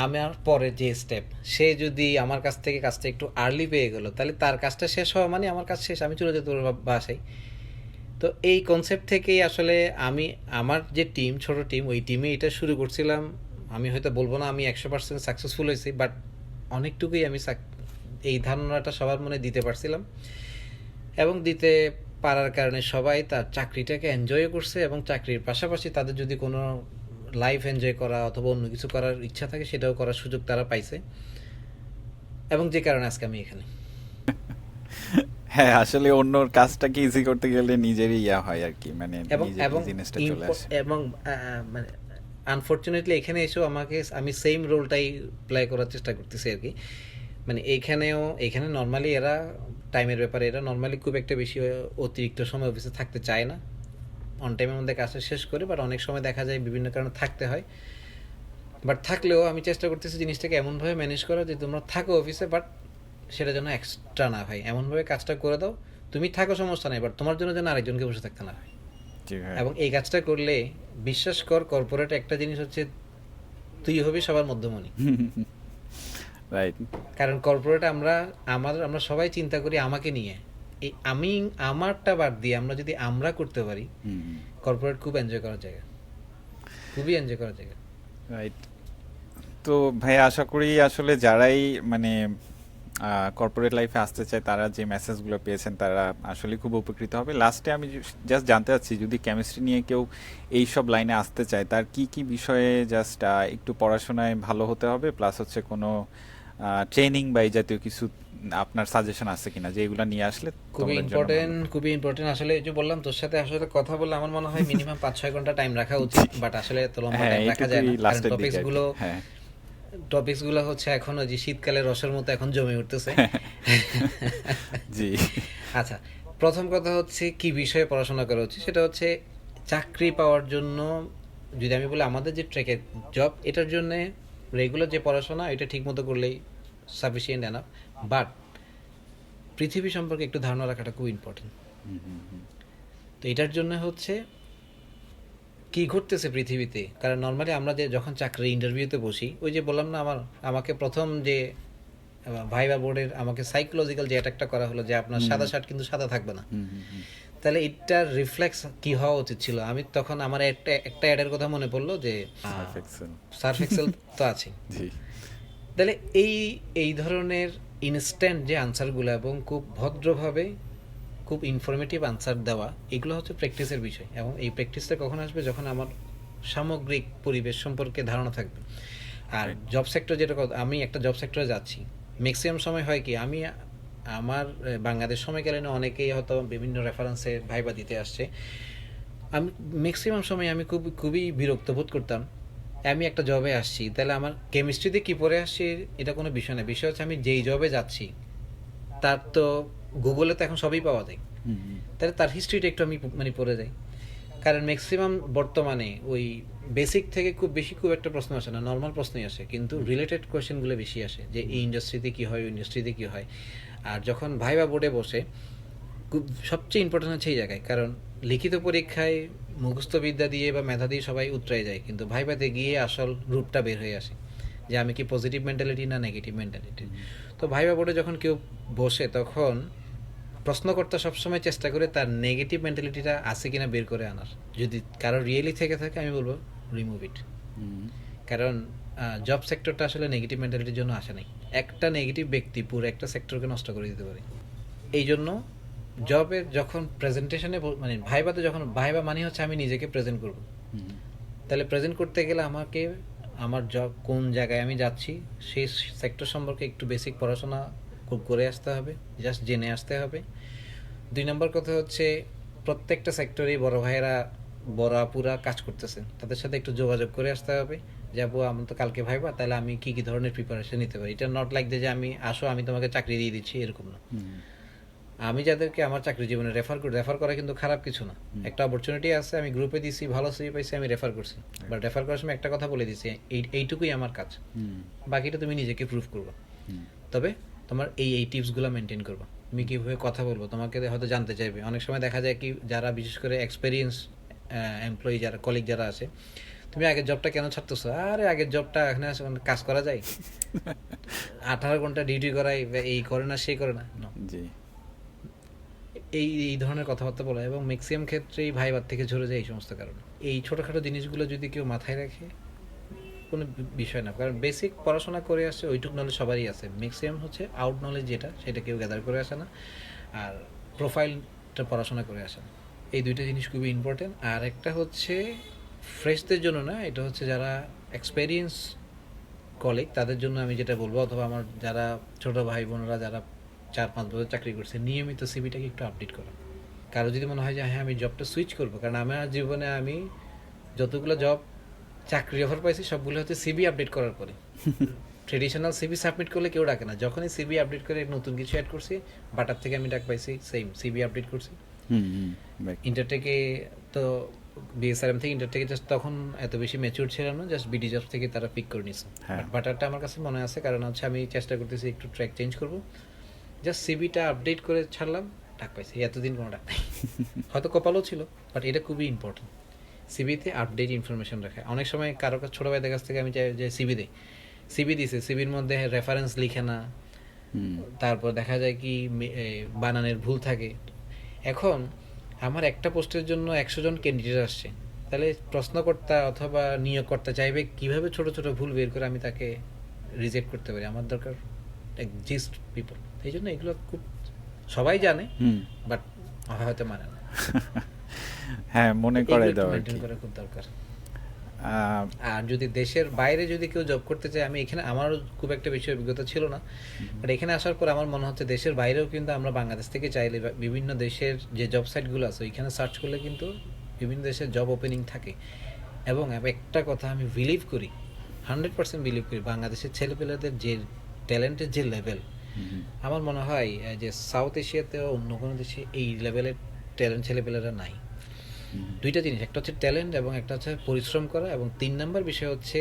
আমার পরে যে স্টেপ, সে যদি আমার কাছ থেকে কাজটা একটু আর্লি পেয়ে গেল তাহলে তার কাজটা শেষ হওয়া মানে আমার কাজ শেষ, আমি চলে যেতে পারবো বাসায়। তো এই কনসেপ্ট থেকেই আসলে আমি আমার যে টিম, ছোট টিম, ওই টিমে এটা শুরু করছিলাম। আমি হয়তো বলবো না আমি 100% সাকসেসফুল হয়েছি, বাট অনেকটুকুই আমি এই ধারণাটা সবার মনে দিতে পারছিলাম, এবং দিতে পারার কারণে সবাই তার চাকরিটাকে এনজয় করছে, এবং চাকরির পাশাপাশি তাদের যদি কোনো লাইফ এনজয় করা অথবা অন্য কিছু করার ইচ্ছা থাকে সেটাও করার সুযোগ তারা পাইছে, এবং যে কারণে আজকে আমি এখানে। হ্যাঁ, আসলে অন্যর কাজটাকে ইজি করতে গেলে নিজেরই ইয়া হয় আর কি, মানে এবং নিজের এবং জিনিসটা চলে আসে। এবং মানে আনফর্চুনেটলি এখানে এসেও আমি সেম রোলটাই প্লে করার চেষ্টা করতেছি আর কি। মানে এখানে নর্মালি এরা টাইমের ব্যাপারে এরা নর্মালি খুব একটা বেশি অতিরিক্ত সময় অফিসে থাকতে চায় না, অন টাইমের মধ্যে কাজটা শেষ করে, বাট অনেক সময় দেখা যায় বিভিন্ন কারণে থাকতে হয়। বাট থাকলেও আমি চেষ্টা করতেছি জিনিসটাকে এমনভাবে ম্যানেজ করা যে তোমরা থাকো অফিসে, বাট সেটা যেন এক্সট্রা না হয়, এমনভাবে কাজটা করে দাও তুমি থাকো সমস্যা নেই, বাট তোমার জন্য যেন আরেকজনকে বসে থাকতে না হয়। জি ভাই। এবং এই কাজটা করলে বিশ্বাস কর, কর্পোরেট একটা জিনিস হচ্ছে তুই হবি সবার মধ্যমণি। রাইট। কারণ কর্পোরেট আমরা সবাই চিন্তা করি আমাকে নিয়ে, এই আমি আমারটা বাদ দিয়ে আমরা যদি আমরা করতে পারি, কর্পোরেট খুব এনজয় করার জায়গা, খুবই এনজয় করার জায়গা। রাইট। তো ভাই আশা করি আসলে যারাই মানে কর্পোরেট লাইফে আসতে চায় তারা যে মেসেজগুলো পেয়েছেন তারা আসলে খুব উপকৃত হবে। লাস্টে আমি জাস্ট জানতে চাচ্ছি, যদি কেমিস্ট্রি নিয়ে কেউ এই সব লাইনে আসতে চায় তার কি কি বিষয়ে জাস্ট একটু পড়াশোনায় ভালো হতে হবে, প্লাস হচ্ছে কোনো ট্রেনিং বা এই জাতীয় কিছু আপনার সাজেশন আছে কিনা যে এগুলো নিয়ে আসলে তোমাদের জন্য ভালো? খুবই ইম্পর্টেন্ট আসলে। এই যে বললাম তোর সাথে আসলে কথা বললে আমার মনে হয় মিনিমাম 5-6 ঘন্টা টাইম রাখা উচিত, বাট আসলে এত লম্বা হ্যাঁ, টাইম রাখা যায় না, এইটুকুই কারণ লাস্টের দিকে আর কি। হ্যাঁ। টপিকস গুলো হচ্ছে এখন ওই যে শীতকালে রসের মতো এখন জমে উঠতেছে। জি। আচ্ছা, প্রথম কথা হচ্ছে কি বিষয়ে পড়াশোনা করা উচিত, সেটা হচ্ছে চাকরি পাওয়ার জন্য। যদি আমি বলি আমাদের যে ট্র্যাকের জব, এটার জন্য রেগুলার যে পড়াশোনা এটা ঠিক মতো করলেই সাফিসিয়েন্ট এনাফ, বাট পৃথিবী সম্পর্কে একটু ধারণা রাখাটা খুব ইম্পর্টেন্ট। তো এটার জন্য হচ্ছে কি ঘটতেছে পৃথিবীতে, কারণ নর্মালি আমরা যে যখন চাকরি ইন্টারভিউতে বসি, ওই যে বললাম না আমাকে প্রথম যে ভাইবা বোর্ডের আমাকে সাইকোলজিক্যাল যে অ্যাটাকটা করা হলো যে আপনার সাদা শার্ট কিন্তু সাদা থাকবে না, তাহলে এটার রিফ্লেক্স কি হওয়া উচিত ছিল। আমি তখন আমার একটা অ্যাডের কথা মনে পড়লো যে সার্ফ এক্সেল তো আছে। জি। তাহলে এই ধরনের ইনস্ট্যান্ট যে আনসারগুলো এবং খুব ভদ্রভাবে খুব ইনফরমেটিভ আনসার দেওয়া, এগুলো হচ্ছে প্র্যাকটিসের বিষয়, এবং এই প্র্যাকটিসটা কখন আসবে যখন আমার সামগ্রিক পরিবেশ সম্পর্কে ধারণা থাকবে। আর জব সেক্টর যেটা আমি একটা জব সেক্টরে যাচ্ছি, ম্যাক্সিমাম সময় হয় কি আমি আমার বাংলাদেশ সময়কালীন অনেকেই হয়তো বিভিন্ন রেফারেন্সে ভাইবা দিতে আসছে, আমি ম্যাক্সিমাম সময় আমি খুবই বিরক্ত বোধ করতাম। আমি একটা জবে আসছি, তাহলে আমার কেমিস্ট্রিতে কি পড়ে আসছি এটা কোনো বিষয় না, বিষয় হচ্ছে আমি যেই জবে যাচ্ছি তার তো গুগলে তো এখন সবই পাওয়া যায়, তাহলে তার হিস্ট্রিটা একটু আমি মানে পড়ে যাই। কারণ ম্যাক্সিমাম বর্তমানে ওই বেসিক থেকে খুব একটা প্রশ্ন আসে না, নর্মাল প্রশ্নই আসে, কিন্তু রিলেটেড কোয়েশ্চেনগুলো বেশি আসে যে এই ইন্ডাস্ট্রিতে কী হয়, ওই ইন্ডাস্ট্রিতে কী হয়। আর যখন ভাইবা বোর্ডে বসে সবচেয়ে ইম্পর্টেন্ট হচ্ছে এই জায়গায়, কারণ লিখিত পরীক্ষায় মুখস্থ বিদ্যা দিয়ে বা মেধা দিয়ে সবাই উতরাই যায়, কিন্তু ভাইভাতে গিয়ে আসল রূপটা বের হয়ে আসে যে আমি কি পজিটিভ মেন্টালিটি না নেগেটিভ মেন্টালিটি। তো ভাইবা বোর্ডে যখন কেউ বসে তখন প্রশ্নকর্তা সবসময় চেষ্টা করে তার নেগেটিভ মেন্টালিটিটা আছে কিনা বের করে আনার। যদি কারো রিয়েলি থেকে থাকে আমি বলবো রিমুভ ইট, কারণ জব সেক্টরটা আসলে নেগেটিভ মেন্টালিটির জন্য আসে নাই। একটা নেগেটিভ ব্যক্তি পুরো একটা সেক্টরকে নষ্ট করে দিতে পারে। এই জন্য জবের যখন প্রেজেন্টেশনে মানে ভাইবাতে যখন ভাইবা মানে হচ্ছে আমি নিজেকে প্রেজেন্ট করব, তাহলে প্রেজেন্ট করতে গেলে আমাকে আমার জব কোন জায়গায় আমি যাচ্ছি সেই সেক্টর সম্পর্কে একটু বেসিক পড়াশোনা খুব করে আসতে হবে, জাস্ট জেনে আসতে হবে। 2 নম্বর কথা হচ্ছে প্রত্যেকটা সেক্টরেই বড় ভাইয়েরা বড় আপুরা কাজ করতেছে, তাদের সাথে একটু যোগাযোগ করে আসতে হবে। যাবো আমি তো কালকে ভাইবা, তাহলে আমি কি কি ধরনের প্রিপারেশন নিতে পারি। এটা নট লাইক যে আমি আসো আমি তোমাকে চাকরি দিয়ে দিচ্ছি, এরকম না। আমি যাদেরকে আমার চাকরি জীবনে রেফার করা কিন্তু খারাপ কিছু না। একটা অপরচুনিটি আছে, আমি গ্রুপে দিছি, ভালো সিভি পাইছি, আমি রেফার করছি। বাট রেফার করার সময় একটা কথা বলে দিছি, এইটুকুই আমার কাজ, বাকিটা তুমি নিজেকে প্রুভ করবা। তবে তোমার এই টিপসগুলো মেনটেন করবা। তুমি কীভাবে কথা বলবো তোমাকে হয়তো জানতে চাইবে। অনেক সময় দেখা যায় কি, যারা বিশেষ করে এক্সপেরিয়েন্স এমপ্লয়ি, যারা কলিগ যারা আছে, তুমি আগের জবটা কেন ছাড়তেছো? আরে আগের জবটা এখানে কাজ করা যায়, 18 ঘন্টা ডিউটি করাই, এই করে না সেই করে না। No. জি এই ধরনের কথাবার্তা বলা, এবং ম্যাক্সিমাম ক্ষেত্রেই ভাইবার থেকে ঝরে যায় এই সমস্ত কারণে। এই ছোটোখাটো জিনিসগুলো যদি কেউ মাথায় রাখে, কোনো বিষয় না। কারণ বেসিক পড়াশোনা করে আসছে, ওইটুক নলেজ সবারই আছে। ম্যাক্সিমাম হচ্ছে আউট নলেজ যেটা, সেটা কেউ গ্যাদার করে আসে না, আর প্রোফাইলটা পড়াশোনা করে আসে না। এই দুইটা জিনিস খুবই ইম্পর্টেন্ট। আর একটা হচ্ছে ফ্রেশদের জন্য না, এটা হচ্ছে যারা এক্সপেরিয়েন্স কলিগ তাদের জন্য আমি যেটা বলবো, অথবা আমার যারা ছোটো ভাই বোনেরা যারা 4-5 বছর চাকরি করছে, নিয়মিত সিভিটাকে একটু আপডেট করা। কারো যদি মনে হয় যে হ্যাঁ আমি জবটা সুইচ করবো, কারণ আমার জীবনে আমি যতগুলো জব চাকরি অফার পাইছি সবগুলো হচ্ছে সিভি আপডেট করার পরে। ট্রেডিশনাল সিভি সাবমিট করলে কেউ ডাকে না, যখনই সিভি আপডেট করে নতুন কিছু অ্যাড করছি, বাটার থেকে আমি ডাক পাইছি, সেম সিভি আপডেট করছি। ইন্টারটেকে তো বিএসআরএম থেকে ইন্টারটেকে জাস্ট তখন এত বেশি ম্যাচিউর ছিল না, জাস্ট বিডি জব থেকে তারা পিক করে নিছে। বাটারটা আমার কাছে মনে আছে, কারণ হচ্ছে আমি চেষ্টা করতেছি একটু ট্র্যাক চেঞ্জ করবো। জাস্ট সিভিটা আপডেট করে ছাড়লাম, ডাক পাইছি। এতদিন কোনো ডাক নাই, হয়তো কপালও ছিল, বাট এটা খুবই ইম্পর্টেন্ট, সিভিতে আপডেট ইনফরমেশন রাখা। অনেক সময় কারো কাছে ছোটো ভাইদের কাছ থেকে আমি চাই যে সিভি দেই, সিভি দিছে, সিভির মধ্যে রেফারেন্স লিখে না, তারপর দেখা যায় কি বানানের ভুল থাকে। এখন আমার একটা পোস্টের জন্য 100 জন ক্যান্ডিডেট আসছে, তাহলে প্রশ্নকর্তা অথবা নিয়োগকর্তা চাইবে কিভাবে ছোট ছোট ভুল বের করে আমি তাকে রিজেক্ট করতে পারি। আমার দরকার জিস্ট পিপল। এই জন্য এগুলো খুব সবাই জানে, বাট হয়তো মানে না। হ্যাঁ, মনে করাই দেওয়া আর মেনটেন কি। করা খুব দরকার। আহ, আর যদি দেশের বাইরে যদি কেউ জব করতে চায়, আমি এখানে আমার খুব একটা বেশি অভিজ্ঞতা ছিল না, বাট এখানে আসার পর আমার মনে হচ্ছে দেশের বাইরেও কিন্তু আমরা বাংলাদেশ থেকে চাইলে বিভিন্ন দেশের যে জব সাইটগুলো আছে ওইখানে সার্চ করলে কিন্তু বিভিন্ন দেশের জব ওপেনিং থাকে। এবং একটা কথা আমি বিলিভ করি, 100% বিলিভ করি, বাংলাদেশের ছেলেপেলেদের যে ট্যালেন্টের যে লেভেল, আমার মনে হয় যে সাউথ এশিয়াতেও অন্য কোনো দেশে এই লেভেলের ট্যালেন্ট ছেলেপেলেরা নাই। দুইটা জিনিস, একটা হচ্ছে ট্যালেন্ট এবং একটা হচ্ছে পরিশ্রম করা, এবং 3 নাম্বার বিষয় হচ্ছে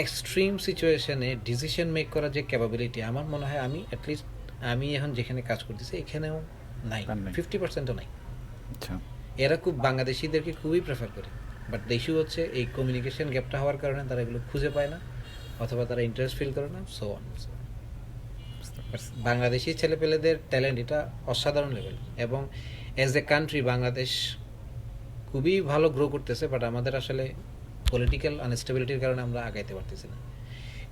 এক্সট্রিম সিচুয়েশনে ডিসিশন মেক করার যে ক্যাপাবিলিটি। আমার মনে হয় আমি অ্যাটলিস্ট আমি এখন যেখানে কাজ করতেছি এখানেও নাই, 50%ও নাই। আচ্ছা, এরা খুব বাংলাদেশিদেরকে খুবই প্রেফার করে, বাট ইস্যু হচ্ছে এই কমিউনিকেশন গ্যাপটা হওয়ার কারণে তারা এগুলো খুঁজে পায় না, অথবা তারা ইন্টারেস্ট ফিল করে না, সো অন। বাংলাদেশি ছেলেপেলেদের ট্যালেন্ট এটা অসাধারণ লেভেল, এবং অ্যাজ এ কান্ট্রি বাংলাদেশ খুবই ভালো গ্রো করতেছে, বাট আমাদের আসলে পলিটিক্যাল আনস্টেবিলিটির কারণে আমরা আগাইতে পারতেছি না।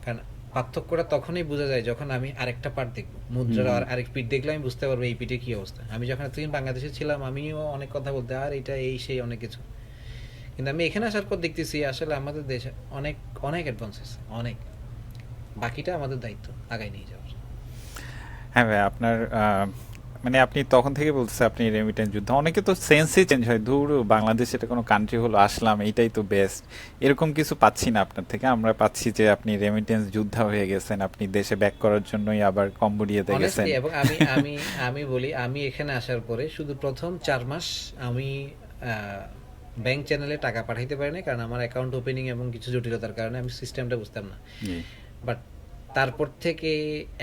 কারণ পার্থক্যটা তখনই বোঝা যায় যখন আমি আরেকটা পার্ট দেখবো, মুদ্রার আরেক পিঠ দেখলে আমি বুঝতে পারবো এই পিঠে কী অবস্থা। আমি যখন এতদিন বাংলাদেশে ছিলাম আমিও অনেক কথা বলতে, আর এটা এই সেই অনেক কিছু, কিন্তু আমি এখানে আসার পর দেখতেছি আসলে আমাদের দেশে অনেক অনেক অ্যাডভান্স আছে, অনেক। বাকিটা আমাদের দায়িত্ব আগাই নিয়ে যাওয়ার। হ্যাঁ ভাই, আপনার মানে আপনি তখন থেকে বলতেছে আপনি রেমিটেন্স যুদ্ধ, অনেকে তো সেন্সই চেঞ্জ হয়, ধুর বাংলাদেশ এটা কোনো কান্ট্রি হলো, আসলাম এইটাই তো বেস্ট, এরকম কিছু পাচ্ছি না আপনার থেকে। আমরা পাচ্ছি যে আপনি রেমিটেন্স যোদ্ধা হয়ে গেছেন, আপনি দেশে ব্যাক করার জন্যই আবার কম্বোডিয়াতে গেছেন। Honestly, এবং আমি আমি আমি বলি, আমি এখানে আসার পরে শুধু প্রথম 4 মাস আমি ব্যাংক চ্যানেলে টাকা পাঠাইতে পারিনি, কারণ আমার অ্যাকাউন্ট ওপেনিং এবং কিছু জটিলতার কারণে আমি সিস্টেমটা বুঝতাম না। জি, বাট তারপর থেকে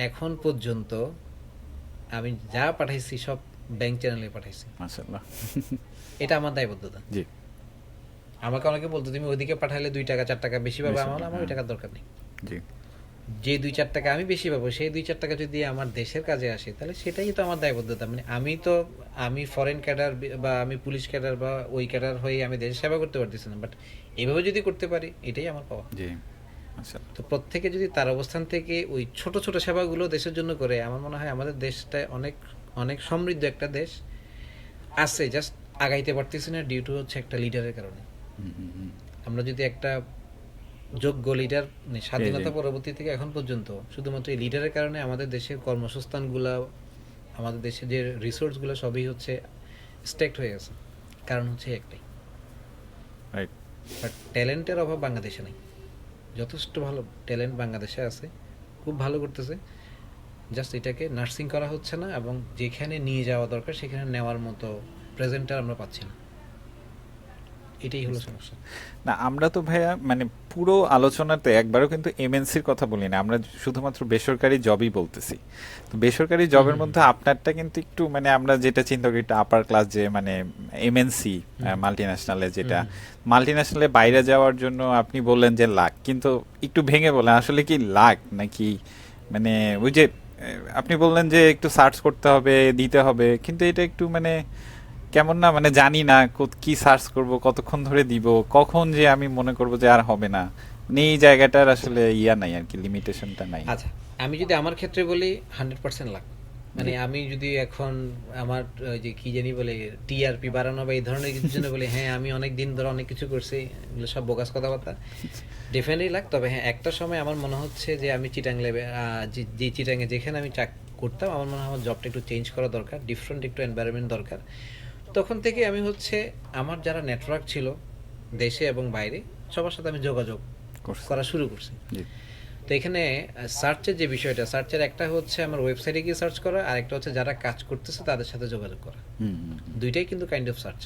এখন পর্যন্ত আমি যা পাঠাইছি সব ব্যাংক চ্যানেলে পাঠাইছি। মাশাআল্লাহ। এটা আমার দায়বদ্ধতা। জি, আমাকে অনেকে বলতো তুমি ওইদিকে পাঠাইলে 2 টাকা 4 টাকা বেশি পাবে, বেশি আমার পাবে, আমার ওই হ্যাঁ। টাকার দরকার নেই। জি, যে 2-4 টাকা আমি বেশি পাবো, সেই 2-4 টাকা যদি আমার দেশের কাজে আসে, তাহলে সেটাই তো আমার দায়বদ্ধতা। মানে আমি ফরেন ক্যাডার বা আমি পুলিশ ক্যাডার বা ওই ক্যাডার হয়ে আমি দেশের সেবা করতে পারতেছি না, বাট এইভাবে যদি করতে পারি এটাই আমার পাওয়া। জি, মাশাআল্লাহ। তো প্রত্যেকে যদি তার অবস্থান থেকে ওই ছোট ছোট সেবাগুলো দেশের জন্য করে, আমার মনে হয় আমাদের দেশটা অনেক অনেক সমৃদ্ধ একটা দেশ আছে, জাস্ট আগাইতে পারতেছি না ডিউ টু হচ্ছে একটা লিডারের কারণে। আমরা যদি একটা যোগ্য লিডার, স্বাধীনতা পরবর্তী থেকে এখন পর্যন্ত শুধুমাত্র এই লিডারের কারণে আমাদের দেশের কর্মসংস্থানগুলো, আমাদের দেশের যে রিসোর্সগুলো সবই হচ্ছে স্টেকড হয়ে গেছে, কারণ হচ্ছে একটাই, রাইট। বাট ট্যালেন্টের অভাব বাংলাদেশে নেই। যথেষ্ট ভালো ট্যালেন্ট বাংলাদেশে আছে, খুব ভালো করতেছে, জাস্ট এটাকে নার্সিং করা হচ্ছে না, এবং যেখানে নিয়ে যাওয়া দরকার সেখানে নেওয়ার মতো প্রেজেন্টার আমরা পাচ্ছি না। এটাই হলো সমস্যা। না আমরা তো ভাইয়া মানে পুরো আলোচনাতে একবারও কিন্তু এমএনসির কথা বলি না, আমরা শুধুমাত্র বেসরকারি জবই বলতেছি। তো বেসরকারি জবের মধ্যে আপনারটা কিন্তু একটু মানে আমরা যেটা চিন্তা করি একটা আপার ক্লাস, যে মানে এমএনসি মাল্টি ন্যাশনালে, যেটা মাল্টি ন্যাশনালে বাইরে যাওয়ার জন্য আপনি বললেন যে লাখ, কিন্তু একটু ভেঙে বলেন আসলে কি লাখ নাকি মানে ওই যে আপনি বললেন যে একটু সার্চ করতে হবে, দিতে হবে, কিন্তু এটা একটু মানে কেমন না, মানে জানি না কি সার্চ করব, কতক্ষণ ধরে দিব, কখন যে আমি মনে করব যে আর হবে না, মানে এই জায়গাটার আসলে ইয়া নাই আর কি, লিমিটেশনটা নাই। আচ্ছা, আমি যদি আমার ক্ষেত্রে বলি 100% লাগ, মানে আমি যদি এখন আমার ওই যে কি জানি বলে টিআরপি বাড়ানো বা এই ধরনের কিছুর জন্য বলি হ্যাঁ আমি অনেক দিন ধরে অনেক কিছু করছি, এগুলো সব বোগাস কথাবার্তা, ডেফিনেটলি লাগ। তবে হ্যাঁ একটা সময় আমার মনে হচ্ছে যে আমি চিটাং লেভে যে চিটাংয়ে যেখানে আমি করতাম, আমার মনে হয় আমার জবটা একটু চেঞ্জ করা দরকার, ডিফারেন্ট একটু এনভায়রনমেন্ট দরকার। তখন থেকে আমি হচ্ছে আমার যারা নেটওয়ার্ক ছিল দেশে এবং বাইরে সবার সাথে আমি যোগাযোগ করছি। করা শুরু করছি। জি। তো এখানে সার্চের যে বিষয়টা, সার্চের একটা হচ্ছে আমার ওয়েবসাইটে গিয়ে সার্চ করা, আর একটা হচ্ছে যারা কাজ করতেছে তাদের সাথে যোগাযোগ করা, দুইটাই কিন্তু কাইন্ড অফ সার্চ।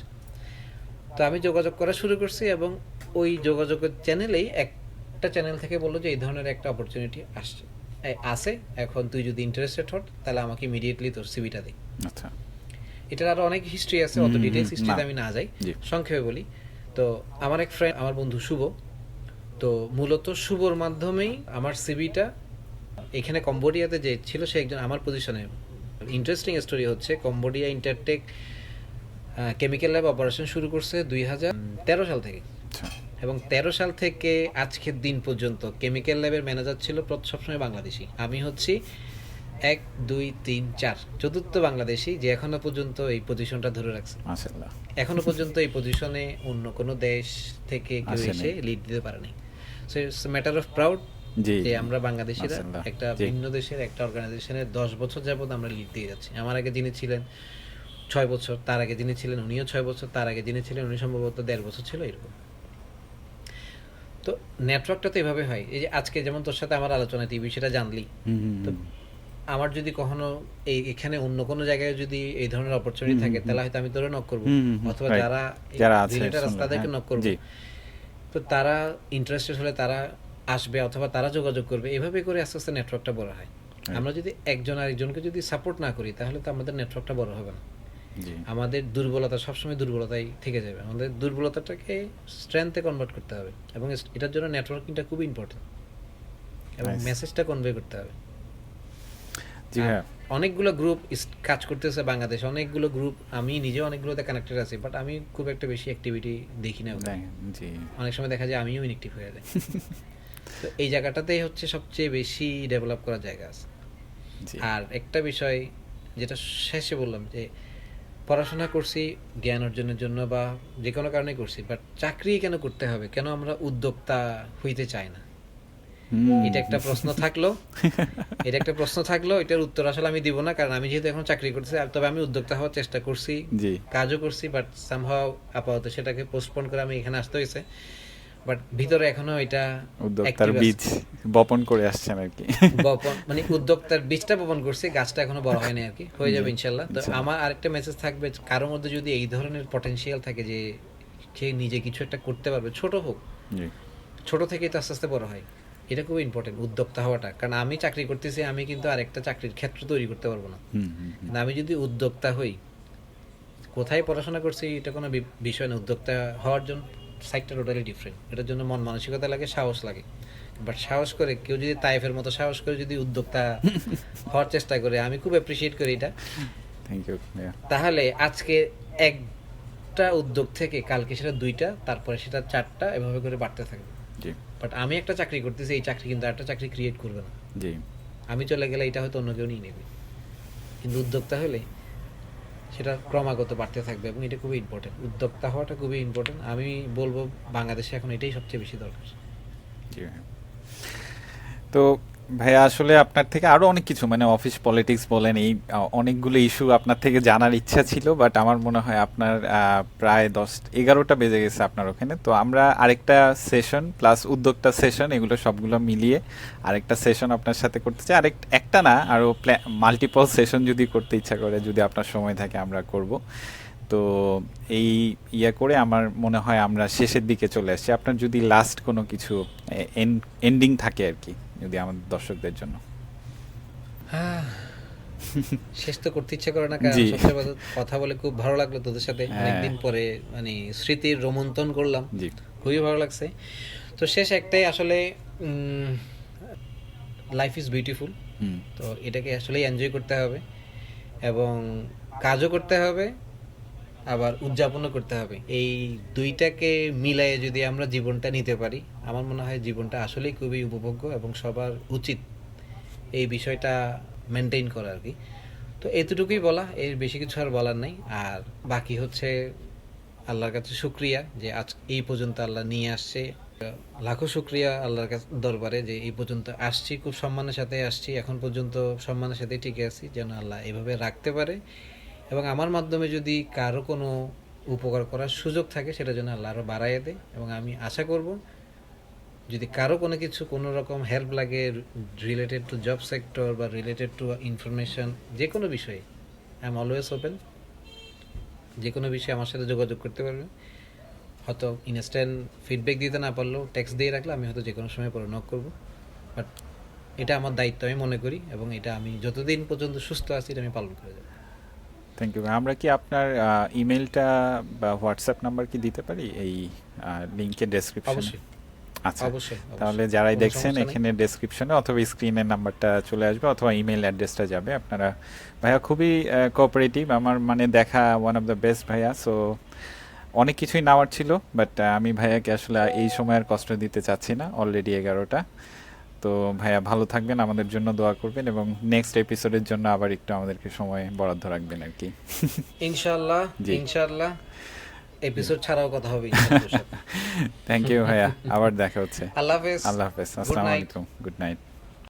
তো আমি যোগাযোগ করা শুরু করছি, এবং ওই যোগাযোগের চ্যানেলেই একটা চ্যানেল থেকে বললো যে এই ধরনের একটা অপরচুনিটি আছে, এখন তুই যদি ইন্টারেস্টেড হট তাহলে আমাকে ইমিডিয়েটলি তোর সিভিটা দে। আচ্ছা। এটার আরো অনেক হিস্ট্রি আছে, অত ডিটেলস হিস্ট্রিতে আমি না যাই, জি। সংক্ষেপে বলি। তো আমার এক ফ্রেন্ড, আমার বন্ধু শুভ, তো মূলত শুভর মাধ্যমেই আমার সিভিটা এখানে কম্বোডিয়াতে যে ছিল সে একজন আমার পজিশনে। ইন্টারেস্টিং স্টোরি হচ্ছে Cambodia Intertek chemical lab operation শুরু করছে 2013 সাল থেকে, আচ্ছা। এবং 13 সাল থেকে আজকের দিন পর্যন্ত কেমিক্যাল ল্যাবের ম্যানেজার ছিল সবসময় বাংলাদেশি। আমি হচ্ছি 1 2 3 4 চতুর্থ বাংলাদেশি যে এখনো পর্যন্ত এই পজিশনটা ধরে রাখছে। মাশাআল্লাহ। এখনো পর্যন্ত এই পজিশনে অন্য কোনো দেশ থেকে কেউ আসেনি। এসে লিড দিতে পারেনি। So it's matter of proud জি। যে আমরা বাংলাদেশিরা মাশাআল্লাহ। একটা জি। ভিন্ন দেশের একটা অর্গানাইজেশনের 10 বছর যাবত আমরা লিড দিয়ে যাচ্ছি। আমার আগে যিনি ছিলেন 6 বছর, তার আগে যিনি ছিলেন উনিও 6 বছর, তার আগে যিনি ছিলেন উনি সম্ভবত 1.5 বছর ছিল, এরকম। তো নেটওয়ার্কটা তো এভাবে হয়। এই যে আজকে যেমন তোর সাথে আমার আলোচনা, টিভি সেটা জানলি, তো আমার যদি কখনো এখানে অন্য কোনো জায়গায় যদি এই ধরনের অপরচুনিটি থাকে তাহলে হয়তো আমি তোরে নক করবো, অথবা right. যারা যারা আছে রিলেটেড আছে শুনলাম, তাদেরকে হ্যাঁ। নক করবো। জি। তো তারা ইন্টারেস্টেড হলে তারা আসবে, অথবা তারা যোগাযোগ করবে, এভাবে করে আস্তে আস্তে নেটওয়ার্কটা বড় হয়। আমরা যদি একজন আরেকজনকে যদি সাপোর্ট না করি তাহলে তো আমাদের নেটওয়ার্কটা বড় হবে না। জি। আমাদের দুর্বলতা সবসময় দুর্বলতাই থেকে যাবে, আমাদের দুর্বলতাটাকে স্ট্রেংথে কনভার্ট করতে হবে, এবং এটার জন্য নেটওয়ার্কিংটা খুব ইম্পর্টেন্ট, এবং Nice. মেসেজটা কনভে করতে হবে। জি আর হ্যাঁ। অনেকগুলো গ্রুপ কাজ করতেছে বাংলাদেশে, অনেকগুলো গ্রুপ, আমি নিজে অনেকগুলোতে কানেক্টেড আছি, বাট আমি খুব একটা বেশি অ্যাক্টিভিটি দেখি না ওখানে। জি। অনেক সময় দেখা যায় আমিও ইনঅ্যাক্টিভ হয়ে যাই। তো এই জায়গাটাতেই হচ্ছে সবচেয়ে বেশি ডেভেলপ করার জায়গা আছে। জি। আর একটা বিষয় যেটা শেষে বললাম, যে পড়াশোনা করছি জ্ঞান অর্জনের জন্য বা যে কোনো কারণে করছি, বাট চাকরি কেন করতে হবে, কেন আমরা উদ্যোক্তা হইতে চাই না, এটা একটা প্রশ্ন থাকলো। এটার উত্তর আসলে আমি দিব না, কারণ আমি যেহেতু এখন চাকরি করতেছি, তবে আমি উদ্যোক্তা হওয়ার চেষ্টা করছি, জি। কাজও করছি, বাট সামহাও আপাতত সেটাকে পোস্টপোন করে আমি এখানে আসতে হয়েছে। বাট ভিতরে এখনো এটা উদ্যোক্তার active বীজ আছে। বপন করে আসছেন আর কি। বপন মানে উদ্যোক্তার বীজটা বপন করছি, গাছটা এখনো বড় হয়নি আর কি, হয়ে যাবে জি, ইনশাল্লাহ। তো ইনশাল্লাহ। আমার আরেকটা মেসেজ থাকবে, কারোর মধ্যে যদি এই ধরনের পটেনশিয়াল থাকে যে সে নিজে কিছু একটা করতে পারবে, ছোট হোক, জি। ছোট থেকেই তো আস্তে আস্তে বড় হয়, এটা খুব ইম্পর্টেন্ট উদ্যোক্তা হওয়াটা। কারণ আমি চাকরি করতেছি, আমি কিন্তু আরেকটা চাকরির ক্ষেত্র তৈরি করতে পারবো না। কিন্তু আমি যদি উদ্যোক্তা হই, কোথায় পড়াশোনা করছি এটা কোনো বিষয় না, উদ্যোক্তা হওয়ার জন্য সাইডটা টোটালি ডিফারেন্ট। এটার জন্য মন মানসিকতা লাগে, সাহস লাগে। বাট সাহস করে কেউ যদি তাইফের মতো সাহস করে যদি উদ্যোক্তা হওয়ার চেষ্টা করে, আমি খুব অ্যাপ্রিসিয়েট করি এটা। Thank you. তাহলে আজকে একটা উদ্যোগ থেকে কালকে সেটা 2টা, তারপরে সেটা 4টা, এভাবে করে বাড়তে থাকবে। জি। বাট আমি একটা চাকরি করতেছি, এই চাকরি কিন্তু একটা চাকরি ক্রিয়েট করবে না। জি। আমি চলে গেলে এটা হয়তো অন্য কেউ নিয়ে নেবে, কিন্তু উদ্যোক্তা হলে সেটা ক্রমাগত বাড়তে থাকবে, এবং এটা খুবই ইম্পর্টেন্ট। উদ্যোক্তা হওয়াটা খুবই ইম্পর্টেন্ট। আমি বলবো বাংলাদেশে এখন এটাই সবচেয়ে বেশি দরকার। জি। তো ভাইয়া আসলে আপনার থেকে আরো অনেক কিছু মানে অফিস পলিটিক্স বলেন এই অনেকগুলো ইস্যু আপনার থেকে জানার ইচ্ছা ছিল, বাট আমার মনে হয় আপনার প্রায় 10-11টা বেজে গেছে আপনার ওখানে। তো আমরা আরেকটা সেশন প্লাস উদ্যোক্তা সেশন এগুলো সবগুলো মিলিয়ে আরেকটা সেশন আপনার সাথে করতে চাই। একটা না, আরো মাল্টিপল সেশন যদি করতে ইচ্ছা করে, যদি আপনার সময় থাকে আমরা করব। তো এই করে আমার মনে হয় আমরা শেষের দিকে চলে আসছি। আপনার যদি লাস্ট কোনো কিছু এন্ডিং থাকে আর কি, যদি আমাদের দর্শকদের জন্য। শেষ তো করতে ইচ্ছা করে না, কারণ জি। সবচেয়ে বড় কথা বলে খুব ভালো লাগলো তোদের সাথে, হ্যাঁ। অনেকদিন পরে মানে স্মৃতির রোমন্থন করলাম, জি। খুবই ভালো লাগছে। তো শেষ একটাই আসলে, লাইফ ইজ বিউটিফুল, হুম। তো এটাকে আসলে এনজয় করতে হবে এবং কাজও করতে হবে, আবার উদযাপনও করতে হবে। এই দুইটাকে মিলায়ে যদি আমরা জীবনটা নিতে পারি, আমার মনে হয় জীবনটা আসলেই খুবই উপভোগ্য এবং সবার উচিত এই বিষয়টা মেনটেন করা আর কি। তো এতটুকুই বলা, এর বেশি কিছু আর বলার নাই। আর বাকি হচ্ছে আল্লাহর কাছে শুক্রিয়া যে আজ এই পর্যন্ত আল্লাহ নিয়ে আসছে। লাখো শুক্রিয়া আল্লাহর কাছে দরবারে যে এই পর্যন্ত আসছি, খুব সম্মানের সাথে আসছি, এখন পর্যন্ত সম্মানের সাথে টিকে আছি, যেন আল্লাহ এভাবে রাখতে পারে এবং আমার মাধ্যমে যদি কারো কোনো উপকার করার সুযোগ থাকে সেটা যেন আল্লাহ আরও বাড়াইয়ে দেয়। এবং আমি আশা করব যদি কারো কোনো কিছু কোনো রকম হেল্প লাগে রিলেটেড টু জব সেক্টর বা রিলেটেড টু ইনফরমেশন, যে কোনো বিষয়ে আই এম অলওয়েজ ওপেন। যে কোনো বিষয়ে আমার সাথে যোগাযোগ করতে পারবে। হয়তো ইনস্ট্যান্ট ফিডব্যাক দিতে না পারলেও টেক্সট দিয়ে রাখলে আমি হয়তো যে কোনো সময় পরে নক করবো। বাট এটা আমার দায়িত্ব আমি মনে করি, এবং এটা আমি যতদিন পর্যন্ত সুস্থ আছি এটা আমি পালন করে যাবো। Thank you. আমরা কি আপনার ইমেলটা বা হোয়াটসঅ্যাপ নাম্বার কি দিতে পারি এই লিংকের ডেসক্রিপশনে? অবশ্যই, আচ্ছা, অবশ্যই, তাহলে অবশ্যই, যারাই কোনো দেখছেন সমস্যা নেই। এখানে ডেসক্রিপশনে অথবা স্ক্রিনের নাম্বারটা চলে আসবে অথবা ইমেল অ্যাড্রেসটা যাবে। আপনারা ভাইয়া খুবই কোঅপারেটিভ, আমার মানে দেখা ওয়ান অফ দ্য বেস্ট ভাইয়া। সো অনেক কিছুই নেওয়ার ছিল, বাট আমি ভাইয়াকে আসলে এই সময় আর কষ্ট দিতে চাচ্ছি না, অলরেডি 11টা। তো ভাইয়া ভালো থাকবেন, আমাদের জন্য দোয়া করবেন এবং নেক্সট এপিসোডের জন্য আবার একটু আমাদেরকে সময় বরাদ্দ রাখবেন আর কি। ইনশাআল্লাহ, জি। ইনশাআল্লাহ এপিসোড ছাড়াও কথা হবে ইনশাআল্লাহ তোর সাথে। থ্যাংক ইউ ভাইয়া, আবার দেখা হচ্ছে। আল্লাহ হাফেজ, আল্লাহ হাফেজ, গুড আসসালামু নাইট। আলাইকুম, গুড নাইট।